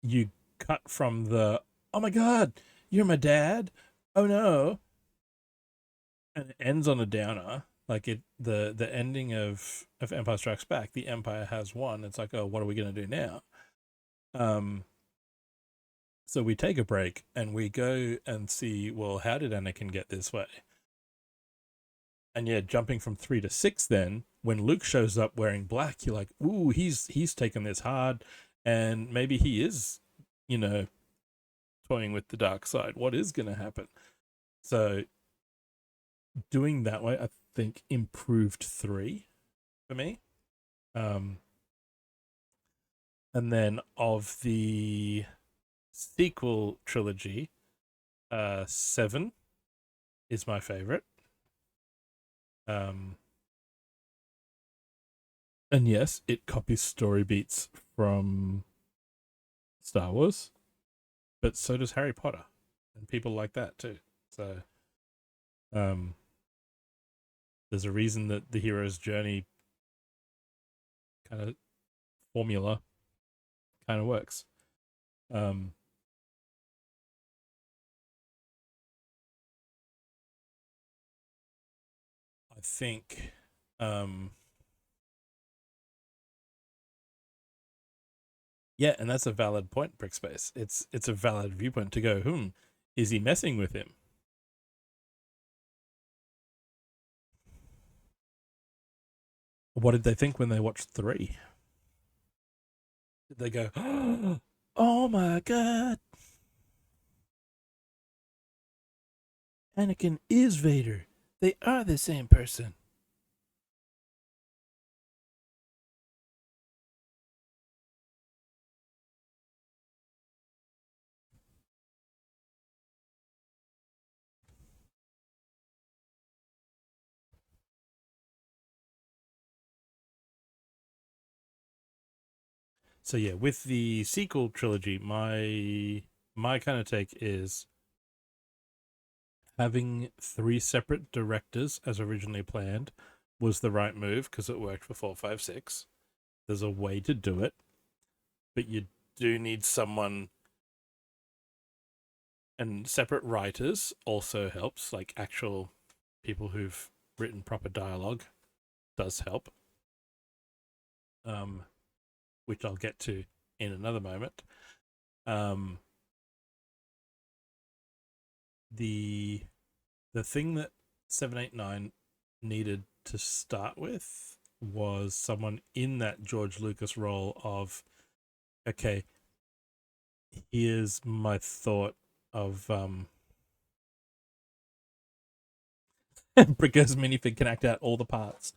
you cut from the, oh my god, you're my dad, oh no, and it ends on a downer. Like the ending of Empire Strikes Back, the Empire has won. It's like, oh, what are we gonna do now? So we take a break and we go and see, well, how did Anakin get this way? And yeah, jumping from 3 to 6, then when Luke shows up wearing black, you're like, ooh, he's taken this hard, and maybe he is, you know, toying with the dark side. What is going to happen? So doing that way, I think, improved 3 for me. And then of the sequel trilogy, 7 is my favorite. And yes, it copies story beats from Star Wars, but so does Harry Potter, and people like that too. So, there's a reason that the hero's journey kind of formula kind of works. I think, yeah, and that's a valid point, Brickspace. It's a valid viewpoint to go, is he messing with him? What did they think when they watched 3? Did they go, oh my god, Anakin is Vader. They are the same person. So yeah, with the sequel trilogy, my kind of take is having 3 separate directors as originally planned was the right move because it worked for 4, 5, 6. There's a way to do it, but you do need someone, and separate writers also helps, like actual people who've written proper dialogue does help. Which I'll get to in another moment. The thing that 789 needed to start with was someone in that George Lucas role of, okay, here's my thought of Bricko's minifig can act out all the parts.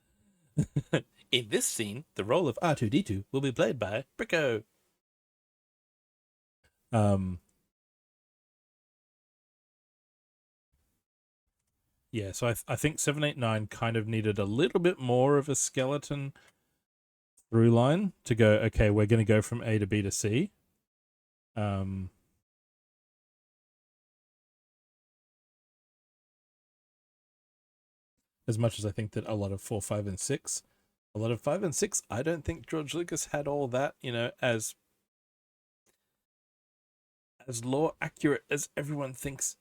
In this scene, the role of R2-D2 will be played by Bricko. Yeah, so I think 789 kind of needed a little bit more of a skeleton through line to go, okay, we're going to go from A to B to C. As much as I think that a lot of 4, 5, and 6, a lot of 5 and 6, I don't think George Lucas had all that, as as lore accurate as everyone thinks.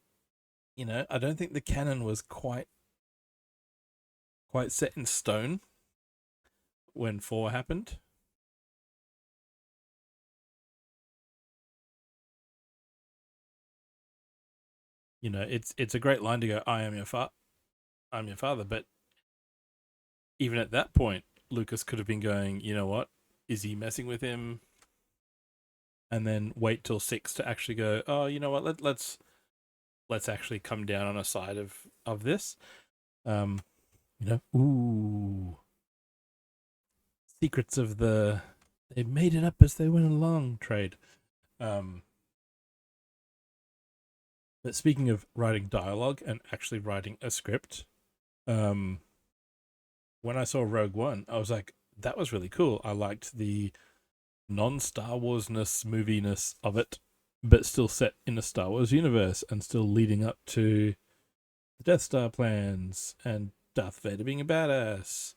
You know, I don't think the canon was quite set in stone when 4 happened. You know, it's a great line to go, I'm your father, but even at that point, Lucas could have been going, you know what? Is he messing with him? And then wait till 6 to actually go, oh, you know what? Let's actually come down on a side of this. You know, ooh, secrets of they made it up as they went along trade. But speaking of writing dialogue and actually writing a script, when I saw Rogue One, I was like, that was really cool. I liked the non-Star Wars-ness, movie-ness of it, but still set in a Star Wars universe and still leading up to the Death Star plans and Darth Vader being a badass.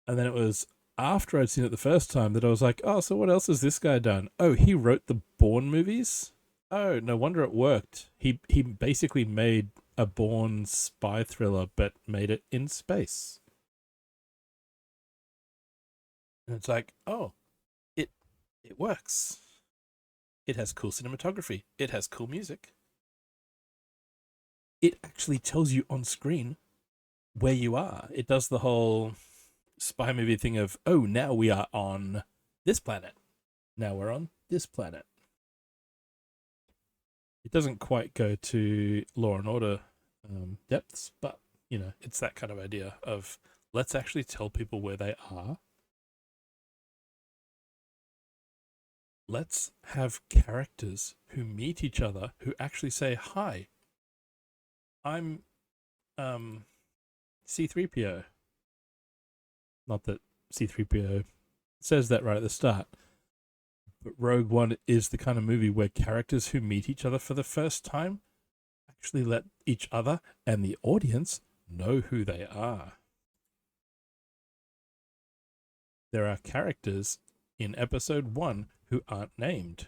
And then it was after I'd seen it the first time that I was like, oh, so what else has this guy done? Oh, he wrote the Bourne movies? Oh, no wonder it worked. He basically made a Bourne spy thriller, but made it in space. And it's like, oh, it works. It has cool cinematography. It has cool music. It actually tells you on screen where you are. It does the whole spy movie thing of, oh, now we are on this planet. Now we're on this planet. It doesn't quite go to Law and Order depths, but, you know, it's that kind of idea of let's actually tell people where they are. Let's have characters who meet each other who actually say, hi, I'm C-3PO. Not that C-3PO says that right at the start. But Rogue One is the kind of movie where characters who meet each other for the first time actually let each other and the audience know who they are. There are characters in episode 1 who aren't named.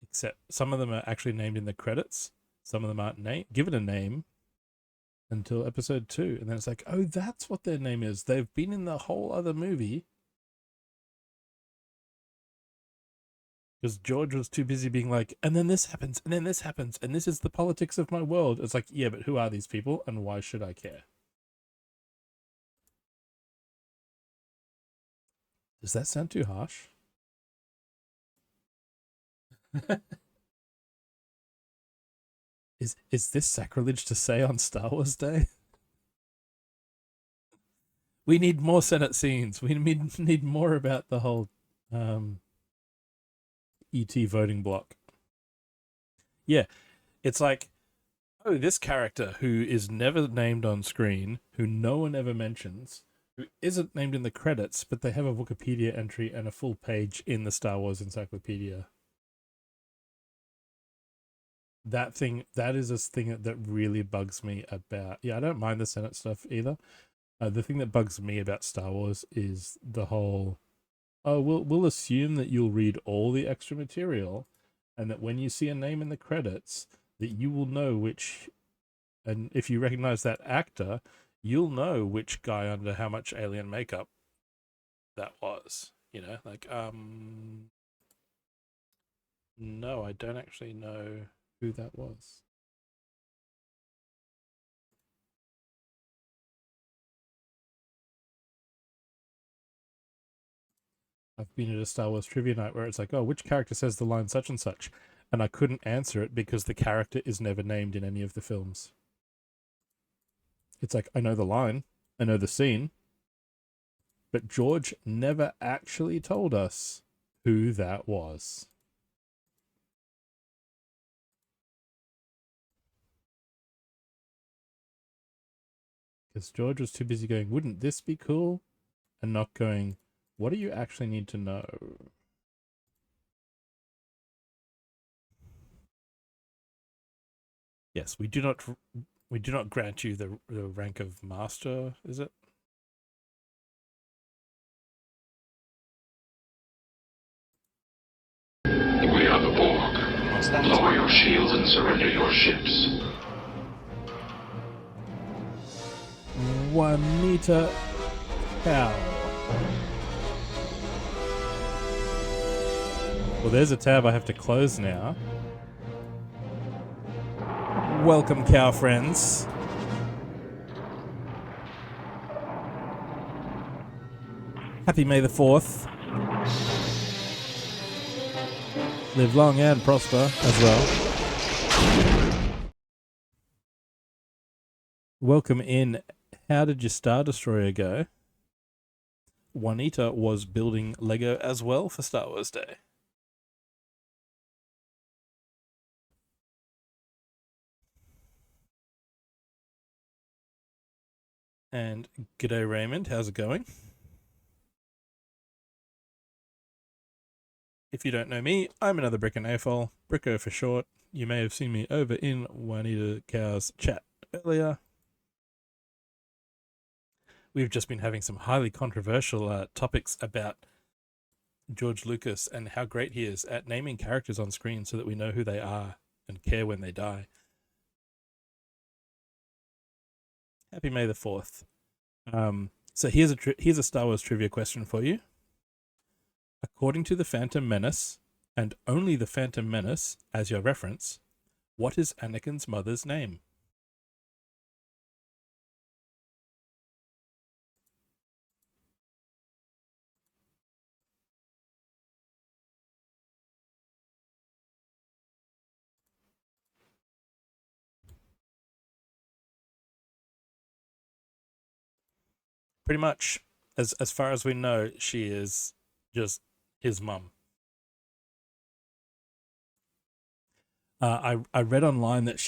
Except some of them are actually named in the credits. Some of them aren't given a name until episode 2. And then it's like, oh, that's what their name is. They've been in the whole other movie. Because George was too busy being like, and then this happens, and then this happens, and this is the politics of my world. It's like, yeah, but who are these people, and why should I care? Does that sound too harsh? Is this sacrilege to say on Star Wars Day? We need more Senate scenes. We need more about the whole ET voting block. Yeah, it's like, oh, this character who is never named on screen, who no one ever mentions, who isn't named in the credits, but they have a Wikipedia entry and a full page in the Star Wars Encyclopedia. That is a thing that really bugs me about. Yeah, I don't mind the Senate stuff either. The thing that bugs me about Star Wars is the whole, oh, we'll assume that you'll read all the extra material, and that when you see a name in the credits, that you will know which, and if you recognize that actor, you'll know which guy under how much alien makeup that was. You know, like, no, I don't actually know who that was. I've been at a Star Wars trivia night where it's like, oh, which character says the line such and such? And I couldn't answer it because the character is never named in any of the films. It's like, I know the line, I know the scene, but George never actually told us who that was. Because George was too busy going, wouldn't this be cool? And not going, what do you actually need to know? Yes, we do not grant you the rank of master, is it? shields and surrender your ships. Juanita Cow. Well, there's a tab I have to close now. Welcome, cow friends. Happy May the 4th. Live long and prosper as well. Welcome in. How did your Star Destroyer go? Juanita was building Lego as well for Star Wars Day. And g'day Raymond, how's it going? If you don't know me, I'm another Brick and AFOL, Bricko for short. You may have seen me over in Juanita Cow's chat earlier. We've just been having some highly controversial topics about George Lucas and how great he is at naming characters on screen so that we know who they are and care when they die. Happy May the 4th. So here's a Star Wars trivia question for you. According to the Phantom Menace, and only the Phantom Menace as your reference, what is Anakin's mother's name? Pretty much, as far as we know, she is just his mum. I read online that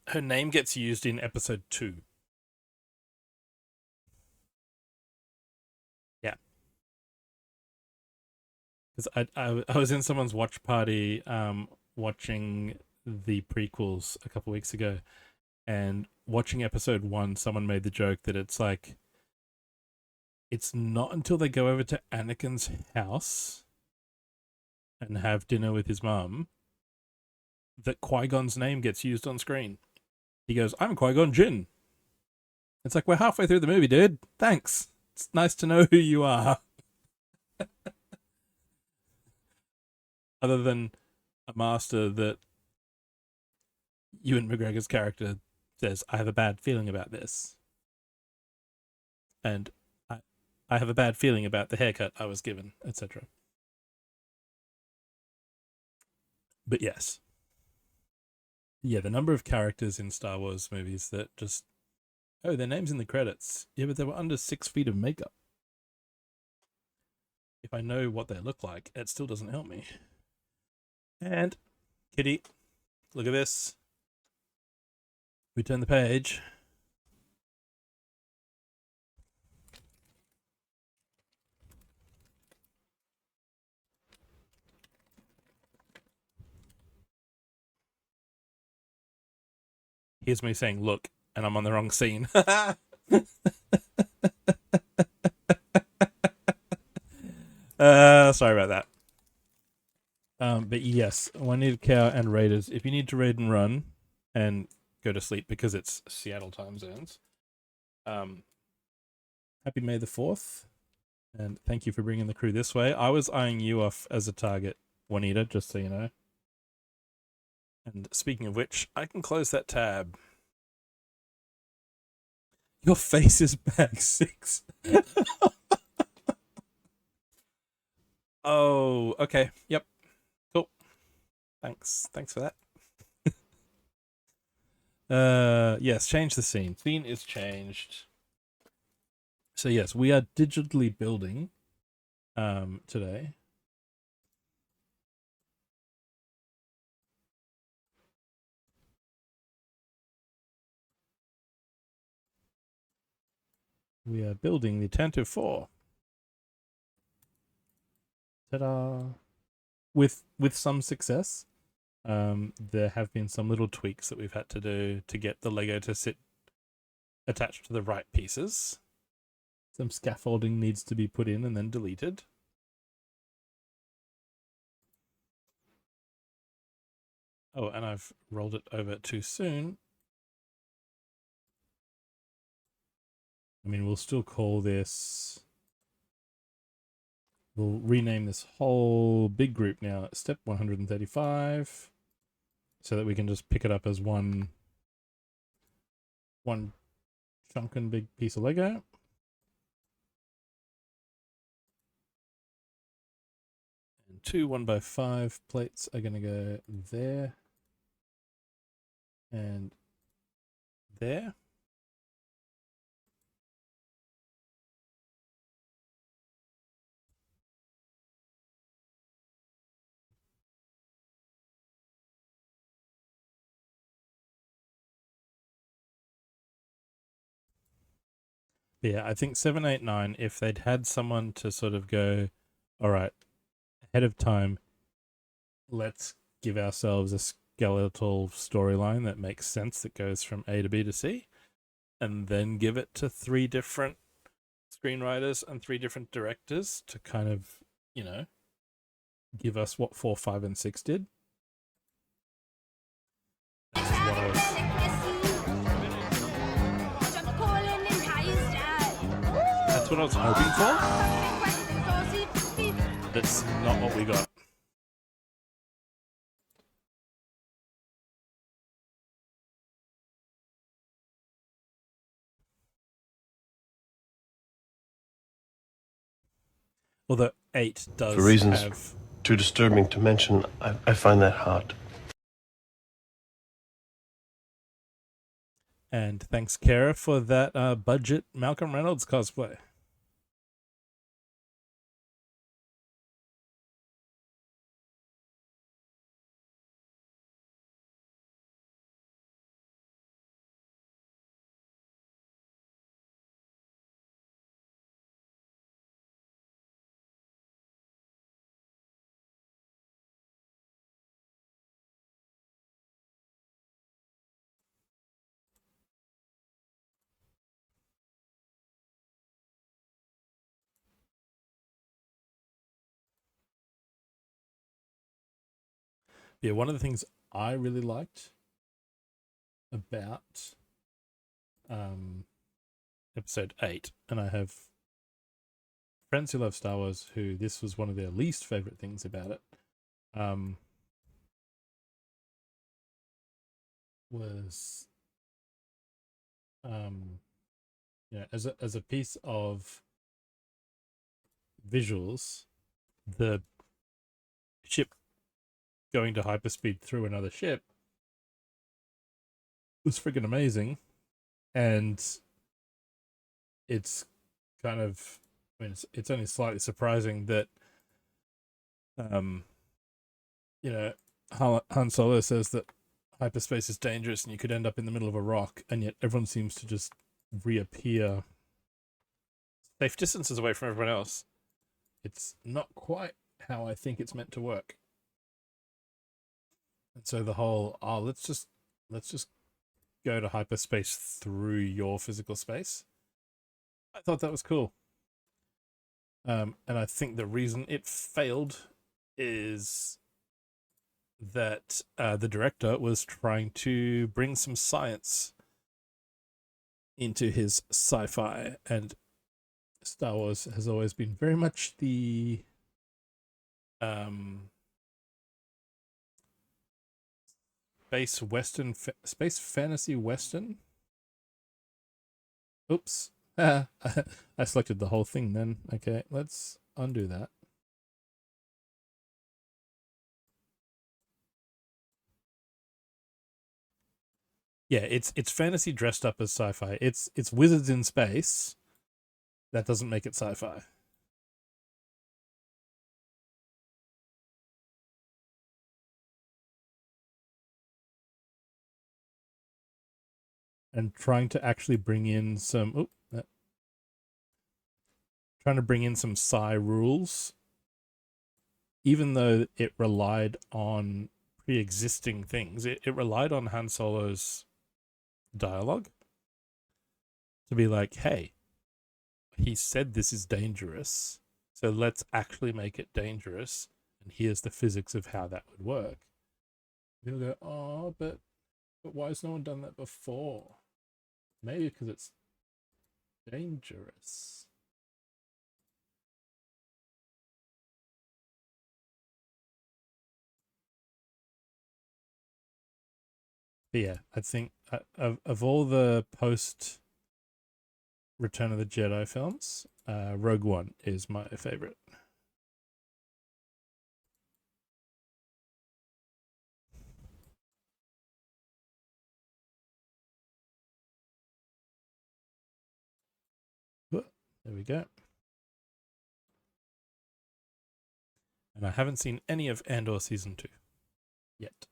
her name gets used in episode 2. Yeah, because I was in someone's watch party watching the prequels a couple weeks ago, and watching episode 1, someone made the joke that it's like, it's not until they go over to Anakin's house and have dinner with his mum that Qui-Gon's name gets used on screen. He goes, "I'm Qui-Gon Jinn." It's like, we're halfway through the movie, dude. Thanks. It's nice to know who you are. Other than a master that Ewan McGregor's character says, "I have a bad feeling about this." And I have a bad feeling about the haircut I was given, etc. But yes. Yeah, the number of characters in Star Wars movies that just, oh, their name's in the credits. Yeah, but they were under 6 feet of makeup. If I know what they look like, it still doesn't help me. And, Kitty, look at this. We turn the page. Here's me saying, look, and I'm on the wrong scene. Sorry about that. But yes, Juanita Cow and Raiders. If you need to raid and run and go to sleep because it's Seattle time zones, happy May the 4th. And thank you for bringing the crew this way. I was eyeing you off as a target, Juanita, just so you know. And speaking of which, I can close that tab. Your face is bag 6. Oh, okay. Yep. Cool. Thanks for that. Yes, change the scene. Scene is changed. So yes, we are digitally building today. We are building the Tantive IV. Ta-da! With some success. There have been some little tweaks that we've had to do to get the Lego to sit attached to the right pieces. Some scaffolding needs to be put in and then deleted. Oh, and I've rolled it over too soon. I mean, we'll still call this... We'll rename this whole big group now step 135 so that we can just pick it up as one chunkin' big piece of Lego. And 2 1x5 plates are going to go there and there. Yeah, I think 7, 8, 9, if they'd had someone to sort of go, all right, ahead of time, let's give ourselves a skeletal storyline that makes sense, that goes from A to B to C, and then give it to 3 different screenwriters and 3 different directors to kind of, you know, give us what 4, 5, and 6 did. That's what I was... That's what I was hoping for. That's not what we got. Although 8 does for reasons have... too disturbing to mention, I find that hard. And thanks, Kara, for that budget Malcolm Reynolds cosplay. Yeah, one of the things I really liked about episode 8, and I have friends who love Star Wars who this was one of their least favorite things about it, was you know, as a piece of visuals, the ship going to hyperspeed through another ship was freaking amazing. And it's kind of, I mean, it's only slightly surprising that you know, Han Solo says that hyperspace is dangerous and you could end up in the middle of a rock, and yet everyone seems to just reappear safe distances away from everyone else. It's not quite how I think it's meant to work. And so the whole, oh, let's just go to hyperspace through your physical space, I thought that was cool. And I think the reason it failed is that the director was trying to bring some science into his sci-fi, and Star Wars has always been very much the space fantasy western. Oops. I selected the whole thing then. Okay, let's undo that. Yeah, it's fantasy dressed up as sci-fi. It's wizards in space. That doesn't make it sci-fi. And trying to actually bring in some trying to bring in some sci rules, even though it relied on pre-existing things. It relied on Han Solo's dialogue to be like, hey, he said this is dangerous, so let's actually make it dangerous, and here's the physics of how that would work. People go, oh, but why has no one done that before? Maybe because it's dangerous. But yeah, I think of all the post Return of the Jedi films, Rogue One is my favorite. There we go. And I haven't seen any of Andor Season 2 yet.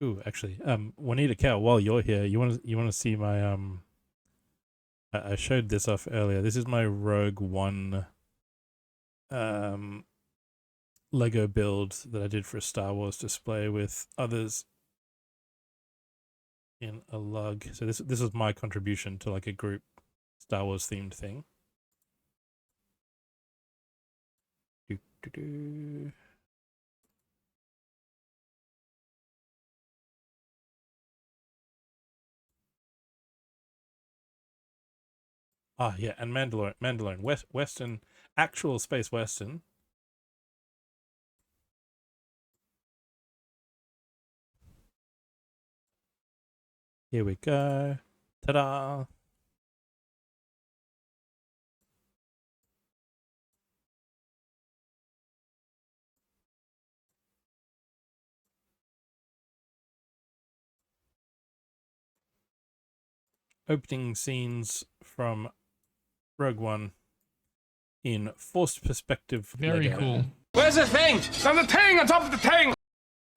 Ooh, actually, Juanita Cow, while you're here, you want to see my I showed this off earlier. This is my Rogue One Lego build that I did for a Star Wars display with others in a lug. So this is my contribution to like a group Star Wars themed thing. Ah, yeah, and Mandalorian, Western, actual space Western. Here we go. Ta-da! Opening scenes from Rogue One in forced perspective. Very Lego. cool. Where's the thing? It's on the thing, on top of the thing.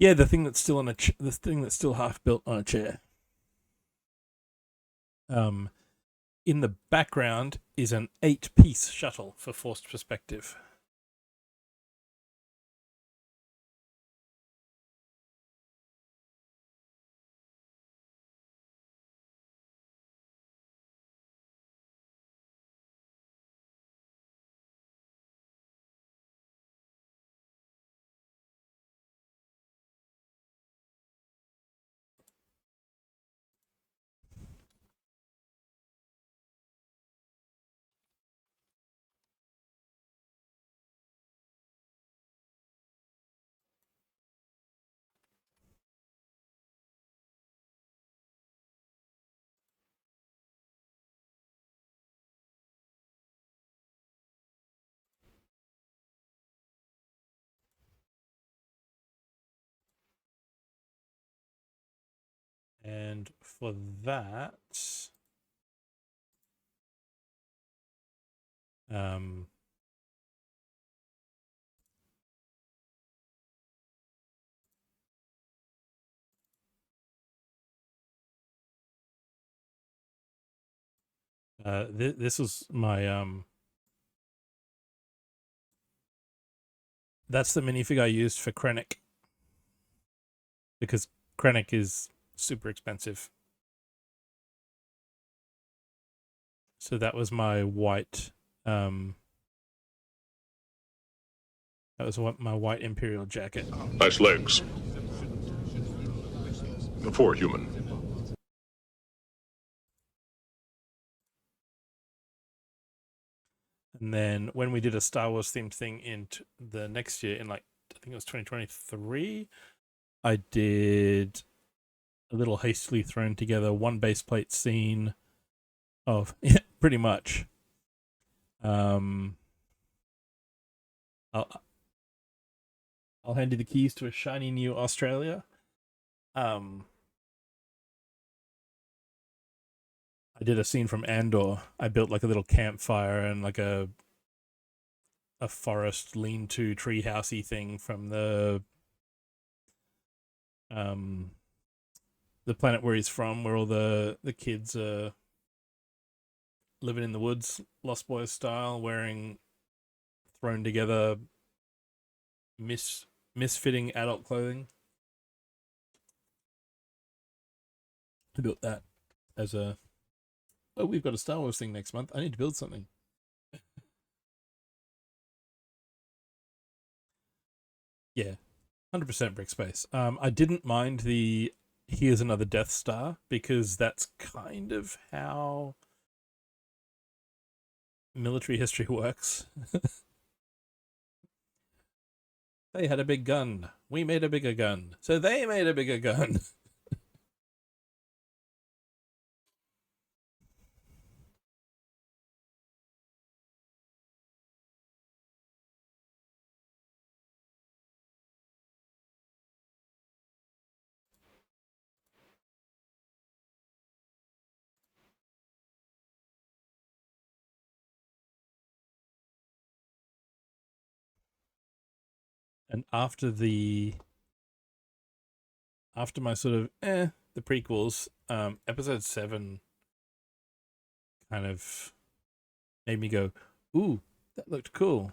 Yeah, the thing that's still on the thing that's still half built on a chair. In the background is an 8-piece shuttle for forced perspective. And for that, this was my that's the minifig I used for Krennic, because Krennic is super expensive. So that was my white that was my white Imperial jacket. Nice legs. For a human. And then when we did a Star Wars themed thing in the next year, in like, I think it was 2023, I did a little hastily thrown together one base plate scene of pretty much. I'll hand you the keys to a shiny new Australia. I did a scene from Andor. I built like a little campfire and like a a forest lean-to treehousey thing from the planet where he's from, where all the kids are living in the woods, Lost Boys style, wearing thrown together misfitting adult clothing. I built that as a, oh, we've got a Star Wars thing next month. I need to build something. Yeah, 100% brick space. I didn't mind the here's another Death Star because that's kind of how military history works. They had a big gun. We made a bigger gun. So they made a bigger gun. And after my sort of the prequels, episode 7 kind of made me go, ooh, that looked cool.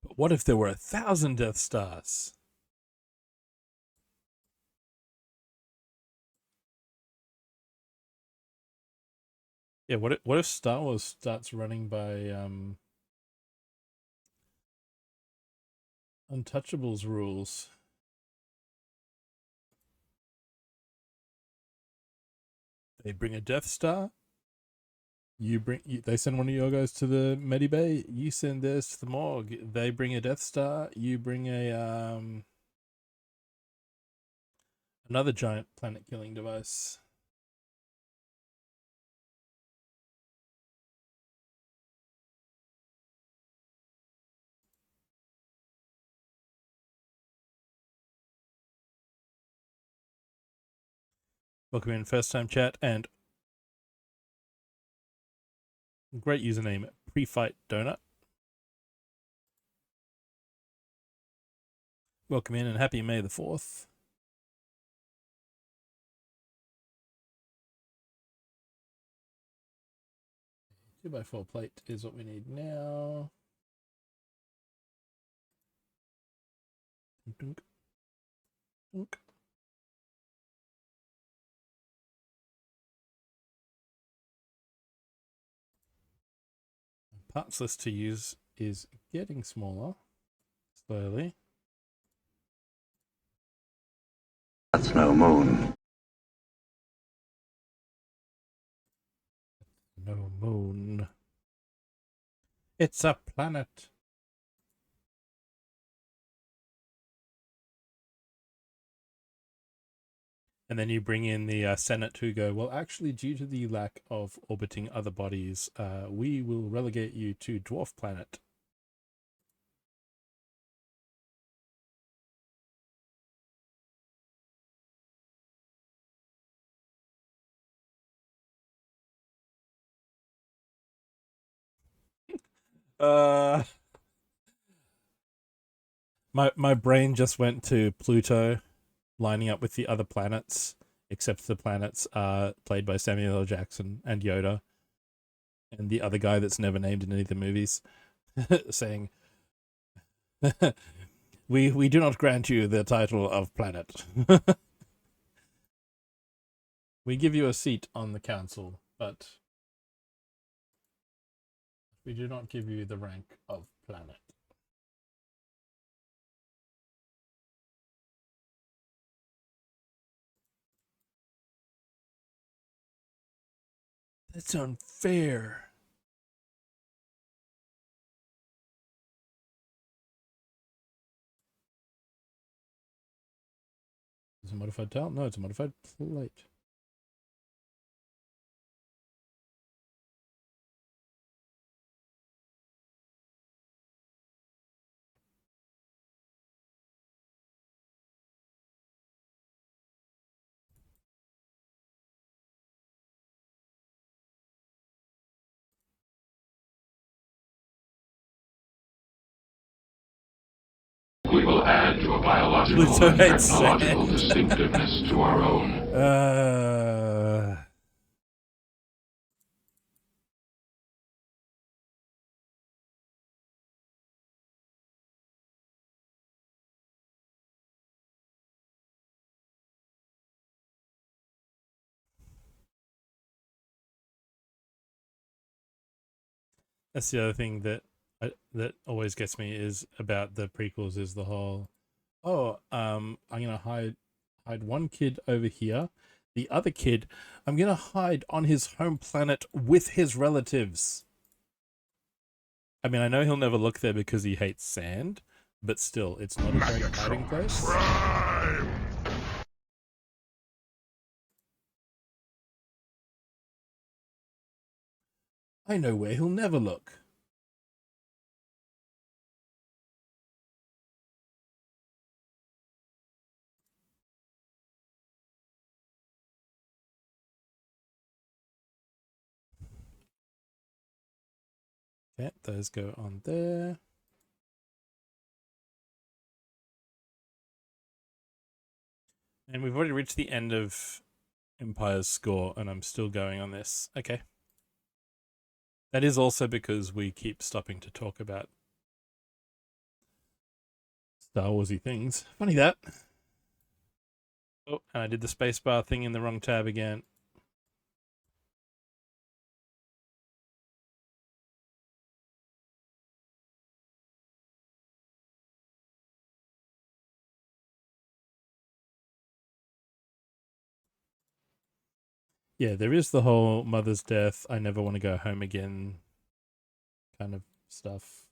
But what if there were 1,000 Death Stars? Yeah, what if Star Wars starts running by Untouchables rules? They bring a Death Star. They send one of your guys to the Medibay. You send theirs to the morgue. They bring a Death Star. You bring a another giant planet-killing device. Welcome in, first time chat, and great username, Pre-Fight Donut. Welcome in and happy May the 4th. 2x4 plate is what we need now. Dunk, dunk. Parts list to use is getting smaller slowly. That's no moon. No moon. It's a planet. And then you bring in the Senate who go, well, actually, due to the lack of orbiting other bodies, we will relegate you to dwarf planet. My brain just went to Pluto lining up with the other planets, except the planets are played by Samuel L. Jackson and Yoda, and the other guy that's never named in any of the movies, saying, we do not grant you the title of planet. We give you a seat on the council, but we do not give you the rank of planet. That's unfair. Is it a modified tile? No, it's a modified plate. We will add to a biological and technological distinctiveness to our own. That's the other thing that always gets me is about the prequels is the whole, I'm gonna hide one kid over here, the other kid I'm gonna hide on his home planet with his relatives. I mean, I know he'll never look there because he hates sand, but still, it's not a great hiding place. I know where he'll never look. Okay, those go on there. And we've already reached the end of Empire's score, and I'm still going on this. Okay. That is also because we keep stopping to talk about Star Warsy things. Funny that. Oh, and I did the spacebar thing in the wrong tab again. Yeah, there is the whole mother's death, I never want to go home again kind of stuff.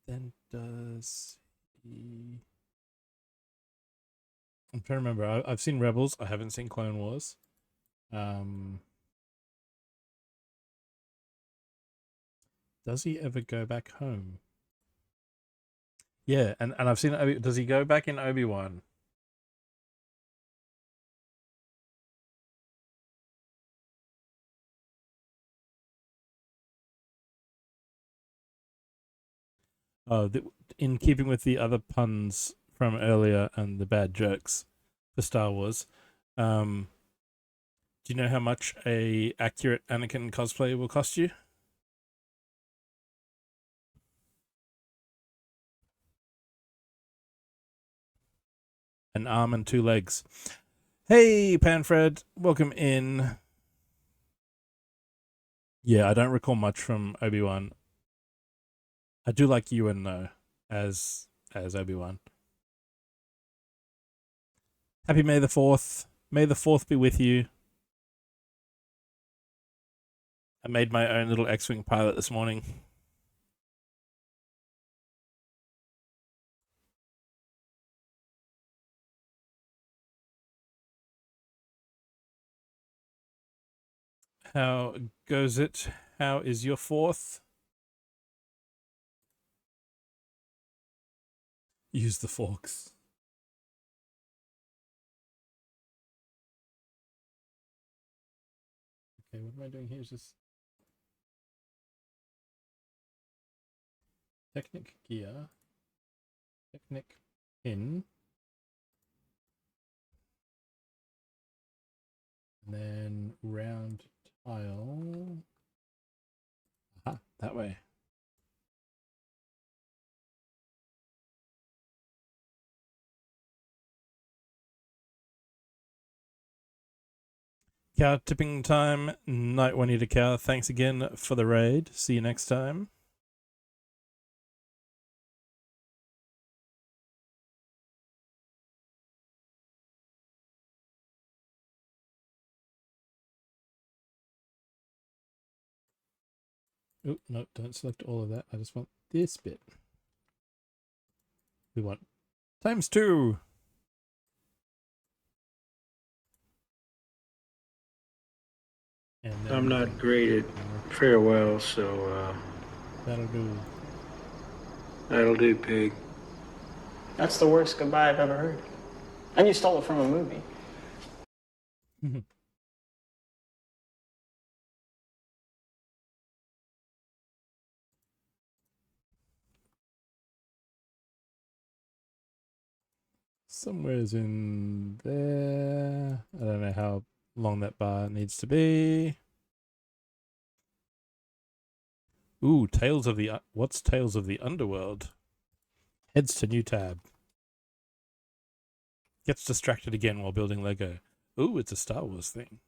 Then does he... I'm trying to remember. I've seen Rebels. I haven't seen Clone Wars. Does he ever go back home? Yeah, and I've seen... Does he go back in Obi-Wan? In keeping with the other puns from earlier and the bad jokes for Star Wars, do you know how much a accurate Anakin cosplay will cost you? An arm and 2 legs. Hey, Panfred, welcome in. Yeah, I don't recall much from Obi-Wan. I do like Ewan though, as Obi-Wan. Happy May the 4th. May the 4th be with you. I made my own little X-Wing pilot this morning. How goes it? How is your 4th? Use the forks. Okay, what am I doing here? Just Technic gear, Technic pin, and then round tile. Aha, that way. Cow tipping time. Night one eater cow. Thanks again for the raid. See you next time. Oh, no, don't select all of that. I just want this bit. We want ×2. And I'm not great at farewell, so that'll do. That'll do, pig. That's the worst goodbye I've ever heard. And you stole it from a movie. Somewhere's in there. I don't know how long that bar needs to be. Ooh, Tales of the... What's Tales of the Underworld? Heads to new tab. Gets distracted again while building Lego. Ooh, it's a Star Wars thing.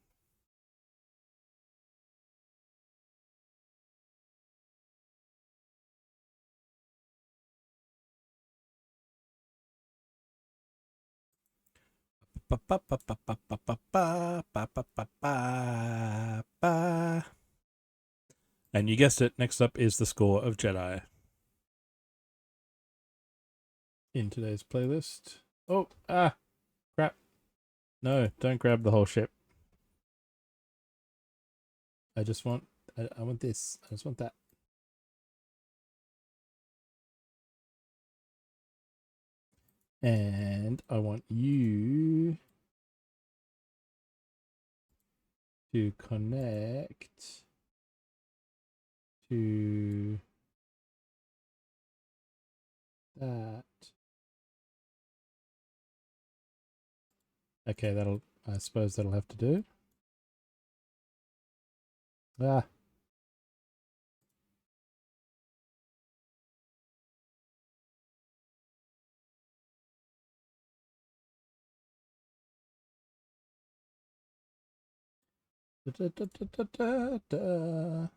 And you guessed it, next up is the score of Jedi. In today's playlist. Oh, crap. No, don't grab the whole ship. I just want, I want this. I just want that. And I want you to connect to that. Okay, I suppose that'll have to do. Ah. Da, da, da, da, da, da.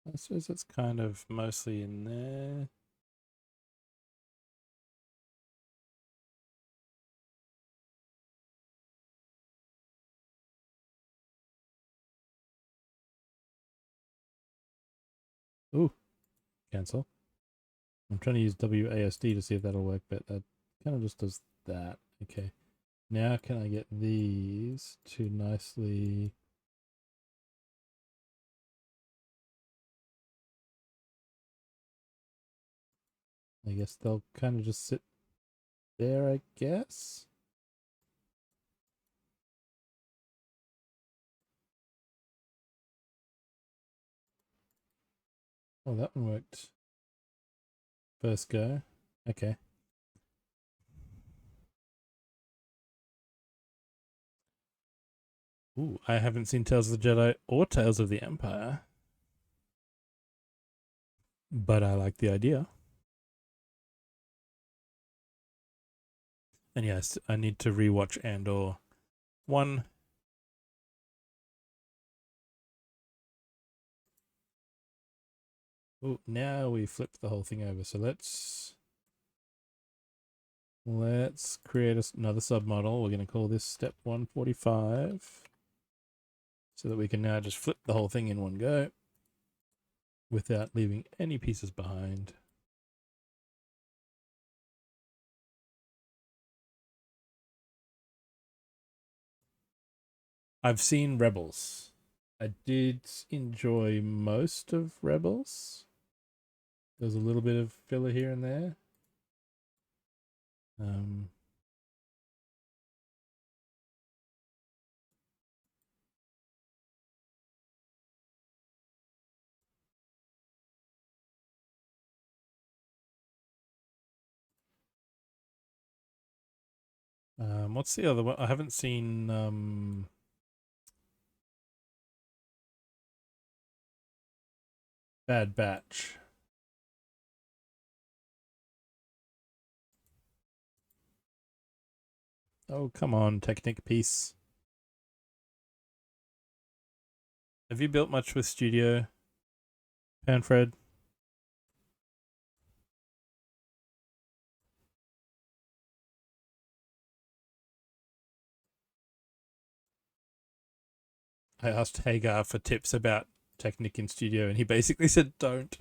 I suppose it's kind of mostly in there. Ooh, cancel. I'm trying to use WASD to see if that'll work, but that kind of just does that. Okay. Now can I get these to nicely... I guess they'll kind of just sit there, I guess. Oh, that one worked. First go. Okay. Ooh, I haven't seen Tales of the Jedi or Tales of the Empire. But I like the idea. And yes, I need to rewatch Andor 1. Oh, now we flip the whole thing over. So let's create another submodel. We're going to call this step 145 so that we can now just flip the whole thing in one go without leaving any pieces behind. I've seen Rebels. I did enjoy most of Rebels. There's a little bit of filler here and there. What's the other one? I haven't seen Bad Batch. Oh, come on, Technic piece. Have you built much with Studio, Panfred? I asked Hagar for tips about Technic in Studio, and he basically said, don't.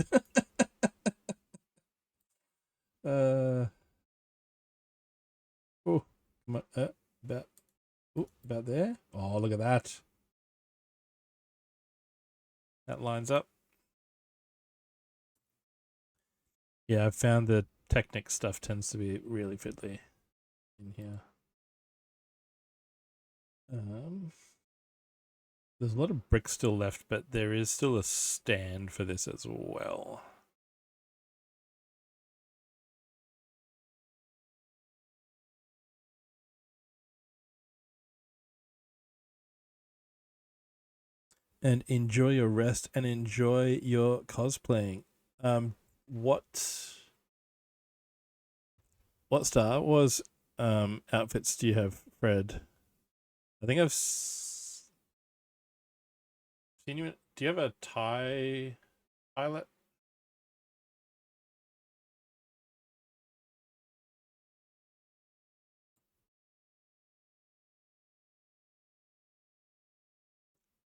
Oh, come on, about there. Oh, look at that. That lines up. Yeah, I've found the Technic stuff tends to be really fiddly in here. There's a lot of bricks still left, but there is still a stand for this as well. And enjoy your rest and enjoy your cosplaying. What Star Wars outfits do you have, Fred? I think I've seen you. Do you have a TIE pilot?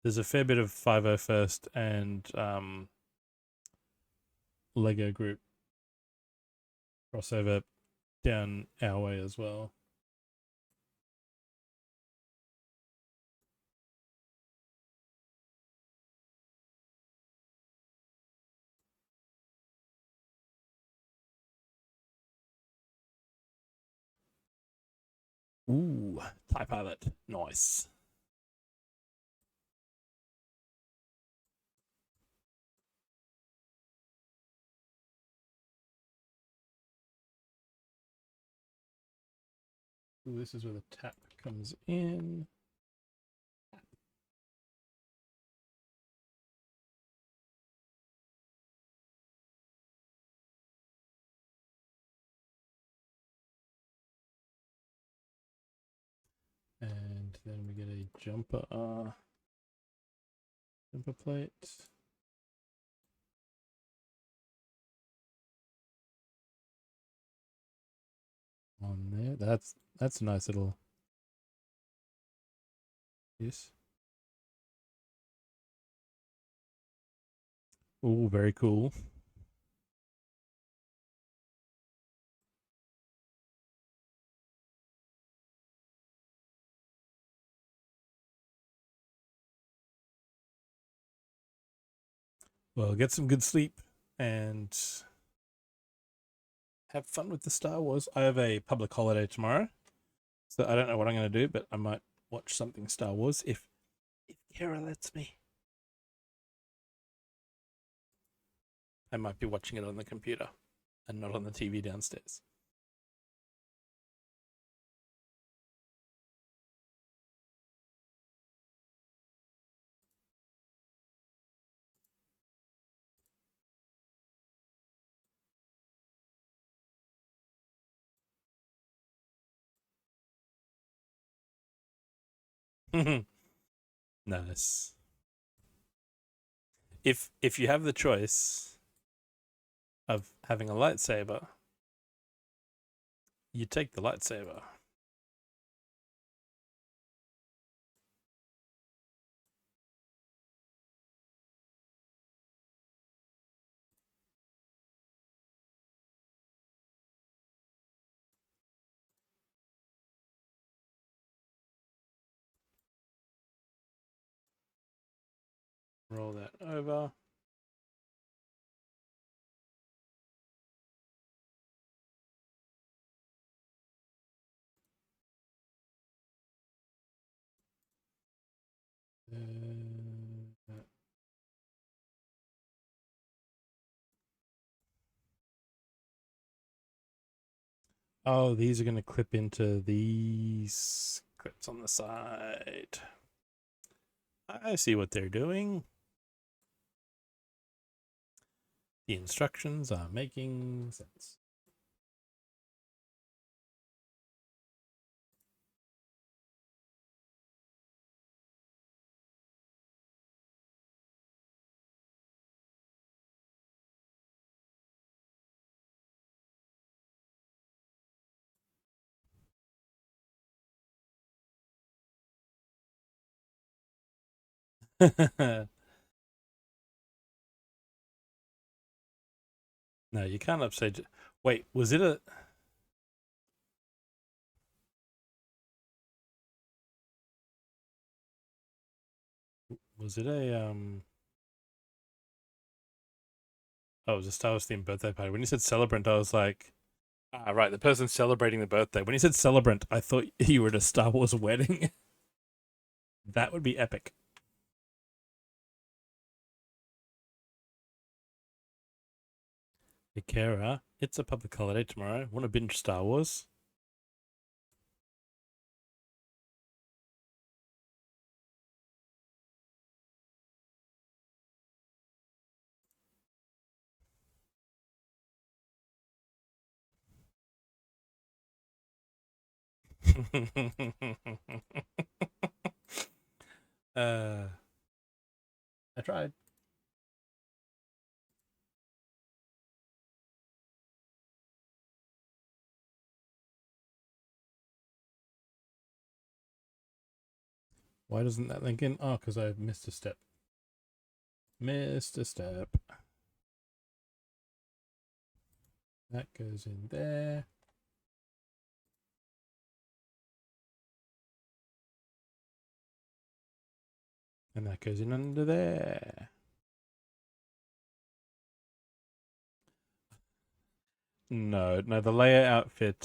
There's a fair bit of 501st and Lego group crossover down our way as well. Ooh, TIE pilot. Nice. Ooh, this is where the tap comes in. And then we get a jumper plate. On there. That's a nice little piece. Ooh, very cool. Well, get some good sleep and have fun with the Star Wars. I have a public holiday tomorrow, so I don't know what I'm going to do, but I might watch something Star Wars if Kara lets me. I might be watching it on the computer and not on the TV downstairs. Nice. If you have the choice of having a lightsaber, you take the lightsaber. Roll that over. Oh, these are going to clip into these clips on the side. I see what they're doing. The instructions are making sense. No, you can't upstage it. Wait, was it a... Was it a Oh, it was a Star Wars themed birthday party. When you said celebrant, I was like, ah, right, the person celebrating the birthday. When you said celebrant, I thought you were at a Star Wars wedding. That would be epic. Ikera, it's a public holiday tomorrow. Want to binge Star Wars? I tried. Why doesn't that link in? Oh, because I missed a step. Missed a step. That goes in there. And that goes in under there. No, the Leia outfit,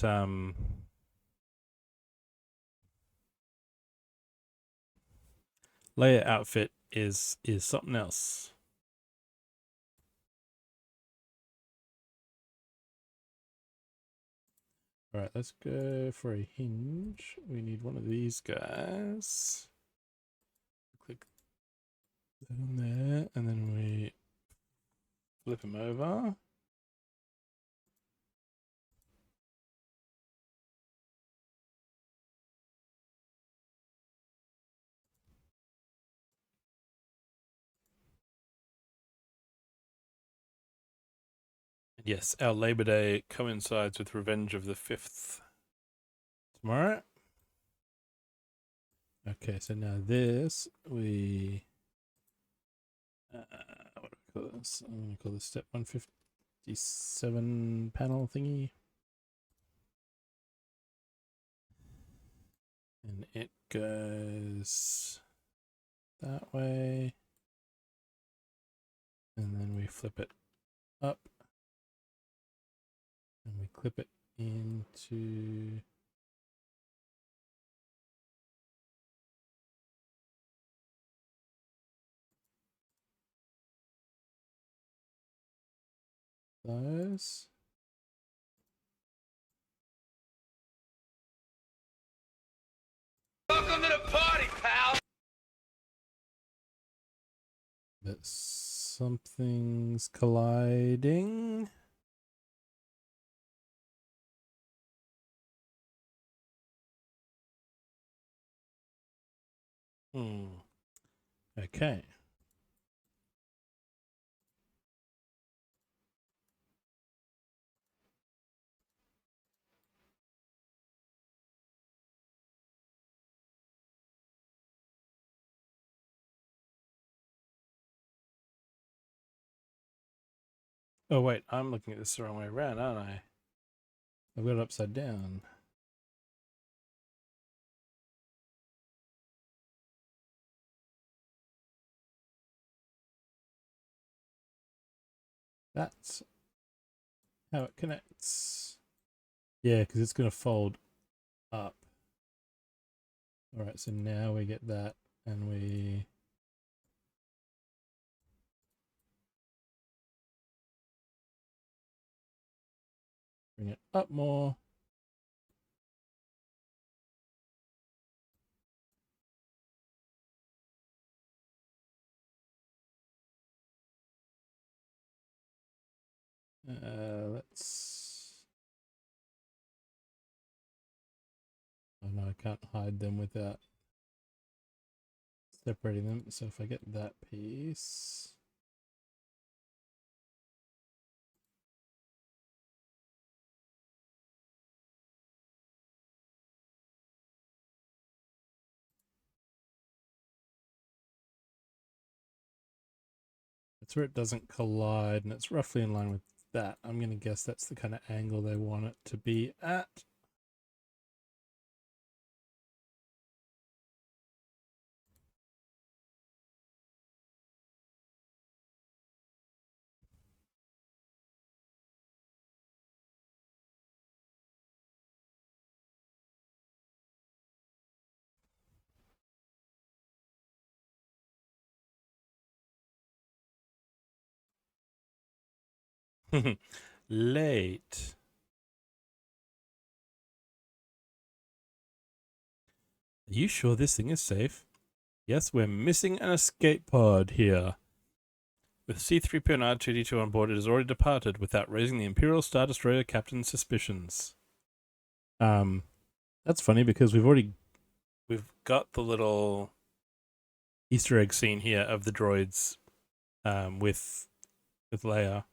Leia outfit is something else. All right, let's go for a hinge. We need one of these guys. Click that on there, and then we flip him over. Yes, our Labor Day coincides with Revenge of the 5th tomorrow. Okay, so now this, what do we call this? I'm going to call this step 157 panel thingy. And it goes that way. And then we flip it up. And we clip it into those. Welcome to the party, pal! But something's colliding. Okay. Oh wait, I'm looking at this the wrong way around, aren't I? I've got it upside down. That's how it connects. Yeah, because it's going to fold up. All right, so now we get that, and we bring it up more. Let's. Oh no, I can't hide them without separating them. So if I get that piece. That's where it doesn't collide, and it's roughly in line with that. I'm going to guess that's the kind of angle they want it to be at. Late. Are you sure this thing is safe? Yes, we're missing an escape pod here. With C-3PO and R2-D2 on board, it has already departed without raising the Imperial Star Destroyer captain's suspicions. That's funny because we've got the little Easter egg scene here of the droids with Leia,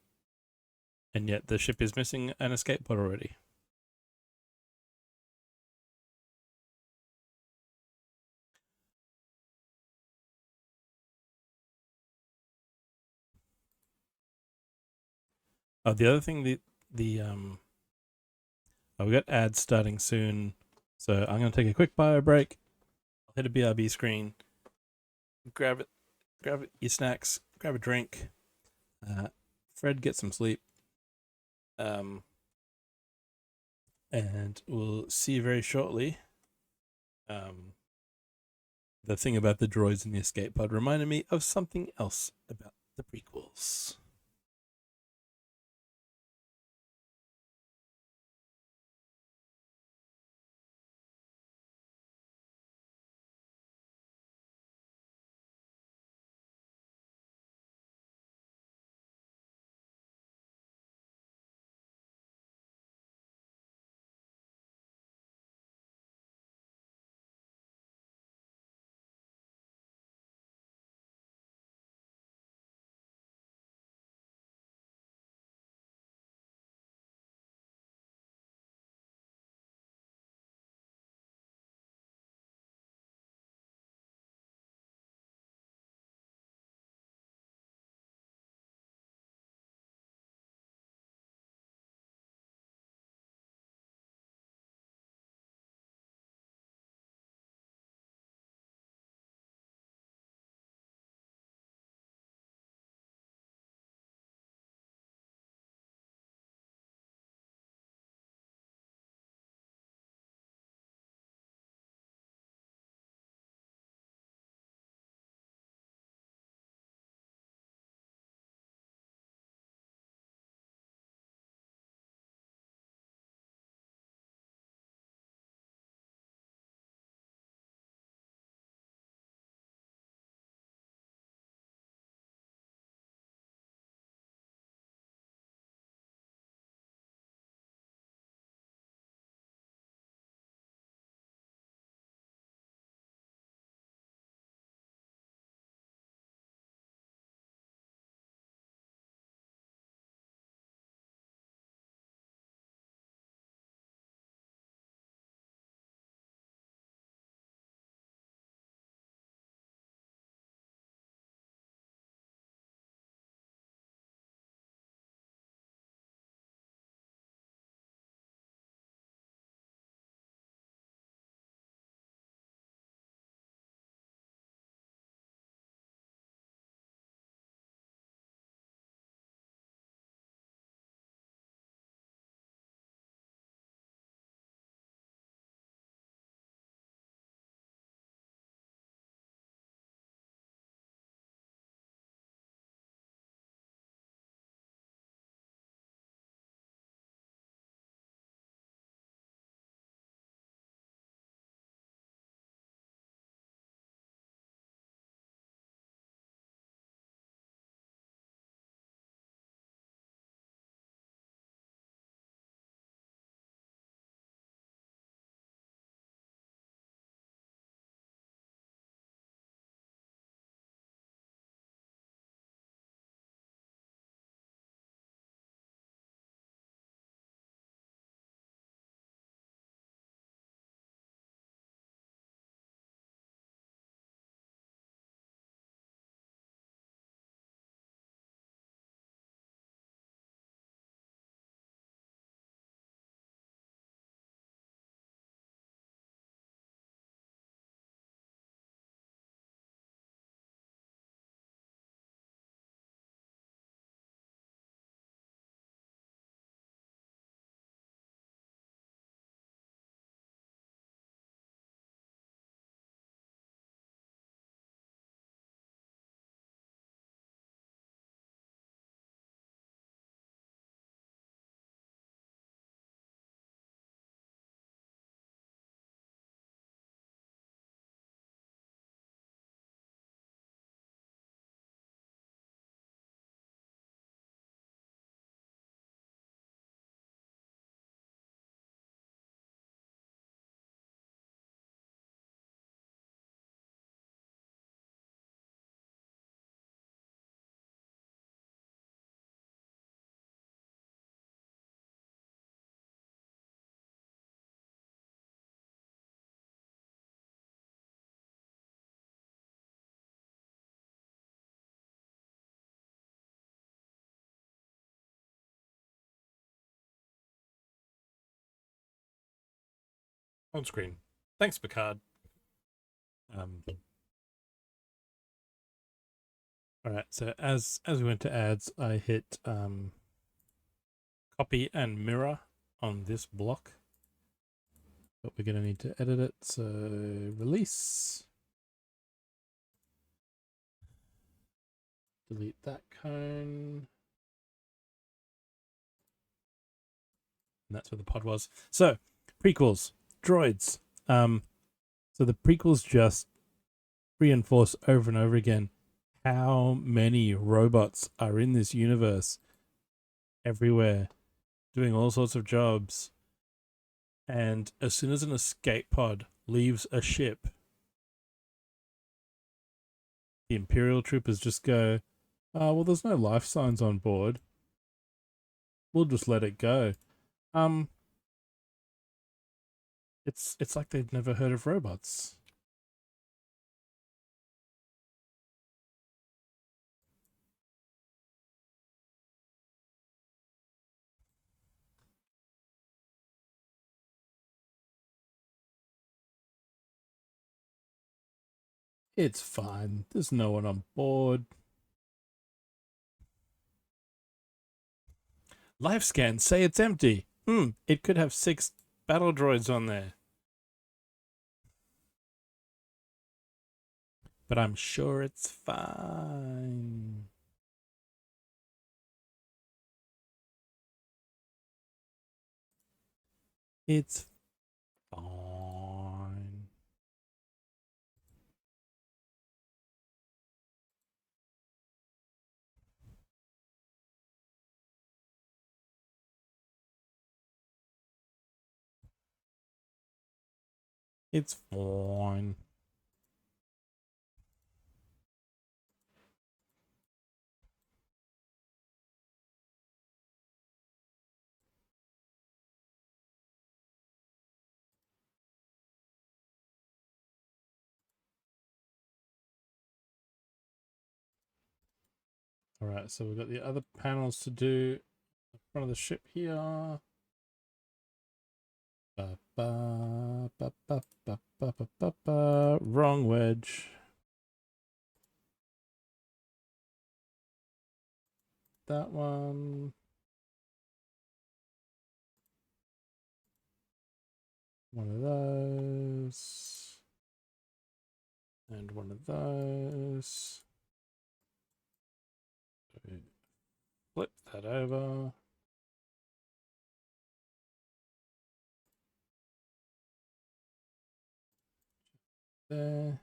and yet the ship is missing an escape pod already. Oh, the other thing, we got ads starting soon, so I'm gonna take a quick bio break. I'll hit a BRB screen, grab your snacks, grab a drink. Fred, get some sleep. And we'll see you very shortly. The thing about the droids in the escape pod reminded me of something else about the prequels. On screen. Thanks, Picard. All right, so as we went to ads, I hit copy and mirror on this block. But we're going to need to edit it, so release. Delete that cone. And that's where the pod was. So, prequels, droids. So the prequels just reinforce over and over again how many robots are in this universe, everywhere, doing all sorts of jobs. And as soon as an escape pod leaves a ship, the Imperial troopers just go, oh, well, there's no life signs on board. We'll just let it go. It's like they've never heard of robots. It's fine. There's no one on board. Life scans say it's empty. It could have 6 battle droids on there. But I'm sure it's fine. It's fine. It's fine. All right, so we've got the other panels to do in front of the ship here. Wrong wedge. That one. One of those. And one of those. Flip that over. There.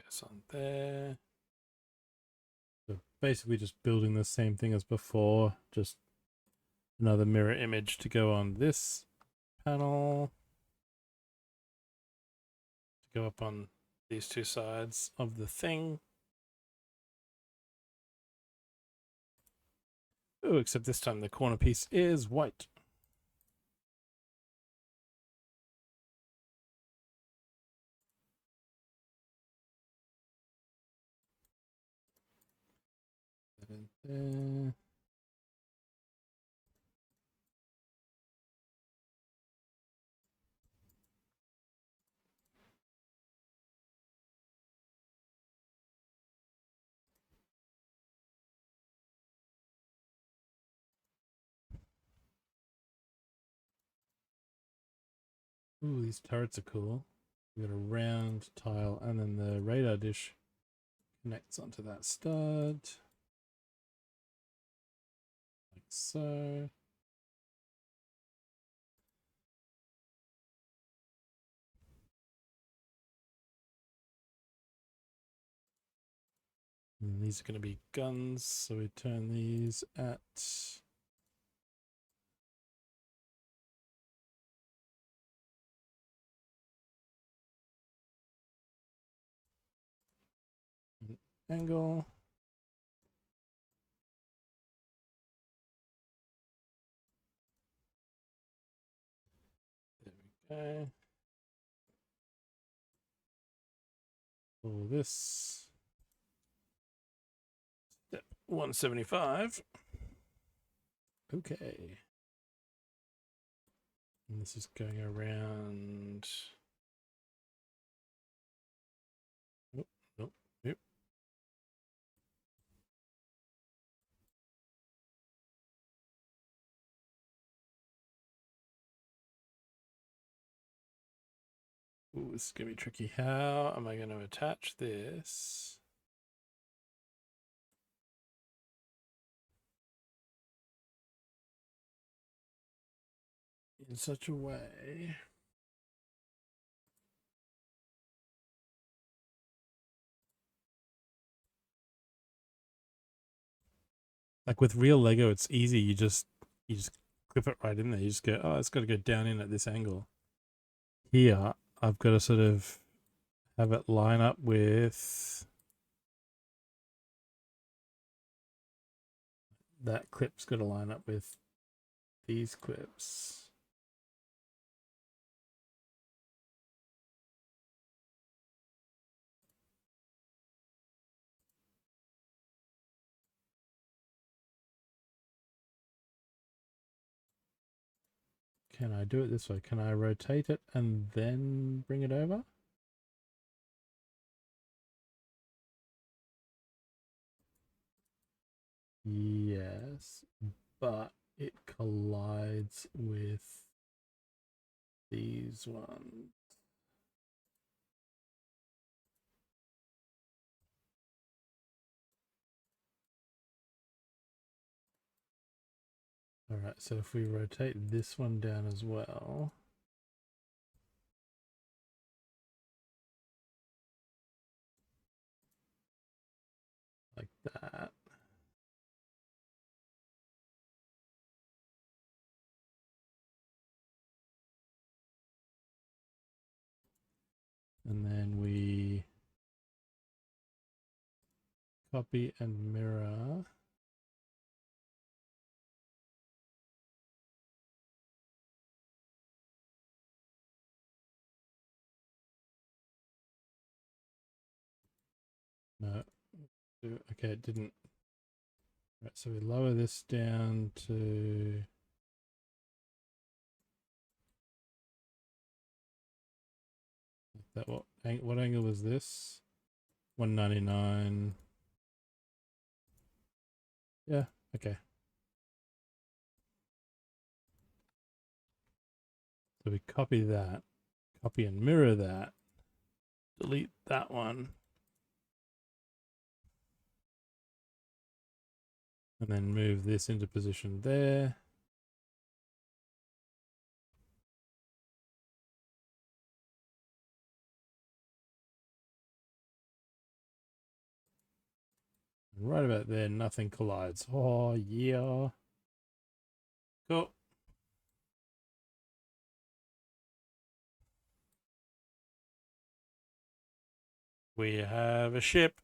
Guess on there. So basically just building the same thing as before, just another mirror image to go on this panel. To go up on these two sides of the thing. Oh, except this time the corner piece is white. There. Ooh, these turrets are cool. We got a round tile, and then the radar dish connects onto that stud. Like so. And these are going to be guns, so we turn these at an angle. There we go. Pull this. 175. Okay. And this is going around. Nope, nope, nope. Ooh, this is going to be tricky. How am I going to attach this? In such a way like with real Lego, it's easy. You just clip it right in there. You just go, oh, it's got to go down in at this angle. Here, I've got to sort of have it line up with that clip's got to line up with these clips. Can I do it this way? Can I rotate it and then bring it over? Yes, but it collides with these ones. All right, so if we rotate this one down as well, like that. And then we copy and mirror. No, okay, it didn't. Right, so we lower this down to that. What angle was this? 199. Yeah, okay. So we copy that, copy and mirror that, delete that one, and then move this into position there. And right about there, nothing collides. Oh, yeah. Cool. We have a ship.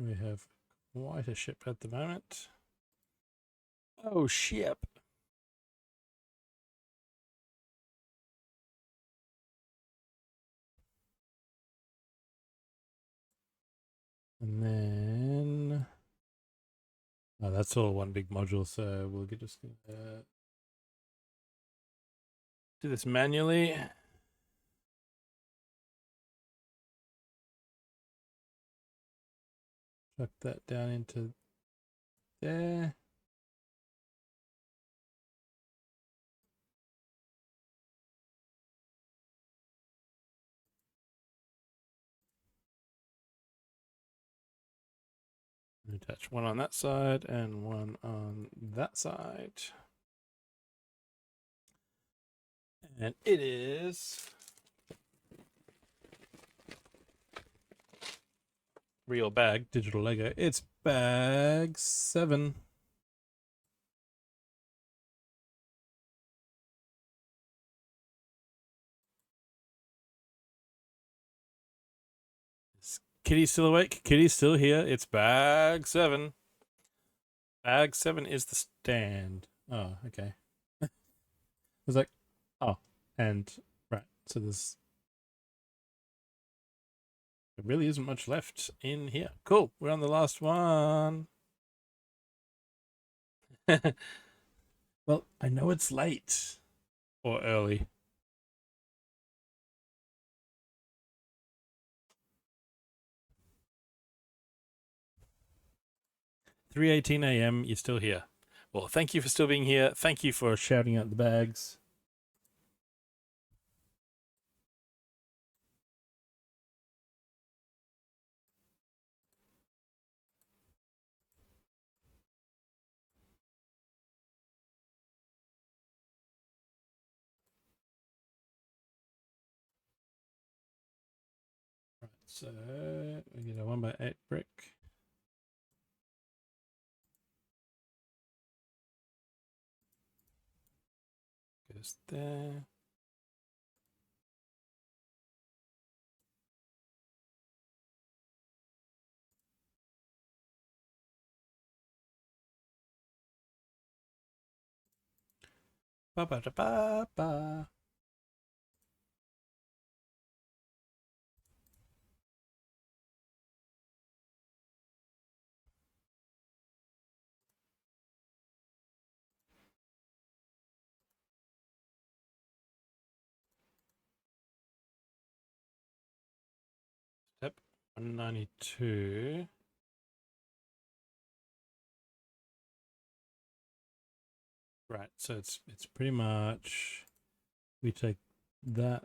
We have quite a ship at the moment. Oh, ship. And then, oh, that's all one big module, so we'll just do this manually. Chuck that down into there. Attach one on that side and one on that side. And it is real bag, digital Lego. It's bag 7. Is Kitty still awake? Kitty's still here. It's bag 7. Bag 7 is the stand. Oh, okay. I was like, oh, and right. So there really isn't much left in here. Cool. We're on the last one. Well, I know it's late or early. (3:18 a.m.) You're still here. Well, thank you for still being here. Thank you for shouting out the bags. Right, so we get a 1x8 brick. Goes there. Ba ba da ba ba. Step 192. Right, so it's pretty much we take that,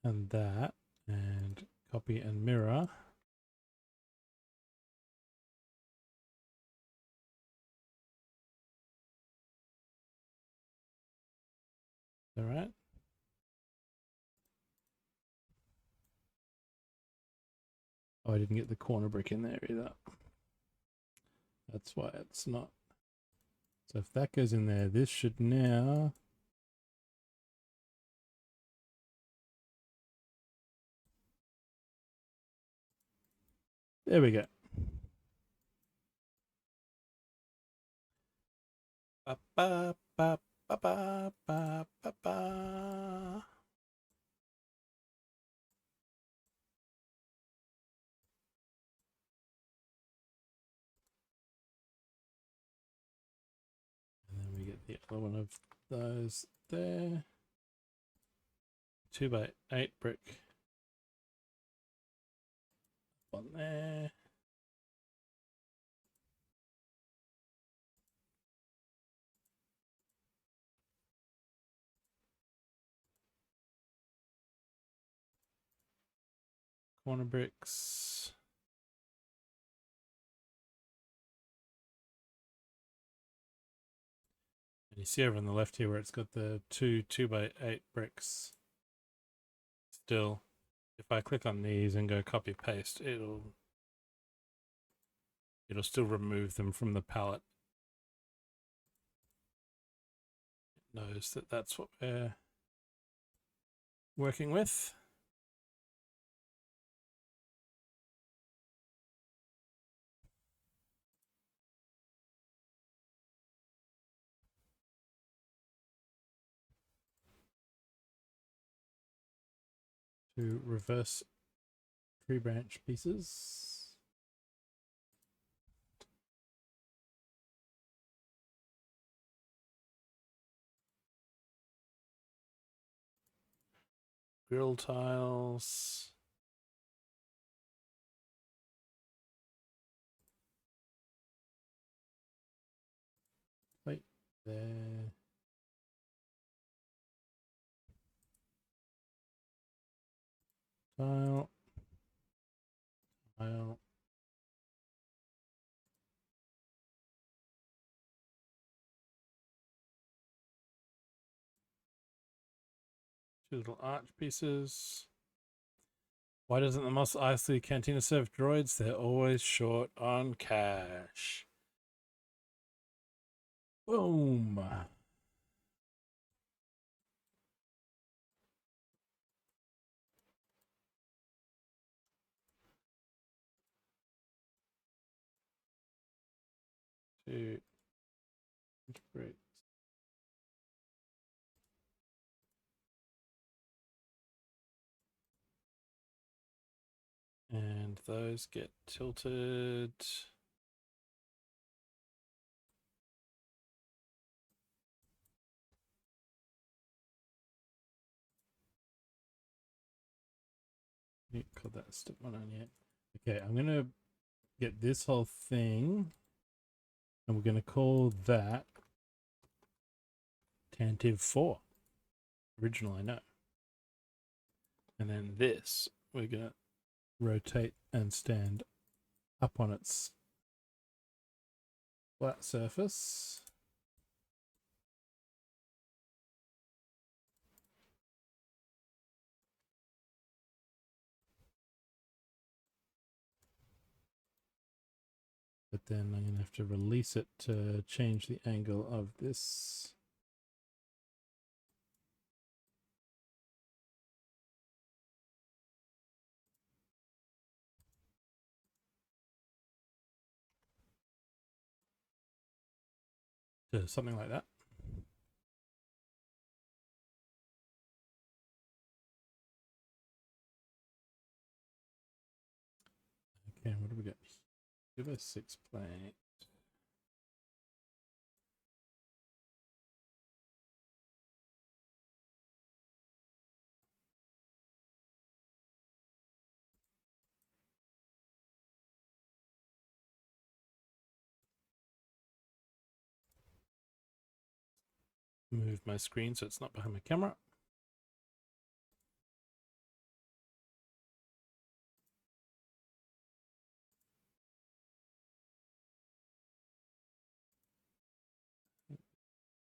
and copy and mirror. All right. Oh, I didn't get the corner brick in there either. That's why it's not. So if that goes in there, this should now. There we go. Ba ba ba ba ba ba ba ba. And then we get the other one of those there. 2x8 brick. One there. Corner bricks. And you see over on the left here where it's got the two 2x8 bricks. Still, if I click on these and go copy paste, it'll still remove them from the palette. It knows that that's what we're working with. To reverse tree branch pieces. Grill tiles. Wait, there. Tile. Tile. Two little arch pieces. Why doesn't the Mos Eisley Cantina serve droids? They're always short on cash. Boom. to integrate. And those get tilted. Call that step 1 on yet. Okay, I'm going to get this whole thing, and we're going to call that Tantive 4. Original, I know. And then this, we're going to rotate and stand up on its flat surface. But then I'm going to have to release it to change the angle of this. To something like that. Okay, what do we got? Give us 6 plate. Move my screen so it's not behind my camera.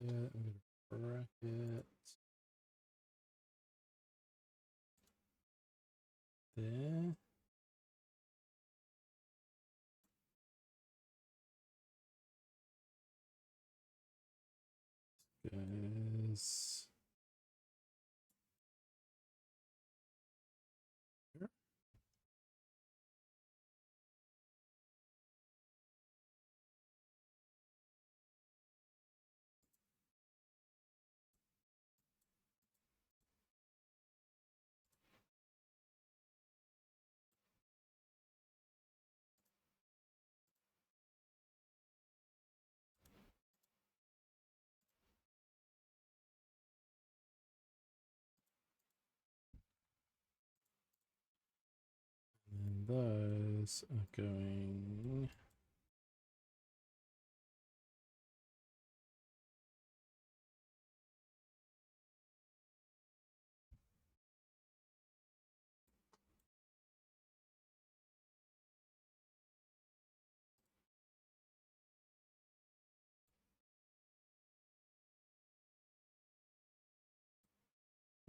Yeah, I'm going to bracket there. Goes here. And those are going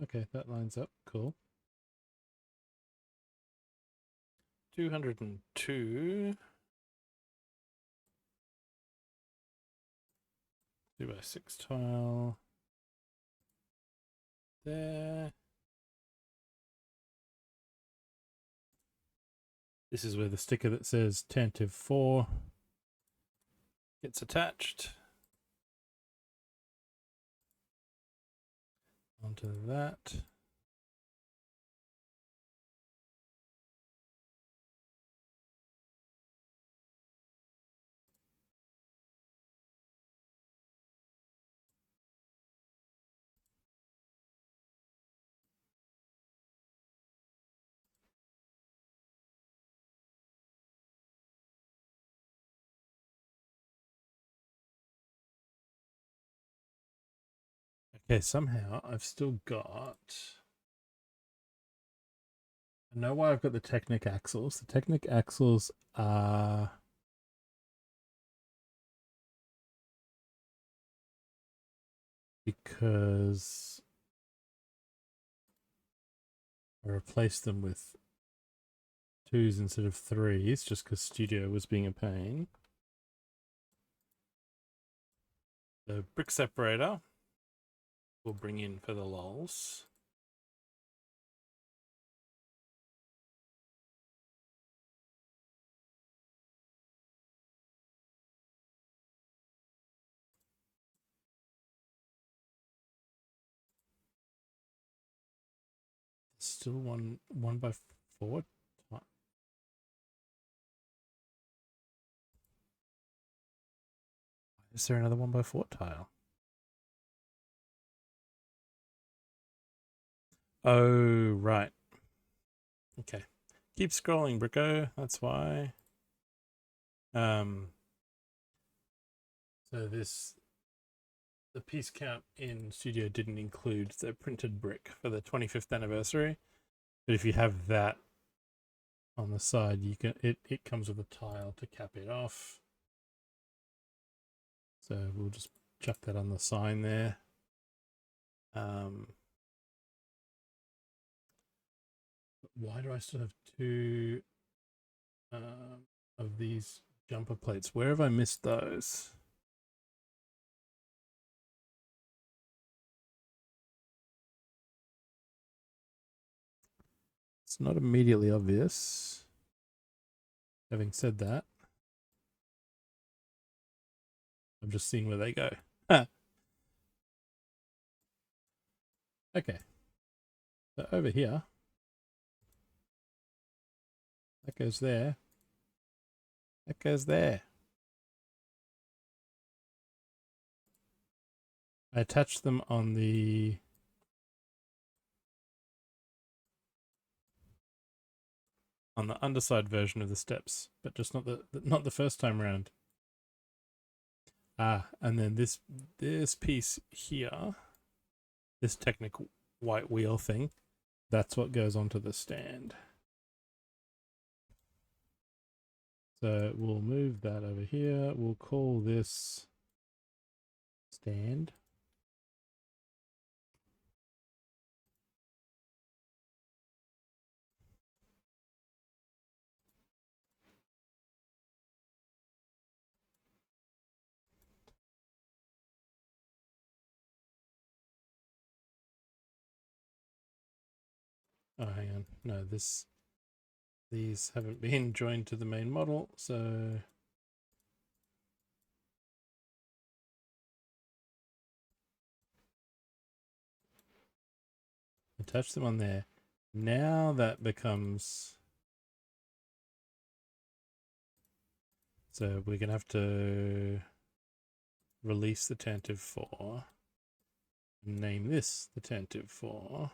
okay, that lines up. Cool. 202. 2x6 tile. There. This is where the sticker that says Tantive 4 gets attached. Onto that. Okay, somehow I've still got... I know why I've got the Technic axles. The Technic axles are... because I replaced them with 2s instead of 3s just because Studio was being a pain. The brick separator we'll bring in for the lols. Still one by 4. Is there another 1 by 4 tile? Oh, right. Okay. Keep scrolling, Bricko. That's why. So the piece count in Studio didn't include the printed brick for the 25th anniversary. But if you have that on the side, you can it comes with a tile to cap it off. So we'll just chuck that on the sign there. Why do I still have 2 of these jumper plates? Where have I missed those? It's not immediately obvious. Having said that, I'm just seeing where they go. Okay. So over here, that goes there. That goes there. I attached them on the underside version of the steps, but just not the first time around. And then this piece here, this technical white wheel thing, that's what goes onto the stand. So we'll move that over here. We'll call this stand. Oh, hang on. No, these haven't been joined to the main model, so attach them on there. Now that becomes, so we're gonna have to release the Tantive 4 and name this the Tantive 4.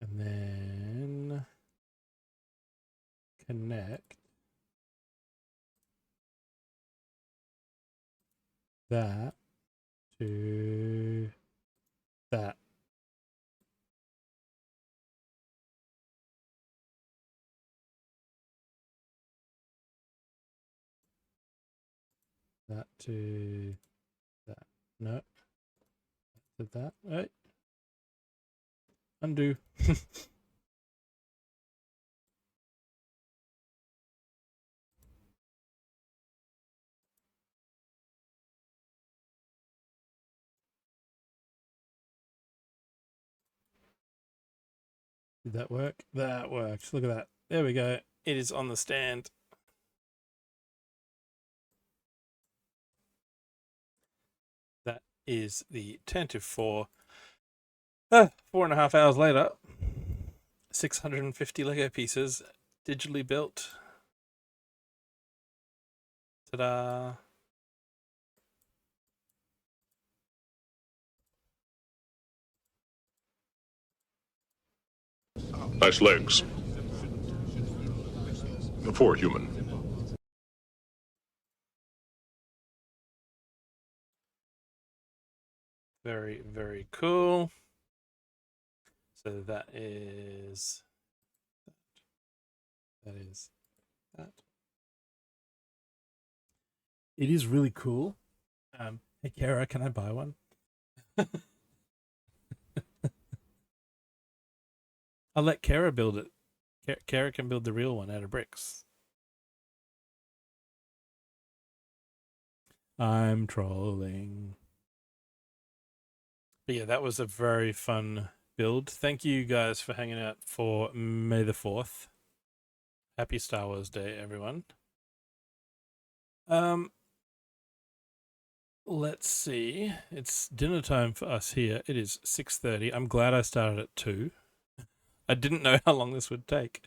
And then connect that to that. That to that. No. Did that. Right. Undo. Did that work? That worked. Look at that. There we go. It is on the stand. That is the Tantive 4. 4.5 hours later. 650 Lego pieces digitally built. Ta-da! Nice legs. For a human. Very, very cool. So that is that. It is really cool. Hey Kara, can I buy one? I'll let Kara build it. Kara can build the real one out of bricks. I'm trolling. But yeah, that was a very fun build. Thank you guys for hanging out for May the 4th. Happy Star Wars Day, everyone. Let's see. It's dinner time for us here. It is 6:30. I'm glad I started at 2. I didn't know how long this would take.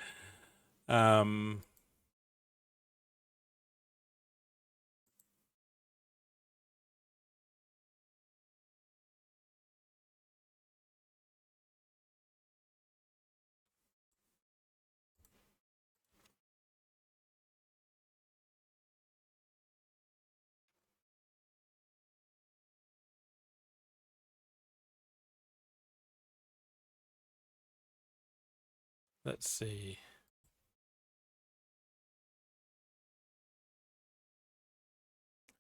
Let's see.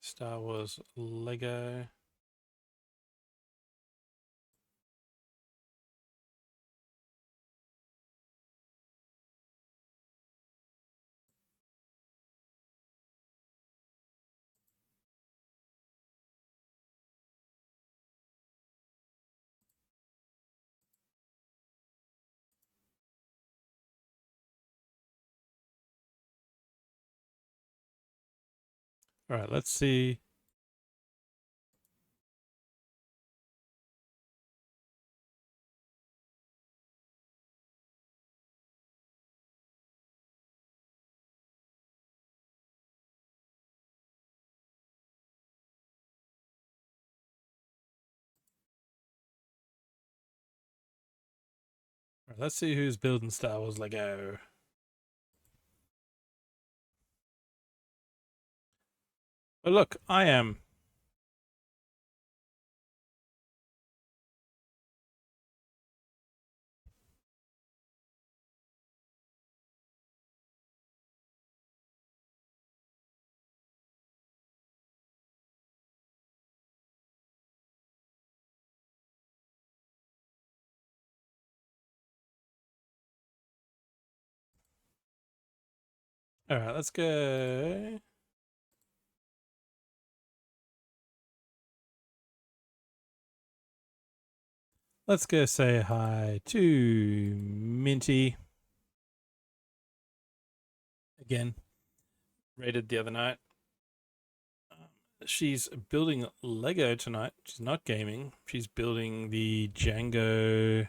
Star Wars Lego. All right, let's see. All right, let's see who's building Star Wars Lego. Oh, look, I am. All right, let's go. Let's go say hi to Minty. Again, raided the other night. She's building Lego tonight. She's not gaming. She's building the Django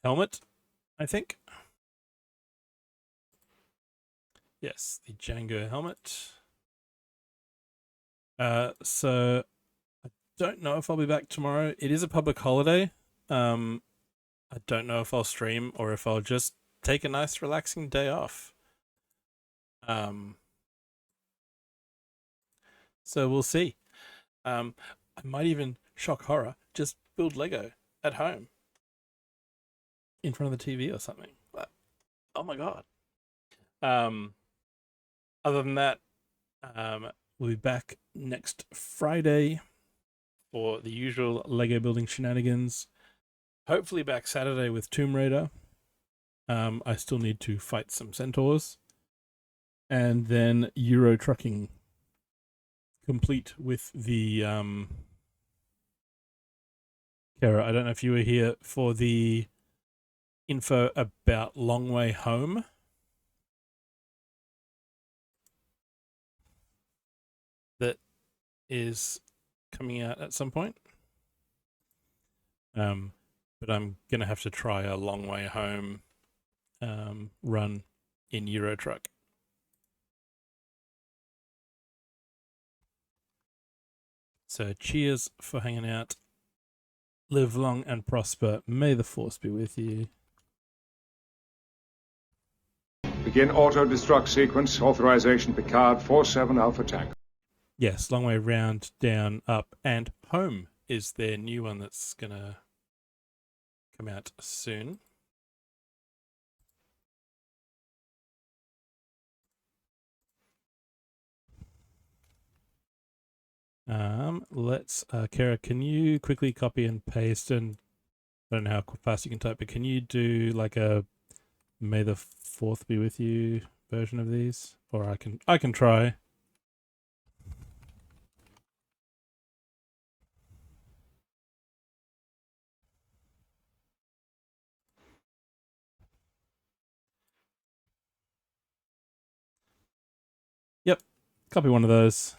helmet, I think. Yes, the Django helmet. So I don't know if I'll be back tomorrow. It is a public holiday. I don't know if I'll stream or if I'll just take a nice relaxing day off. So we'll see. I might even, shock horror, just build Lego at home in front of the TV or something. Oh my god. Other than that, we'll be back next Friday for the usual Lego building shenanigans. Hopefully back Saturday with Tomb Raider. I still need to fight some centaurs. And then Euro trucking, complete with the Kara, I don't know if you were here for the info about Long Way Home. That is coming out at some point. But I'm gonna have to try a Long Way Home run in Euro Truck. So cheers for hanging out. Live long and prosper. May the force be with you. Begin auto-destruct sequence. Authorization Picard 47 Alpha Tango. Yes, Long Way Round, Down, Up, and Home is their new one that's going to come out soon. Let's, Kara, can you quickly copy and paste, and I don't know how fast you can type, but can you do like a May the 4th be with you version of these? Or I can try. Yep, Copy one of those.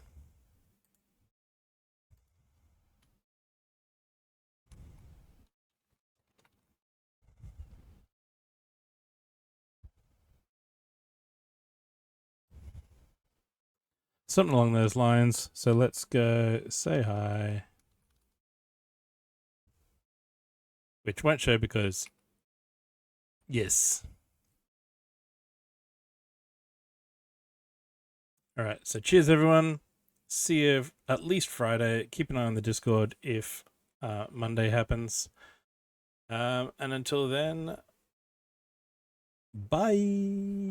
Something along those lines. So let's go say hi. Which won't show because, yes. All right. So cheers, everyone. See you at least Friday. Keep an eye on the Discord if Monday happens. And until then, bye.